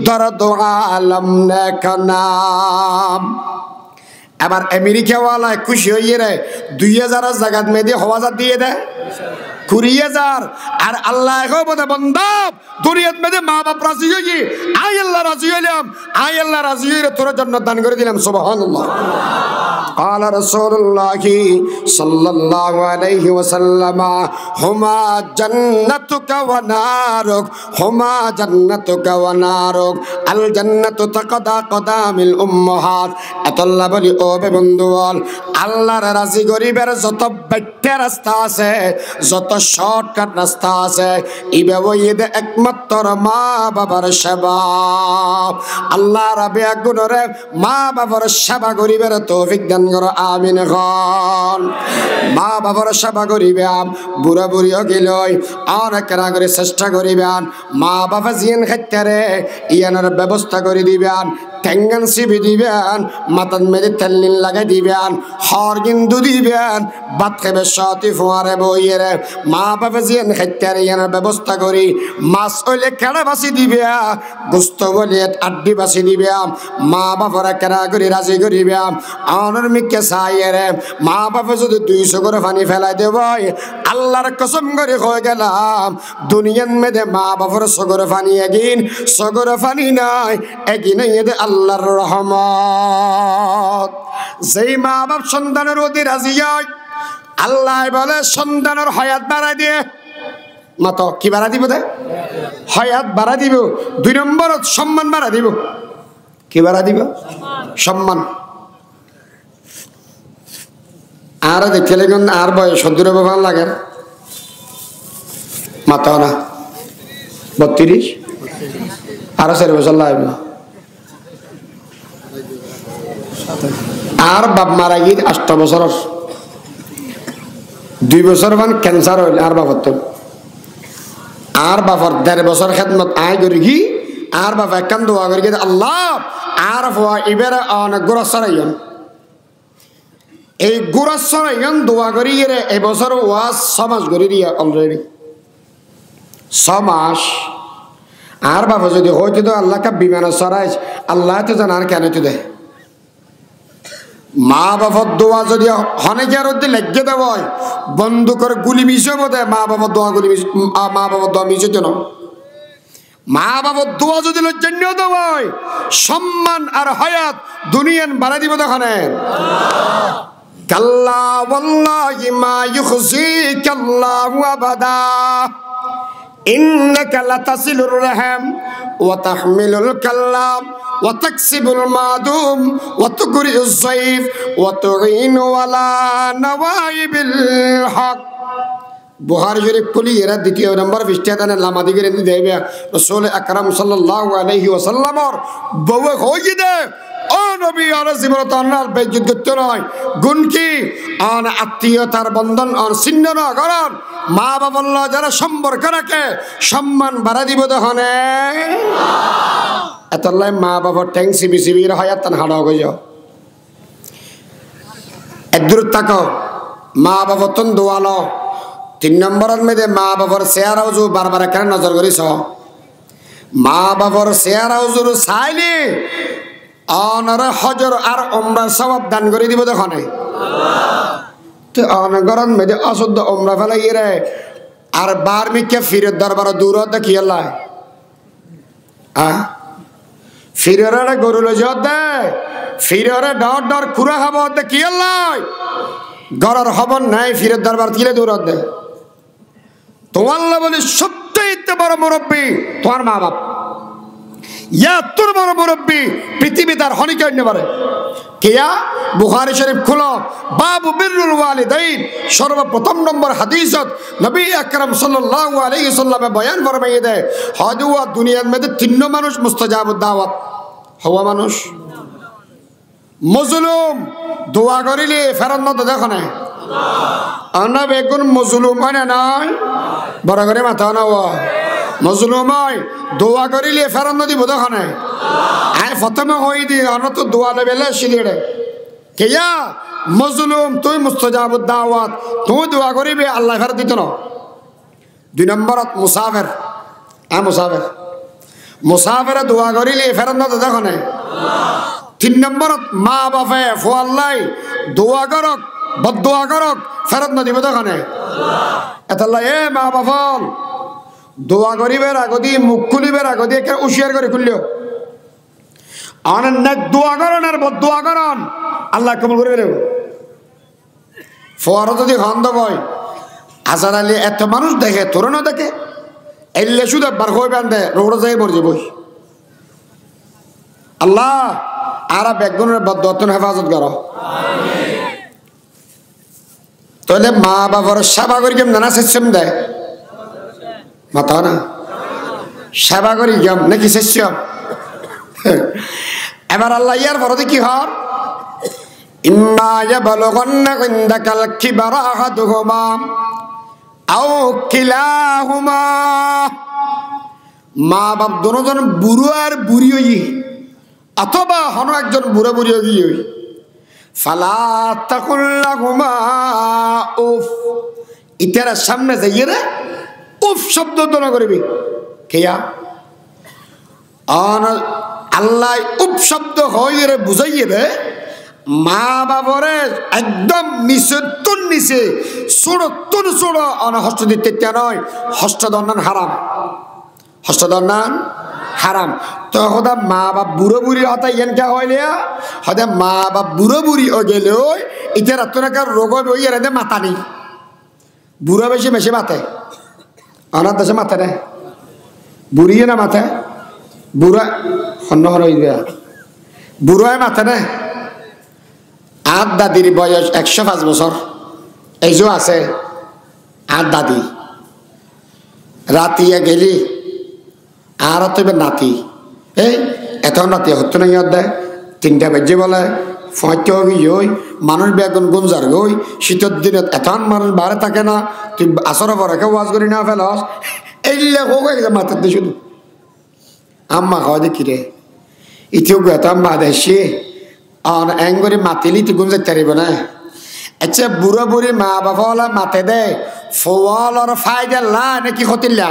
দর দো আলম নেকনাম। এবার আমেরিকাওয়ালায় খুশি হইয়ে রে 2000 জায়গা মেয়েদের হওয়াজার দিয়ে দেয় 20,000। আর আল্লাহ বলে বন্দা দুনিয়াত মেয়েদে মা বাপ রাজি হইয়ে আই আল্লাহ রাজি হইলাম, আই আল্লাহ রাজি হইলে তোর জন্য দান করে দিলাম। সুবহানাল্লাহ। قال رسول الله صلى الله عليه وسلم هما جنتك ونارك هما جنتك ونارك الجنة تقضى قدام الأمهات। আল্লাহ বলি ও বে বন্ধুগণ, আল্লাহর রাজি গরিবের যত বেটে রাস্তা আছে, যত শর্টকাট রাস্তা আছে, এইভাবে ঈদে একমাত্র মা বাবার সেবা। আল্লাহ রাবে গুণরে মা বাবার সেবা গরিবের তৌফিক দান করো, আমিন খান। মা বাবার সেবা করিবেন, বুড়া বুড়িও গেলই অনেক করে চেষ্টা করিবেন। মা বাবা জিয়ান খাইতে ইয়ানোর ব্যবস্থা করে দিবেন, টেঙ্গান সিবি দিবেন, মাথার মেরে তেল লাগাই দিবেন, হর কিন্তু দিবেন, ভাত খাবে সতি ফোয়ারে বইয়ের। মা বাবা জিয়ান খাইতে ইয়ানোর ব্যবস্থা করি। মাছ হইলে কেড়া বাসি দিবে, গোস্ত বলে আড্ডি বাসি দিবে। মা বাবারা কেড়া করে রাজি করিবে। অনর মিকে সাইরে মা বাবা যদি 200 করে পানি ফেলাই দেব, আল্লাহর কসম করে হয়ে গেলাম দুনিয়ার মেয়েদে মা বাবার সগরে পানি এগিন সগরে পানি নাই এগিন এদে আল্লাহর রহমত। যেই মা বাপ সন্তানের অধীর রাজি হয়, আল্লাহ বলে সন্তানের হায়াত বাড়াই দিয়ে। মত কি বাড়া দিব? দে হায়াত বাড়া দিব। 2 নম্বর সম্মান বাড়া দিব। কি বাড়া দিব? সম্মান। আর দেখলে আর বয়স 70 ভালো লাগে মাতা না 32 আরো 4 বছর লাগবে। আর বাপ মারা গিয়ে 8 বছর, 2 বছর মান ক্যান্সার হইল আর বাবার তো। আর বাবার 1.5 বছর খেদমত আয় করি কি, আর বাবা একান দোয়া করি গিয়ে আল্লাহ আর এবারে অনেক গোড়া এই গুরাসর ইয়ান দোয়া করি রে এবছর ওয়াজ 6 মাস করি দিয়া অলরেডি 6 মাস। আর বাবা যদি হইতো তো আল্লাহ কা বিমান সরাইস, আল্লাহ তো জানার কেন তো দে। মা বাবার দোয়া যদি হনেকের মধ্যে লেগে দেব বন্ধু করে গুলি মিশে বোধ মা বাবার দোয়া গুলি মা বাবার দোয়া মিশে যেন মা বাবার দোয়া যদি লজ্জন্য দেওয়া সম্মান আর হায়াত দুনিয়ান বাড়া দিব তখন। কাল্লা ওয়াল্লাহি মা ইউখজিকা আল্লাহু আবাদা ইন্নাকা লাতাসিলুর রাহাম ওয়া তাহমিলুল কাল্লাম ওয়া তাকসিবুল মাদুম ওয়া তুকরিউজ যায়ফ ওয়া তুঈনু আলা নওয়াইবিল হক। বুখারী শরীফ খুলি এরা 2 নম্বর পৃষ্ঠাতে লামা দিকে দেবে রাসূল আকরাম সাল্লাল্লাহু আলাইহি ওয়াসাল্লামর বউয়ে হইয়ে দে ও নবী আর জীবনত আল্লাহর বেইজ্জত করতে নয়। গুণ কি? আন আত্মীয়তার বন্ধন আর ছিন্ন না করেন। মা বাবার যারা সম্পর্ক রাখে সম্মান বাড়া দিব তখনে। এতলাই মা বাবার ট্যাং সিবি সিবির হায়াত তান হাড় হয়ে যাও। একদূর তাকো মা বাবার তন দোয়ালো। 3 নম্বরের মেয়েদের মা বাবার চেহারা উজু বারবার কেন নজর করিস? মা বাবার চেহারা উজুর চাইলে অনর হজর আর ওমরার সওয়াব দান করে দিব তখন। তো অনগরন মেয়েদের অশুদ্ধ ওমরা ফেলাই রে আর বার মিকে ফিরের দরবার দূর দেখি আল্লাহ ফিরের গরু লজ দে ফিরের ডর ডর খুরা খাব দেখি আল্লাহ গরর খবর নাই ফিরের দরবার কিলে দূর দে। তোমার বলি সবচেয়ে বড় মুরব্বী তোমার মা বাপ। তোর বড় মুরব্বী পৃথিবী তার হনিকে হইতে পারে কিয়া? বুখারী শরীফ খুলো বাবু বিররুল ওয়ালিদাইন। সর্বপ্রথম নম্বর হাদিসত নবী আকরাম সাল্লাল্লাহু আলাইহি ওয়াসাল্লাম বয়ান ফরমাইয়ে দেয় হদুয়া দুনিয়ার মধ্যে 3 মানুষ মুস্তাজাবুদ দাওয়াত হওয়া মানুষ। মজলুম দোয়া করিলে ফেরত না দেখো না আল্লাহ বেগুন মজলুম মানে নাই বড় করে মাথা না মজলুময় দোয়া করিলে ফেরত দিব দোকানে আয় প্রথমে হই দি অনত দোয়া দেবেলে সিলিড়ে কেয়া মজলুম তুই মুস্তাজাবুদ দাওয়াত তুই দোয়া করিবে আল্লাহ ফেরত দিত না। 2 নম্বরত মুসাফির মুসাফিরে দোয়া করিলে ফেরত না দোকানে। 3 নম্বরত মা বাপে ফোয়াল্লাই দোয়া করক বদদোয়া করক ফেরত না দিব দোকানে। এতাল্লা এ মা বাপল দোয়া করিবের আগদি মুখ খুলিবের আগদি একটা উশিয়ার করে খুললিও অনেক দোয়া করন আর বদদোয়া করন আল্লাহ কবুল করবে রে। ফোয়ারও যদি খন্দ কয় আজার আলী এত মানুষ দেখে তোর না দেখে এলে শুধু একবার হয়ে বান্ধে রোড যাই মরজি বই আল্লাহ আর বেগুনের বদদোয়াতন হেফাজত করো। তাহলে মা বাবার সেবা করি কেমন না সিস্টেম দেয় মাথা না সেবা করি কেম নাকি সিস্টেম। এবার আল্লাহ ইয়ার পরতে কি হর ইম্মা ইয়াবলুগান্না ইনদাকাল কিবারা আহাদুহুমা আও কিলাহুমা মা বাপ দুজন বুড়ো আর বুড়ি হই অথবা হন একজন বুড়ো বুড়ি হই ফালা তাকুল লাহুমা উফ ইতারা সামনে যাইয়ে রে উফ শব্দ দনা করবি কেয়া অন আল্লাহ উফ শব্দ হইয়ে রে বুঝাইয়ে রে মা বাবরে একদম নিচে তুন নিচে ছোড়ো তুন ছোড়ো অন হস্ত দিতে নয় হস্তদণ্ডন হারাম হস্তদণ্ডন হারাম। তো হদা মা বাপ বুড়ো বুড়ি হতা ইয়েনকা হইলে হদা মা বাপ বুড়ো বুড়ি ও গেলেও ইতে রাত্রনাকার রোগ হইয়ে রে মাথা নেই বুড়ো বেশি বেশি মাথে অনার দেশে মাথা নেই বুড়িয়ে না মাথা বুড়া হন্য হন বুড়োয় মাথা নেই। আর দাদির বয়স 105 বছর এই যে আছে আর দাদি রাতিয়া গেলি আর তবে নাতি এই এত নাতি হতো না ইয়াদ দেয় 3টা বাজে বলে 5 ওই মানুষ বেগুন গুঞ্জার গই শীতের দিনে এতন মানুষ বাড়ে থাকে না তুই আসর পরে কেউ ওয়াজ করি না ফেলস এইলে হোক মাথার দিয়ে শুধু আম্মা খাওয়া দেখি রে ইতিও এত আম্মা দেশে আর এঙ্গরি মাতিলি তুই গুঞ্জার চারিব না। আচ্ছা বুড়ো বুড়ি মা বাবা মাতে দে ফোয়াল আর ফায়দা লা নাকি হতিল্লা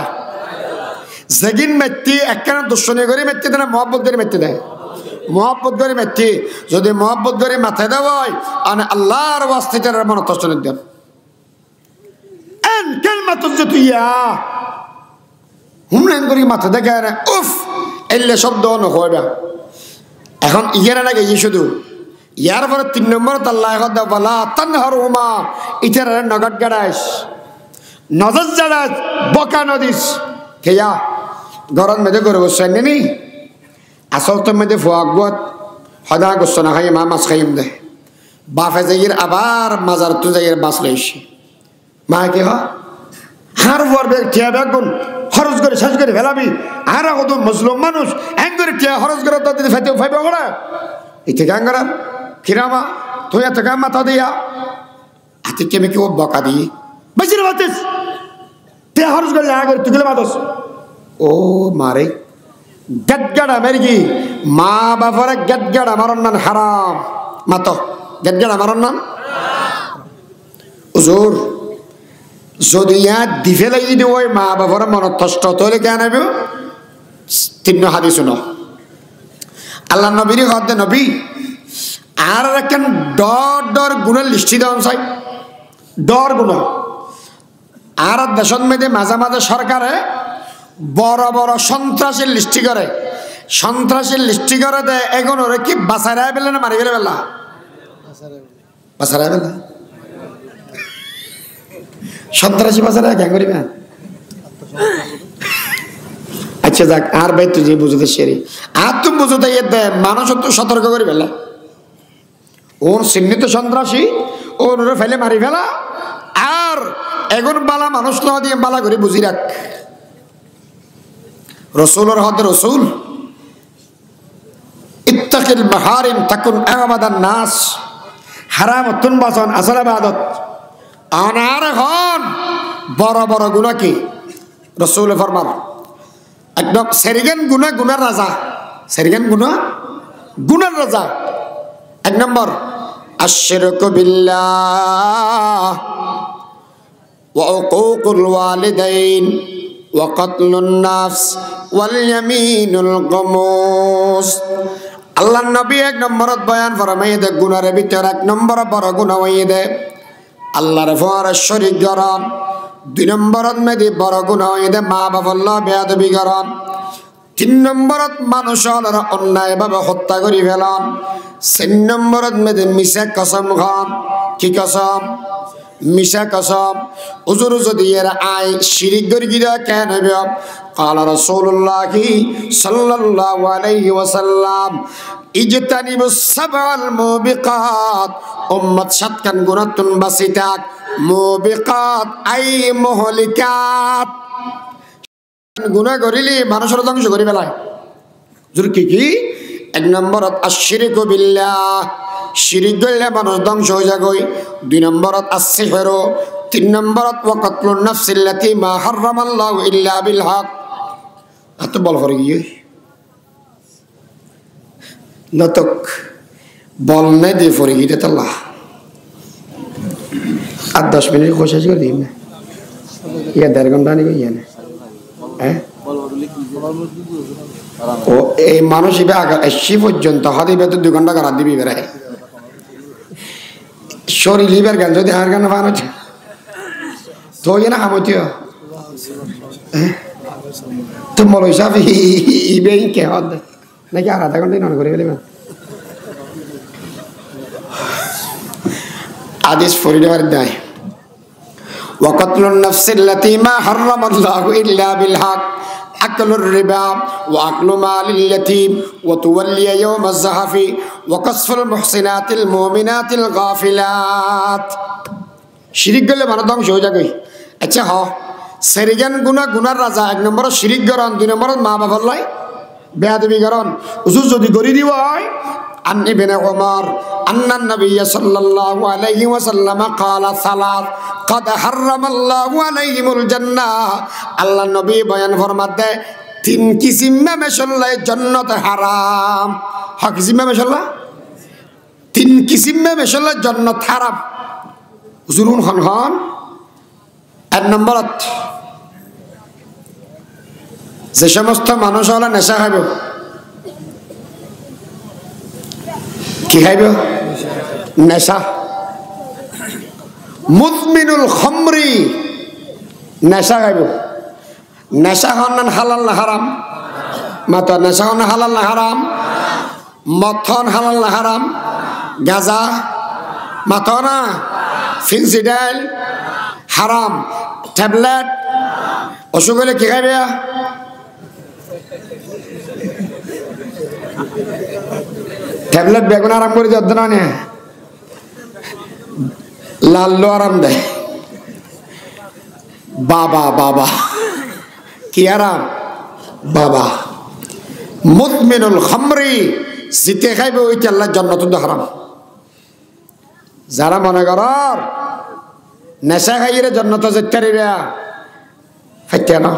যেগিন মেত্তি একখানা দুশ্মনী করে মেত্তি দেয় না মহব্বত করে মেত্তি দেয় মহব্বত করে মেত্তি যদি মহব্বত করে মাথায় দেওয়া হয় আর আল্লাহর ওয়াস্তিটার মনে কষ্ট দেন এন কেন মাতুর যে তুই হুমলেন করি মাথা দেখে না উফ এলে শব্দ নহবা এখন ইয়েরা লাগে ইয়ে শুধু ইয়ার পরে 3 নম্বর আল্লাহ বলা তান হরুমা ইটার নগদ গাড়াইস নজর জাড়াস বকা নদিস কেয়া গরম মেঝে করে বসে নি আসল তো মেঝে ফোয়াকবত হদা গোস্ত না খাই মা মাছ খাইম দে বাফে যাইয়ের আবার মাজার তু যাইয়ের বাস লইছি মা কে হার ফোয়ার বেগ টিয়া বেগ গুন খরচ করে শেষ করে ফেলাবি আর কত মুসলিম মানুষ হ্যাং করে টিয়া খরচ করে তো দিতে ফাইতে ফাইবে ওরা ইতে গান করাম কিরামা তুই এত গান মাথা দিয়া হাতে কেমে কেউ বকা দিই বেশির বাতিস টিয়া খরচ করে আগে তুই গেলে মাতস ও মারে গেটগাড়া মেরগি মা বাবার গেটগাড়া মারন নান হারাম মাত গেটগাড়া মারন নান হুজুর যদি দিফে লাগি দি ওই মা বাবার মনত কষ্ট তোলে কেন আইব 3 হাদিস শুনো আল্লাহ নবীর হদে নবী আর রাখেন ডর গুণের লিস্টি দেওয়া চাই ডর গুণ আর দেশত মেয়েদে মাঝে মাঝে সরকারে বড় বড় সন্ত্রাসের লিস্টি করে সন্ত্রাসের লিস্টি করে দেয় এখন ওরা কি বাসারায় বেলে না মারি গেলে বেলা বাসারায় বেলা সন্ত্রাসী বাসারায় কেন করিবে আচ্ছা যাক আর ভাই তুই যে বুঝতে সেরি আর তুমি বুঝতে দে মানুষ তো সতর্ক করে ফেলা ওর চিহ্নিত সন্ত্রাসী ওর ফেলে মারি ফেলা আর এখন বালা মানুষ না দিয়ে বালা করে বুঝি রাখ রসুলের হদে রসুল ইত্তাকিল মাহারিম তাকুন আবাদান নাস হারাম তুন বাসন আসল ইবাদত আনার এখন বড় বড় গুনাহ কি রসুল ফরমান একদম সেরিগান গুনা গুনার রাজা, সেরিগান গুনা গুনার রাজা। এক নম্বর আশরিকু বিল্লাহ ওয়া উকুকুল ওয়ালিদাইন ওয়া কাতলুন নাফস ওয়াল ইয়ামিনুল গামুস। আল্লাহর নবী এক নম্বরত বয়ান ফরমাইয়ে দে গুনার ভিতর এক নম্বর বড় গুনাহ হইয়ে দে আল্লাহর ফরে শরীক করা। দুই নম্বরত মেদি বড় গুনাহ হইয়ে দে মা বাবার বেয়াদবি করা। তিন নম্বরত মানুষের অন্যায়ভাবে হত্যা করি ফেলাম। চার নম্বরত মেদি মিছা কসম খান। কি কসম? মিছা কসম। হুজুর যদি এর আই শিরিক করি গিয়া কেন হইবে? قال رسول الله صلى الله عليه وسلم اجتنبوا السبع الموبقات উম্মত সাতখান গুনাহতুন বাঁচি থাক। মুবিকাত আই মুহলিকাত, গুনাহ করিলে মানুষের ধ্বংস করি ফেলায়। হুজুর কি কি? এক নম্বরত আশরিকু বিল্লাহ, শিরিক করলে মানুষ ধ্বংস হয়ে যায়। দুই নম্বরত আসসিহরু, তিন নম্বরত ওয়া কাতলুন নাফসিল্লাতী মা হারামাল্লাহু ইল্লা বিল হক। এত বল করে গিয়ে নতক বল নাই দিয়ে পড়ে গিয়ে তাল্লা আর 10 মিনিট কোশিশ করে দিই না, ইয়া 1.5 ঘন্টা নিবে ইয়া না। হ্যাঁ ও এই মানুষ ইবে আগে এসি পর্যন্ত হাদিবে তো 2 ঘন্টা করা দিবি বেড়ায় শরীর লিভার গান যদি আর গান পান হচ্ছে তো ইয়ে না হামতিও তো মল হিসাব ইবে কে হদ নাকি আর আধা ঘন্টায় নন করে ফেলবেন। আদেশ ফরিদার দেয় ওয়া কাতলুন নাফসিল্লাতী মা হারামাল্লাহু ইল্লা বিল হক আকলুর রিবা ওয়া আকলু মালিল ইয়াতীম ওয়া তুওয়াল্লিয়া ইয়াওমাজ যাহাফি ওয়া কাসফুল মুহসিনাতিল মুমিনাতিল গাফিলাত। শিরিক করলে মানুষ ধ্বংস হয়ে যাবে। আচ্ছা হ সেরিগান গুনাহ গুনার রাজা। এক নম্বর শিরিক করন, দুই নম্বর মা বাবার লাই বেয়াদবি করন। হুজুর যদি গরি দিব হয় عن ابن عمر أن النبي صلى الله عليه وسلم قال ثلاث قد حرم الله عليهم الجنة। আল্লাহ নবী বয়ান ফরমাতে 3 কিসিম মে মেশাল্লাহ জান্নাত হারাম। হক কিসিম মে মেশাল্লাহ 3 কিসিম মে মেশাল্লাহ জান্নাত হারাম। হুজুরুন খান খান এক নম্বরত যে সমস্ত মানুষ হলো নেশা খাইব। কি খাইব? নেশা। মুদমিনুল খামরি, নেশা খাইব। নেশা হন হালাল না হারাম? মাতা নেশা হন হালাল না হারাম? মথন হালাল না হারাম? গাঁজা মাথা না, ফিনসিডাল হারাম, ট্যাবলেট অসুখ হলে কি খাইবে? ট্যাবলেট বেগুন আরাম করে দিয়ে না নে, লাল্লো আরাম দেয়। বাবা বাবা কি আরাম? বাবা। মুদমিনুল খামরি, জিতে খাইবে ওইটা আল্লাহ জান্নাত হারাম। যারা মনে কর নেশা খাইয়ে জান্নাত যেতে পারবে ফাইতে না,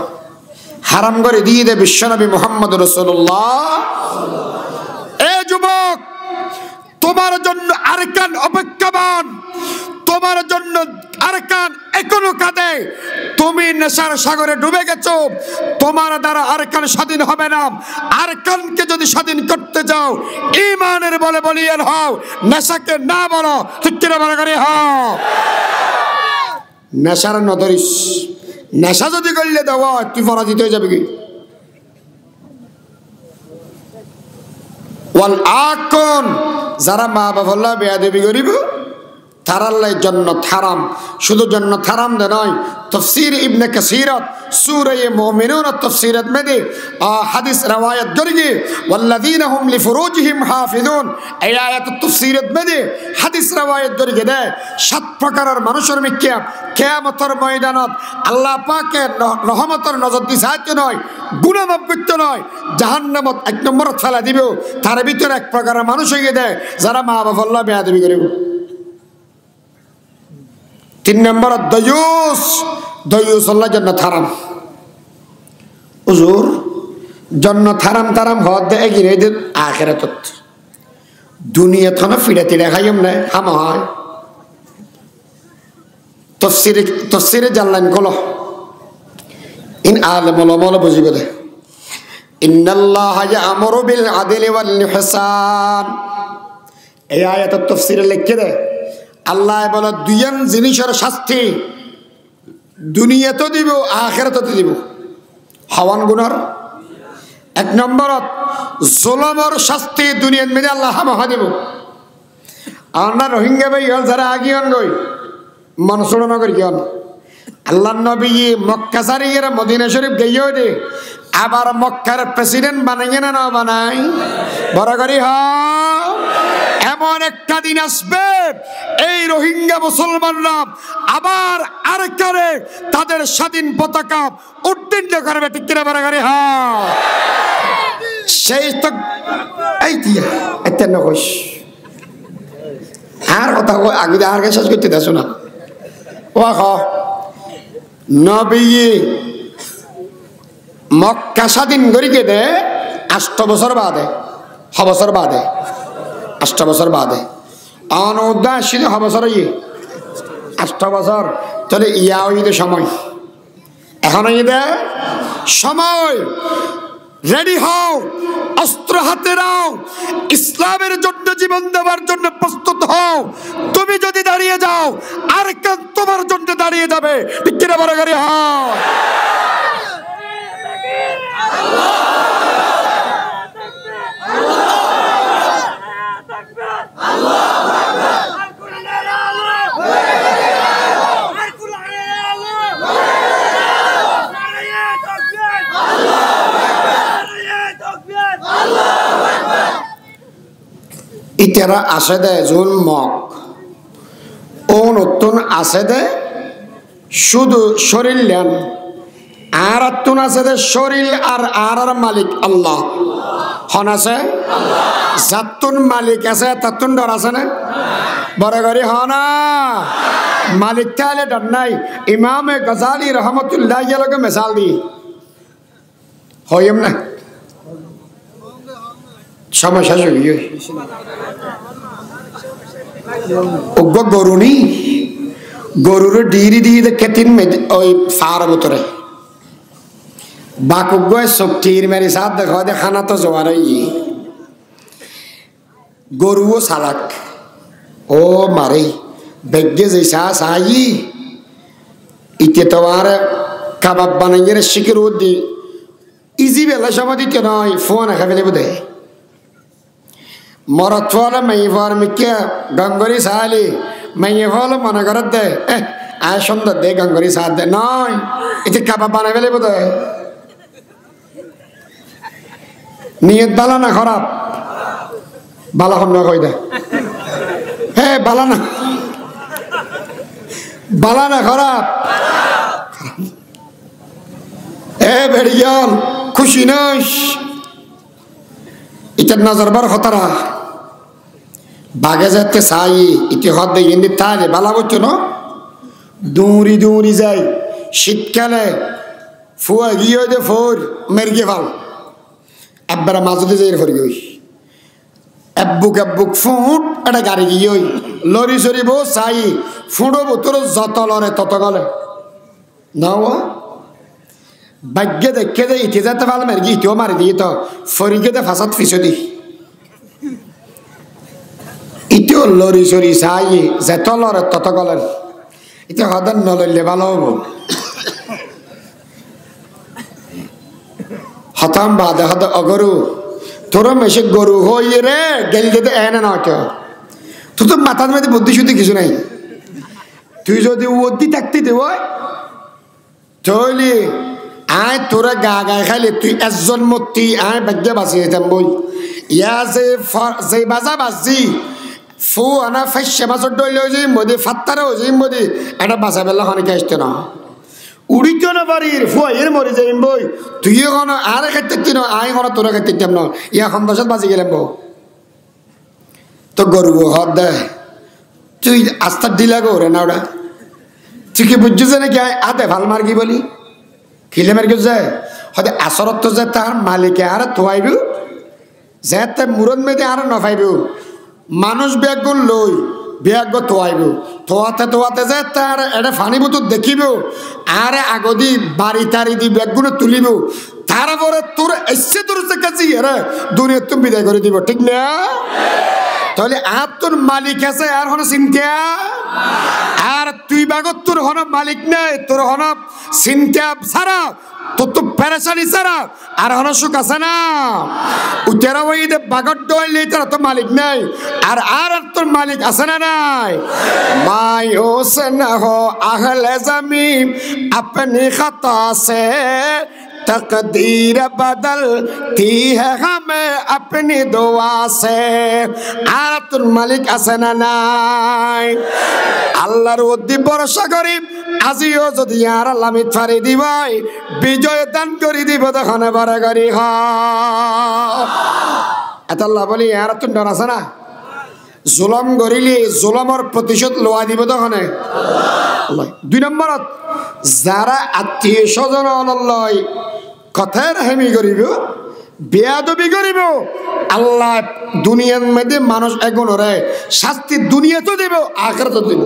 হারাম করে দিয়ে দে বিশ্বনবী মুহাম্মদ রাসূলুল্লাহ। এ যুবক, তোমার জন্য আরকান অপেক্ষামান, তোমার জন্য আরকান এখনো কাঁদে। তুমি নেশার সাগরে ডুবে গেছো, তোমার দ্বারা আরকান স্বাধীন হবে না। আরকানকে যদি স্বাধীন করতে যাও ঈমানের বলে বলিয়ান হও, নেশাকে না বলো, ঠিক করে মনে করি হও। নেশার নদরিস, নেশা যদি করলে দেওয়া তুই পরাজিত হয়ে যাবে কি? ওয়াল আকন, যারা মা বাবা বেয়াদবি করিব তার আল্লাহ জান্নাত হারাম। শুধু জান্নাত হারাম দে নয়, তাফসীর ইবনে কাসীরত সূরা মুমিনুন তাফসীরত মে দে হাদিস রওয়ায়াত করেগে ওয়াল্লাযীনা হুম লিফুরুজিহিম হাফিজুন। এই আয়াত তাফসীরত মে দে হাদিস রওয়ায়াত করেগে দে 7 প্রকারের মানুষের মিথ্যা কিয়ামতের ময়দানত আল্লাহ পাকের রহমতের নজর দিছাইতে নয়, গুনাহ মাফ করতে নয়, জাহান্নামত 1 নম্বরে ফেলা দিব। তার ভিতরে 1 প্রকারের মানুষ হয়ে দেয় যারা মা বাবা বেয়াদবি করিব। 3 নম্বর দয়ুস, দয়ুস আল্লাহ জান্নাত হারাম। হুজুর জন্য থারাম তারাম হদ দে এগিয়ে দে আখিরাতত দুনিয়া থনা ফিরে তিরে খাইম না হাম হয় তফসিরে জানলেন কলো ইন আলেম ওলামা বুঝিবে দে ইন্নাল্লাহ ইয়া'মুরু বিল আদলি ওয়াল ইহসান এই আয়াতের তাফসীরে লিখে দে আল্লাহ বলে দুইজন জিনিসের শাস্তি দুনিয়াতে দিব আখিরাতে দিব হাওয়ান গুনার এক নম্বরত জুলুমের শাস্তি দুনিয়ার মধ্যে আল্লাহ মহা দিব আমরা রোহিঙ্গা ভাই যারা আগিয়ন গই মনসুর নগর গিয়ন আল্লাহ নবী মক্কা সারিয়ে মদিনা শরীফ গইও দে আবার মক্কার প্রেসিডেন্ট বানাইয়ে না বানাই বড় করি হ এমন একটা দিন আসবে এই রোহিঙ্গা মুসলমানরা আবার আরেকবারে তাদের স্বাধীন পতাকা উত্তীর্ণ করবে ঠিক কিনা বড় করি হ সেই তো এই দিয়া এতে নকশ আর কথা আগে আর শেষ করতে দেছ না ও নবী মক্কা স্বাধীন করিকে দে 8 বছর বাদে 6 বছর বাদে 8 বছর বাদে অনুদাসীন 6 বছর 8 বছর তাহলে ইয়া হইতে সময় এখন হইতে সময় রেডি হও অস্ত্র হাতে নাও ইসলামের জন্য জীবন দেওয়ার জন্য প্রস্তুত হও তুমি যদি দাঁড়িয়ে যাও আর কেন তোমার জন্য দাঁড়িয়ে যাবে ঠিক কিনা বড় করে হও ইতারা আসে দে জুন মক ও নতুন আসে দে শুধু শরীর লেন আর আত্মন আছে দে শরীর আর মালিক আল্লাহ হন আছে জাতুন মালিক আছে তাতুন ডর আছে না বড় করি হনা মালিক তাহলে ডর নাই ইমামে গজালি রহমতুল্লাহ লোকে মিসাল দি হইম না সমস্যা গরু নি গরুর ডিরি দিয়ে দেখে 3 ওই ফার ভিতরে বাকুগ শক্তির মেরে সাথ দেখা দে খানা তো জোয়ার গরুও সালাক ও মারে বেগে জৈসা সাই ইতে তোমার কাবাব বানাইয়ের শিখের দি ইজি বেলা সময় দিতে নয় ফোন একা ফেলে বোধ মরত ফল মাই ফল মিকে গঙ্গরি সালি মাই ফল মনে কর দে আয় সুন্দর দে গঙ্গরি সাথ দে নয় এতে কাবাব বানাই ফেলে বোধ নিয়ত বালা না খারাপ বালা হন কই দে হ্যাঁ বালা না খারাপ এ বেড়িয়াল খুশি নস ইটার নজর বার হতারা বাগে যেতে চাই ইতি হদ দিয়ে ইন্দি তাহলে বালা বলছো না দৌড়ি দৌড়ি যাই শীতকালে ফুয়া গিয়ে দে ফোর মেরগে ভাল একবার মাজুতে যাই ফর গই এব্বুক ফুট একটা গাড়ি গিয়ে লরি সরি বো চাই ফুঁড়ো বোতর যত লরে তত গলে না ভাগ্যে দেখে দে ইতি যেতে ভাল মেরগি ইতিও মারি দিয়ে তো ফরিকে দে ফাঁসাত ফিসো দি ইতিও লরি সরি চাই যেত লরে তত গলেন ইতি হদান নললে ভালো হবো হতাম বাদে হদ অগরু তোর মেশে গরু হই রে গেল যেতে এনে না কেউ তুই তো মাথার মধ্যে বুদ্ধি শুদ্ধি কিছু নাই তুই যদি উদ্দি থাকতে দেব তাহলে আয় তোরা গা গায়ে খাইলে তুই একজন মূর্তি আয় ভাগ্য বাঁচি যেতাম বই ইয়া যে বাজা বাজি ফু আনা ফাইসে মাছর ডইলে হয়ে যাই মদি ফাত্তারে হয়ে যাই মদি এটা বাঁচা বেলা অনেকে আসতে না উড়িত না বাড়ির ফুয়ের মরে যাইম বই তুই এখন আর খাইতে না আয় এখন তোরা খাইতে দিতাম না ইয়া এখন দশত বাজি গেলাম বউ তো গরু হদ দে তুই আস্তার দিলা গো রে না ওটা তুই কি বুঝছিস নাকি আদে ভাল মার কি বলি খিলে মার গেছে হয়তো আসরত তো যে তার মালিকে আর থোয়াইব যে তে মুরন মেদে আর নফাইব মানুষ ব্যাগুন লই ব্যাগ থোয়াইব থোয়াতে থোয়াতে যে তার এটা ফানি বোতল দেখিব আর আগদি বাড়ি তারি দি ব্যাগগুলো তুলিব তারপরে তোর এসে তোর কাছে আরে দুনিয়া তুমি বিদায় করে দিব ঠিক না তাহলে আর তোর মালিক আছে আর হন চিন্তা আর তুই বাগত তোর হন মালিক নাই তোর হন চিন্তা ছাড়া তোর তো পেরেশানি ছাড়া আর হন সুখ আছে না উতেরা ওই বাগত ডইলে তোর তো মালিক নাই আর আর তোর মালিক আছে না নাই মাই হোসে না হো আহলে জমিন अपनी खता से तकदीर बदलती है हमें अपनी दुआ से আর তোর মালিক আছে না নাই আল্লাহর উদ্দি ভরসা করি আজিও যদি আর লামিত ফারি দিবাই বিজয় দান করি দিব তখন বারে করি হ এত আল্লাহ বলি আর তোর ডর আছে না জুলম করিলে জুলমর প্রতিশোধ লওয়া দিব তখন দুই নম্বরত যারা আত্মীয় স্বজন লয় কথার হেমি করিব বেয়াদবি করিব আল্লাহ দুনিয়ার মধ্যে মানুষ এগুলোরে শাস্তি দুনিয়া তো দেব আখিরাত দেব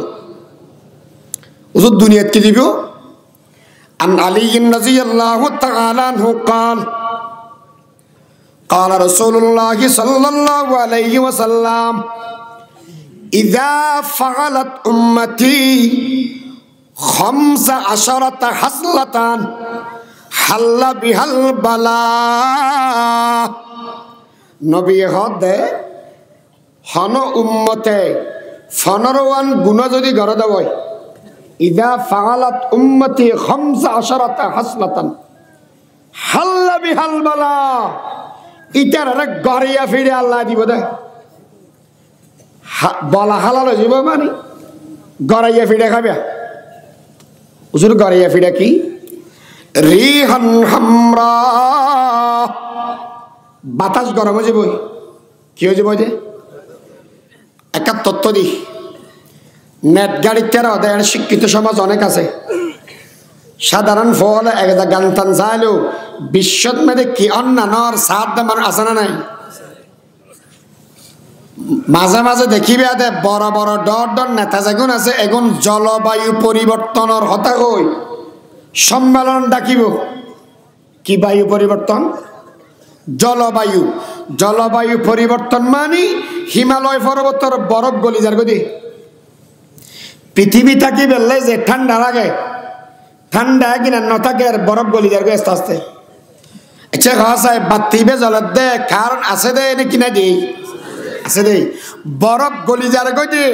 ওসব দুনিয়াত কি দিব আন আলী রাদিয়াল্লাহু তাআলা আনহু قال قال رسول الله صلى الله عليه وسلم إذا فعلت أمتي 15 حصلة حل بها البلاء নবী হদে হন উম্মতে 15 গুণ যদি গড় দেয় ইদা ফাআলাত উম্মতি 15 হাসলাতান হাল্লা বিহাল বালা ইটার গড়িয়া ফিরে আল্লাহ দিব দে বলা হালাল হয়ে যাব মানে গড়াইয়া ফিরে খাবে হুজুর গড়াইয়া ফিরে কি রিহান হামরা বাতাস গরম হয়ে যাব কি হয়ে যাব যে একটা তত্ত্ব দি নেট গাড়িতে ওদের শিক্ষিত সমাজ অনেক আছে সাধারণ ফল একটা গান টান চাইলেও বিশ্বত মধ্যে কি অন্যান্যর সাত মানুষ আছে না নাই মাঝে মাঝে দেখিবে বড় বড় ডর ডর নেতা যেগুন আছে এগুন জলবায়ু পরিবর্তনের হতা হই সম্মেলন ডাকিব কি বায়ু পরিবর্তন জলবায়ু জলবায়ু পরিবর্তন মানে হিমালয় পর্বতের বরফ গলি যার গদি পৃথিবী থাকি বেললে যে ঠান্ডা লাগে ঠান্ডা কিনা নথাকে আর বরফ গলি যার আস্তে আস্তে আচ্ছা খাওয়া বাতিবে জলত দে কারণ আছে দে এনে কিনা দিই আছে দে বরফ গলি যার গদি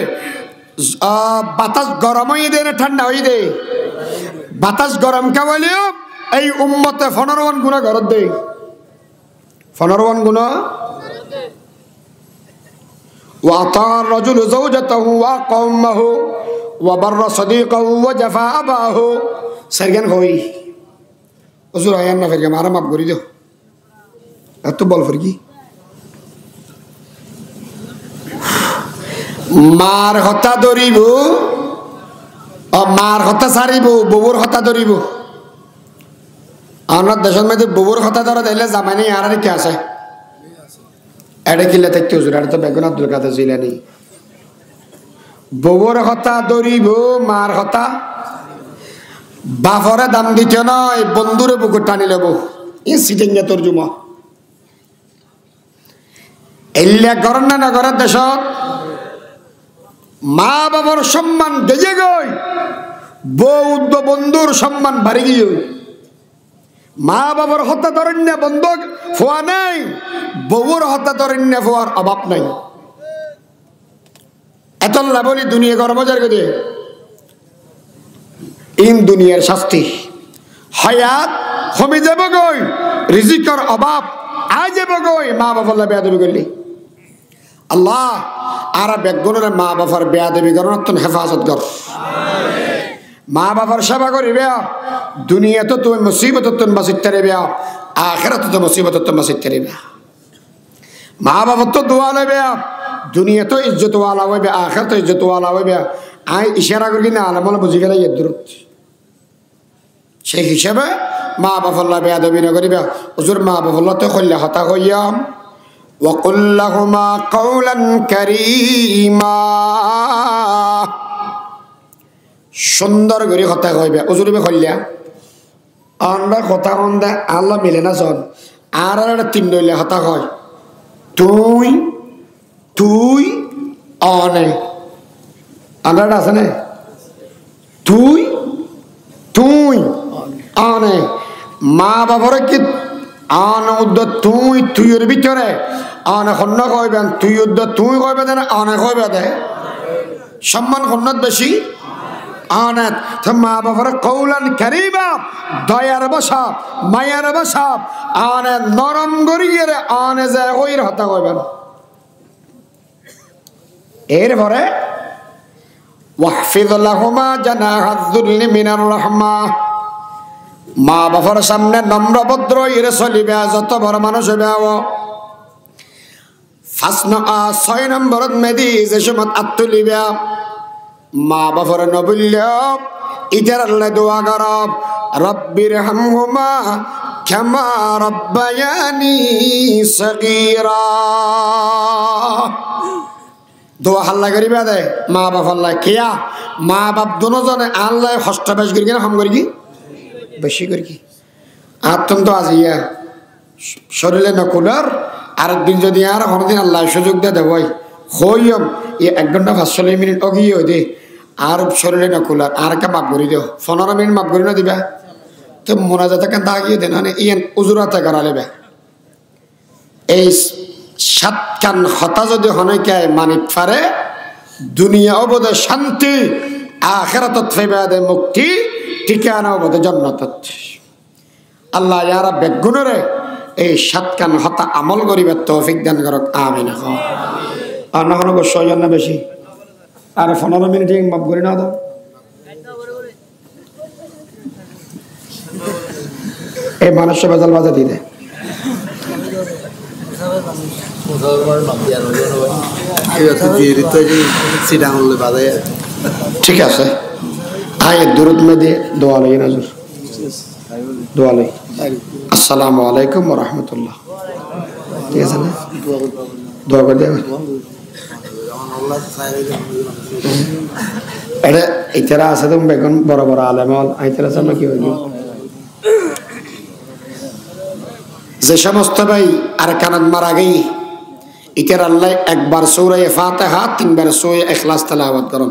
বাতাস গরম হয়ে দে না ঠান্ডা হয়ে দে বাতাস গরম খাওয়ালেও এই উম্মতে 15 গুণা ঘরত দে 15 গুণা وأطاع الرجل زوجته وقومه وبر صديقه وجفا أباه سرگن خوي حضور آيان না ফেরগে মারা মাপ করি দিও এত বল ফেরগি মার হতা ধরিব মার হতা সারিব বউর হতা ধরিব আমার দেশের মধ্যে বউর হতা ধরা দিলে জামাই আর কি আছে এটা কিলে থাকতে হুজুর আর তো বেগুন আব্দুল কাদের জিলানী বউর হতা ধরিব মার হতা বাফরে দাম দিতে নয় বন্ধুরে বুকুর টানি লেব ই সিটিংয়ে তর্জুমা এল্লা করেন না নগরের দেশত মা বাবার সম্মান গেজে গই বৌদ্ধ বন্ধুর সম্মান বাড়ি গিয়ে মা বাবার হত্যা ধরেন না বন্ধ ফোয়া নাই বউর হত্যা ধরেন না ফোয়ার অভাব নাই এতল্লা বলি দুনিয়া কর্মচার গদে ইন দুনিয়ার শাস্তি হায়াত কমে যাব গই রিজিকের অভাব আই যাব গই মা বাবার বেয়াদবি করলি আল্লাহ আর বেগুনের মা বাবার বেয়াদবি করার হেফাজত কর মা বাবার সেবা করিবে দুনিয়া তো তুমি মুসিবত তুমি বাঁচিতে রেবে আখিরাত তো মুসিবত তুমি বাঁচিতে রেবে মা বাবার তো দোয়া লইবে দুনিয়া তো ইজ্জত ওয়ালা হইবে আখিরাত তো ইজ্জত ওয়ালা হইবে আই ইশারা করি না আলমল বুঝি গেলে দূরত সেই হিসাবে মা বাফল্লা বেয়াদবি নকরিবা হুজুর মা বাফল্লা তো কইলা হতা কইয়াম وقل لهما قولا كريما সুন্দর করে কথা কইবে হুজুরবে কইলা আমরা কথা কন্দা আল্লাহ মিলে না সন আর তিন দইলে কথা কয় তুই তুই অনে আমরা আছে না তুই তুই অনে মা বাবার কি আন উদ্দ তুই তুইয়ের ভিতরে আনে খন্ন কইবেন তুই উদ্দ তুই কইবে দেন আনে কইবে দে সম্মান খন্নত বেশি আনাত তো মা বাবার কৌলান কারিমা দয়ার বসা মায়ার বসা আনে নরম গরিয়ে আনে যায় কইর হতা কইবেন এরপরে ওয়াহফিজ লাহুমা জানাহায যুল্লি মিনার রাহমা মা বাবার সামনে নম্র ভদ্র ইরে চলিবে যত বড় মানুষ হবে 6 নম্বরত মেদি যে সময় আত্মলিবে মা বাবার নবুল্য ইজার আল্লাহ দোয়া কর রব্বির হামহুমা কামা রব্বায়ানি সগীরা দোয়া হাল্লা করিবে দে মা বাপ আল্লাহ কিয়া মা বাপ দুজনে আল্লাহ হস্তবেশ করি কিনা হাম করি কি বেশি করি কি আত্ম তো আজ ইয়া শরীরে নকুলার আরেকদিন যদি আর কোনোদিন আল্লাহ সুযোগ দিয়ে দেবই হইম 1 ঘন্টা 45 মিনিট অগিয়ে দে আর শরীরে নকুলার আর কে মাপ করি দিও 15 মিনিট মাপ করি না দিবা তো মোনাজাত কেন তাগিয়ে দেন মানে ইয়ান উজুরাতে করালেবে এই 7 কান হতা যদি হনকে মানিক পারে দুনিয়া অবদে শান্তি আখিরাতত ফাইবাদে মুক্তি ঠিকানা অবদে জান্নাতত আল্লাহ ইয়ারা বেগুনরে এই 7 কান হতা আমল করিবার তৌফিক দান করক আমিন আর না হলো 100 জন না বেশি আর 15 মিনিট মাপ করি না দাও এই মানুষের বাজাল বাজা দিতে ঠিক আছে আয় দুরুদ মে দিয়ে দোয়া লই নজর দোয়া লই আসসালামু আলাইকুম ওয়া রাহমাতুল্লাহ ঠিক আছে না দোয়া করে দেব এটা ইতরা আছে তুমি বেগুন বড় বড় আলেমল আইতরা সামনে কি হইল যে সমস্ত ভাই আর কানাত মারা গই ইতর আল্লাহ একবার সূরা ফাতিহা 3 বার সূরা ইখলাস তেলাওয়াত করুন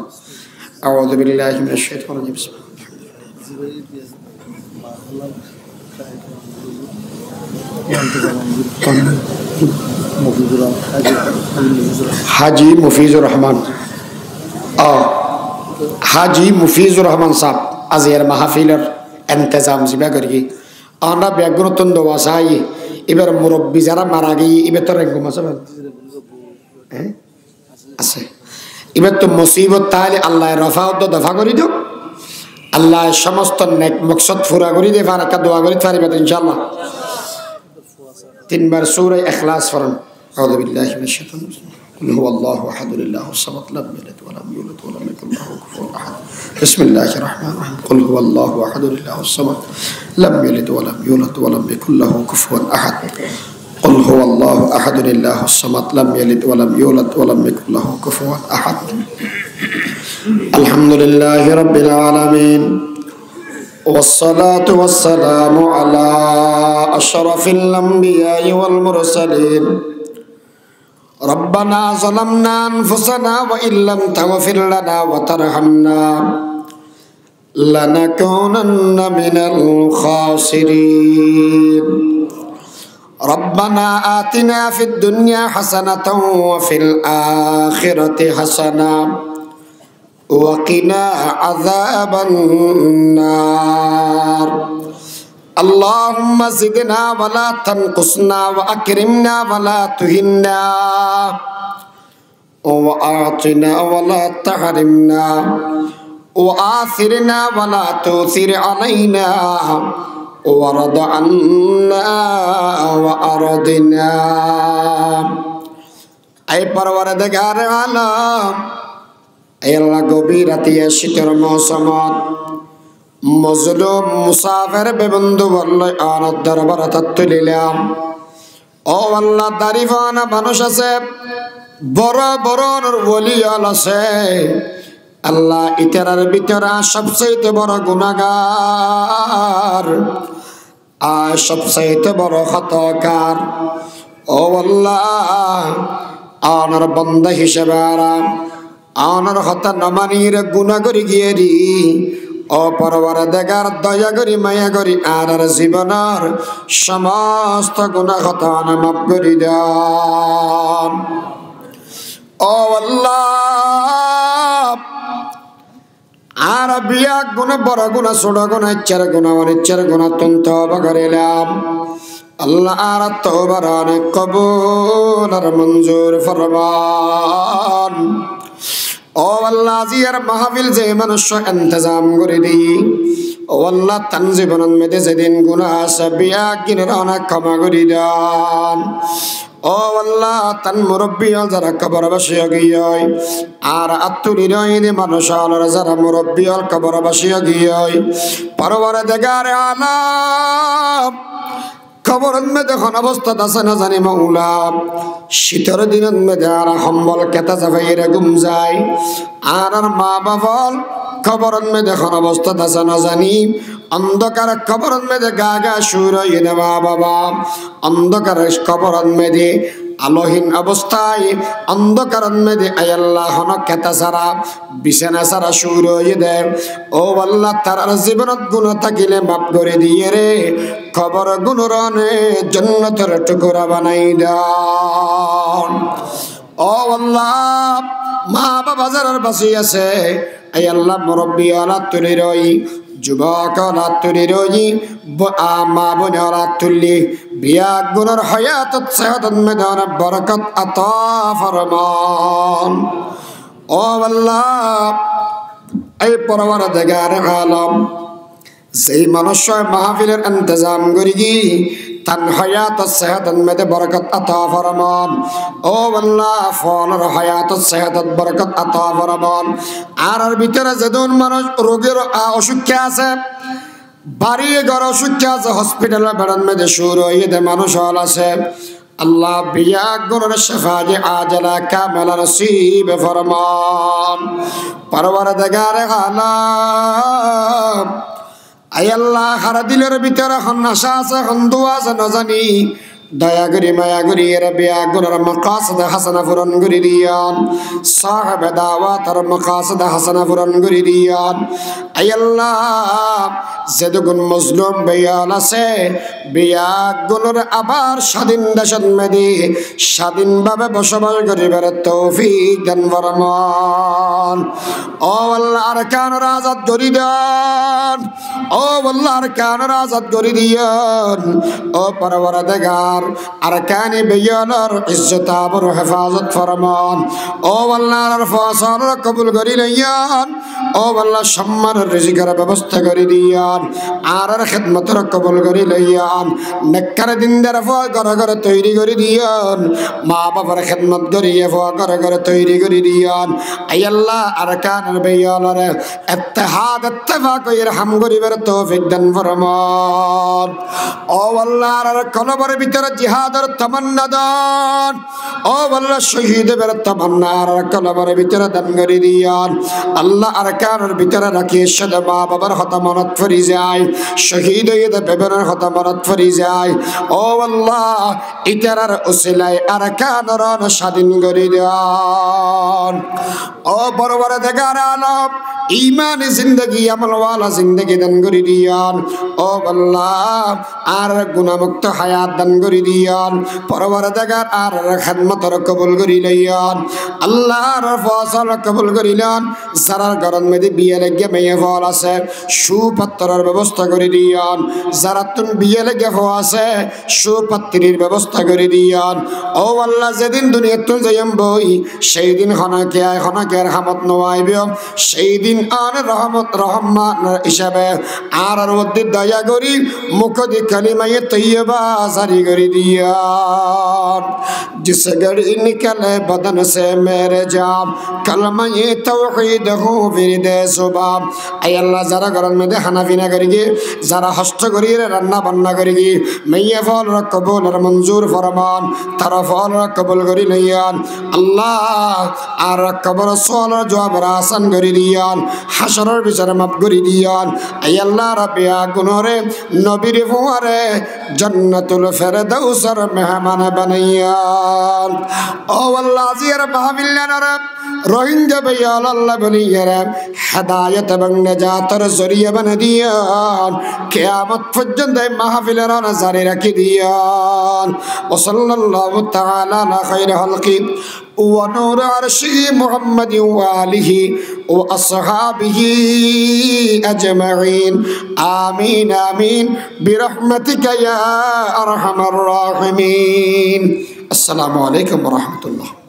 আউযু বিল্লাহি মিনাশ শাইতানির রাজিম হাজি মুফিজুর রহমান হাজি মুফিজুর রহমান সাহেব আজের মাহফিলের ইন্তজাম জিবা করি আমরা বেগুনতন দোয়া চাই এবার মুরব্বী যারা মারা গিয়ে এবার তো রেঙ্গুম আছে হ্যাঁ আছে এবার তো মুসিবত তাহলে আল্লাহ রফা দফা করে দিও আল্লাহ সমস্ত নেক মকসদ পুরা করে দিয়ে একটা দোয়া করে পারিবে ইনশাআল্লাহ 3 বার সূরা ইখলাস পড়ুন আউযু বিল্লাহি মিনাশ শাইতানির রাজিম قل هو الله احد الله الصمد لم يلد ولم يولد ولم يكن له كفوا احد بسم الله الرحمن الرحيم قل هو الله احد الله الصمد لم يلد ولم يولد ولم يكن له كفوا احد قل هو الله احد الله الصمد لم يلد ولم يولد ولم يكن له كفوا احد الحمد لله رب العالمين والصلاة والسلام على أشرف الأنبياء والمرسلين ربنا ظلمنا أنفسنا وإن لم تغفر لنا وترحمنا لنكونن من الخاسرين ربنا آتنا في الدنيا حسنة وفي الآخرة حسنة وقنا عذاب النار اللهم زدنا ولا تنقصنا وأكرمنا ولا تهنا وأعطنا ولا تحرمنا وآثرنا ولا تؤثر علينا وارض عنا وأرضنا أي پروردگار عالم اے اللہ گوبی رتی شکر موسمات মজলুম মুসাফির বেবন্ধু বলল আনার দরবারে তুলিলাম। ও আল্লাহ, দাড়িওয়ালা মানুষ আছে, বড় বড় ওলিয়াল আছে আল্লাহ, ইতারার ভিতরে সবচেয়ে বড় গুনাহগার আর সবচেয়ে বড় খতকার। ও আল্লাহ, আনার বান্দা হিসেবে আরাম আনার হতা নমানির গুনাহ করি গিয়েরি। ও পরওয়ারদিগার, দয়া করি মায়া করি আর জীবনের সমস্ত গুনাহ খতা মাফ করে দেন। ও আল্লাহ, আর বিয়া গুনাহ, বড় গুনাহ, ছোট গুনাহ, ইচ্ছার গুনাহ, অনিচ্ছার গুনাহ তওবা করিলাম আল্লাহ। আর তওবার অনেক কবুল আর মঞ্জুর ফরমান। ও আল্লাহ, জিয়ার মাহফিল যে মানুষ ইন্তজাম করে দিই, ও আল্লাহ, তান জীবনের মধ্যে যেদিন গুনাহ আছে বিয়া কিনের অনেক ক্ষমা করে দেন। ও আল্লাহ, তান মুরব্বী যারা কবরবাসী গিয়ে আর আত্মীয় মানুষ যারা মুরব্বী কবরবাসী গিয়ে পরওয়ারদিগার আলাম কবরের মধ্যে এখন অবস্থা আছে না জানি মাওলা। শীতের দিনের মধ্যে আর সম্বল কেতা চাপাইরে ঘুম যায় আর মা বাবার কবরের মধ্যে এখন অবস্থা আছে না জানি। অন্ধকার কবরের মধ্যে গা গা সুর হইনে মা বাবা, অন্ধকার কবরের মধ্যে আলোহীন অবস্থায় অন্ধকারের মধ্যে আয় আল্লাহ হনক খেতা ছাড়া বিছানা ছাড়া সুর হয়ে দেয়। ও আল্লাহ, তার জীবনত গুণ থাকিলে মাফ করে দিয়ে রে, খবর গুণরণে জান্নাতের টুকরা বানাই দাও। ও আল্লাহ, মা বাবা যারা বাঁচি আছে আয় আল্লাহ মুরব্বী আলা তুলি রই, যুবক আলা তুলি রই, মা বোন আলা তুলি বিয়া গুণর হায়াত সেহত মেদান বরকত আতা ফরমান। ও আল্লাহ, এই পরওয়ারদিগার আলম যেই মানুষ মাহফিলের ইন্তজাম করি গি তান হায়াত সেহত মেদে বরকত আতা ফরমান। ও আল্লাহ, ফোনের হায়াত সেহত বরকত আতা ফরমান। আর ভিতরে যেদিন মানুষ রোগের অসুখে আছে, বাড়ি ঘর অসুখে আছে, হসপিটালের বেড়ার মেদে সুর হয়ে দে মানুষ হল আছে আল্লাহ, বিয়া গুণের শেফায়ে আজলা কামেলা নসিব ফরমান। পরওয়ারদিগার আলম আয় আল্লাহ, হারা দিলের ভিতরে এখন আশা আছে, এখন দোয়া আছে না জানি, দয়া করি মায়া করি এর বিয়া গুণের মাকাসিদ হাসানা পূরণ করে দিয়ান, সাহেব দাওয়াতের মাকাসিদ হাসানা পূরণ করে দিয়ান। আয় আল্লাহ, যেদুগুন মজলুম বিয়াল আছে বিয়া গুণের আবার স্বাধীন দেশের মেদি স্বাধীনভাবে বসবাস করিবার তৌফিক দান ফরমান। ও আল্লাহ, আর কানের আজাদ করে দেন। ও আল্লাহ, আর কানের আজাদ করে দিয়েন। ও পরওয়ারদিগার, আর কানে বিয়ালার ইজ্জত আবর হেফাজত ফরমান। ও আল্লাহর ফসল কবুল করি লইয়ান। ও আল্লাহ, সম্মানের রিজিকের ব্যবস্থা করে দিয়ান। আর খেদমতের কবুল করি লইয়ান। নেককার দিনদার ফল ঘরে ঘরে তৈরি করে দিয়ান। মা বাবার খেদমত করিয়ে ফল ঘরে ঘরে তৈরি করে দিয়ান। আই আল্লাহ, আর কানের বিয়ালার ইত্তেহাদ ইত্তেফাক ইরহাম করিবার তৌফিক দান ফরমান। ও আল্লাহ, আর কলবের ভিতরে জিহাদের তামান্না দান। ও আল্লাহ, শহীদের তামান্না আর কলবের ভিতরে দান করে দিয়ান। আল্লাহ, আর কানের ভিতরে রাখিয়ে সাদা মা বাবার হতা মনত ফরি যায়, শহীদ হয়ে বেবেনের হতা মনত ফরি যায়। ও আল্লাহ, ইতারার উসিলায় আর কানের স্বাধীন করে দিয়ান। ও পরওয়ারদিগার আলম, ইমানি জিন্দগি আমলওয়ালা জিন্দগি দান করে দিয়ান। ও আল্লাহ, আর গুনাহমুক্ত হায়াত দান করে দিয়ান। পরওয়ারদিগার আর খেদমতের কবুল করে লইয়ান। আল্লাহর ফসল কবুল করিলেন। যারা ঘরের মধ্যে বিয়ে লেগে মেয়ে ফল আছে সুপাত্রের ব্যবস্থা করে দিয়ান। যারা তুন বিয়ে লেগে ফল আছে সুপাত্রীর ব্যবস্থা করে দিয়ান। ও আল্লাহ, যেদিন দুনিয়া তুন যাইম বই সেই দিন হনাকে রহমত নওয়াইব, সেই দিন আর রহমত রহমান হিসাবে আর মধ্যে দয়া করি মুখ দি কালিমায়ে তৈয়বা জারি করে দিয়ান। जिस घड़ी निकले बदन से मेरे जान कलमा ये तौहीद हो विरदे सुबह ऐ अल्लाह जरा गरम में दे हनाफी ना करेगी जरा हस्त करी रे रन्ना बन्ना करेगी मैं ये फल रकबूल और मंजूर फरमान तरफ फल रकबूल करी लियान अल्लाह आर कबर सोल जवाब रासन करी दियान हशर बिचार माफ करी दियान ऐ अल्लाह रबिया गुनोरे नबीर फुआरे जन्नतुल फिरदौसर मेहमान बनैयान ओ अल्लाह जियर महफिलन रब रोहिंग्या भैया अल्लाह बनियर हिदायत बन नजातर जरिया बन दियान क़यामत पर्यंत महफिलन नजारे रख दियान व सल्लल्लाहु तआला अला खैर हल्की व नूर अर्शी मुहम्मद व आलिहि व अस्हाबिहि अजमईन आमीन आमीन बिरहमतिका या अरहमर राहिमीन। अस्सलामु अलैकुम व रहमतुल्लाह।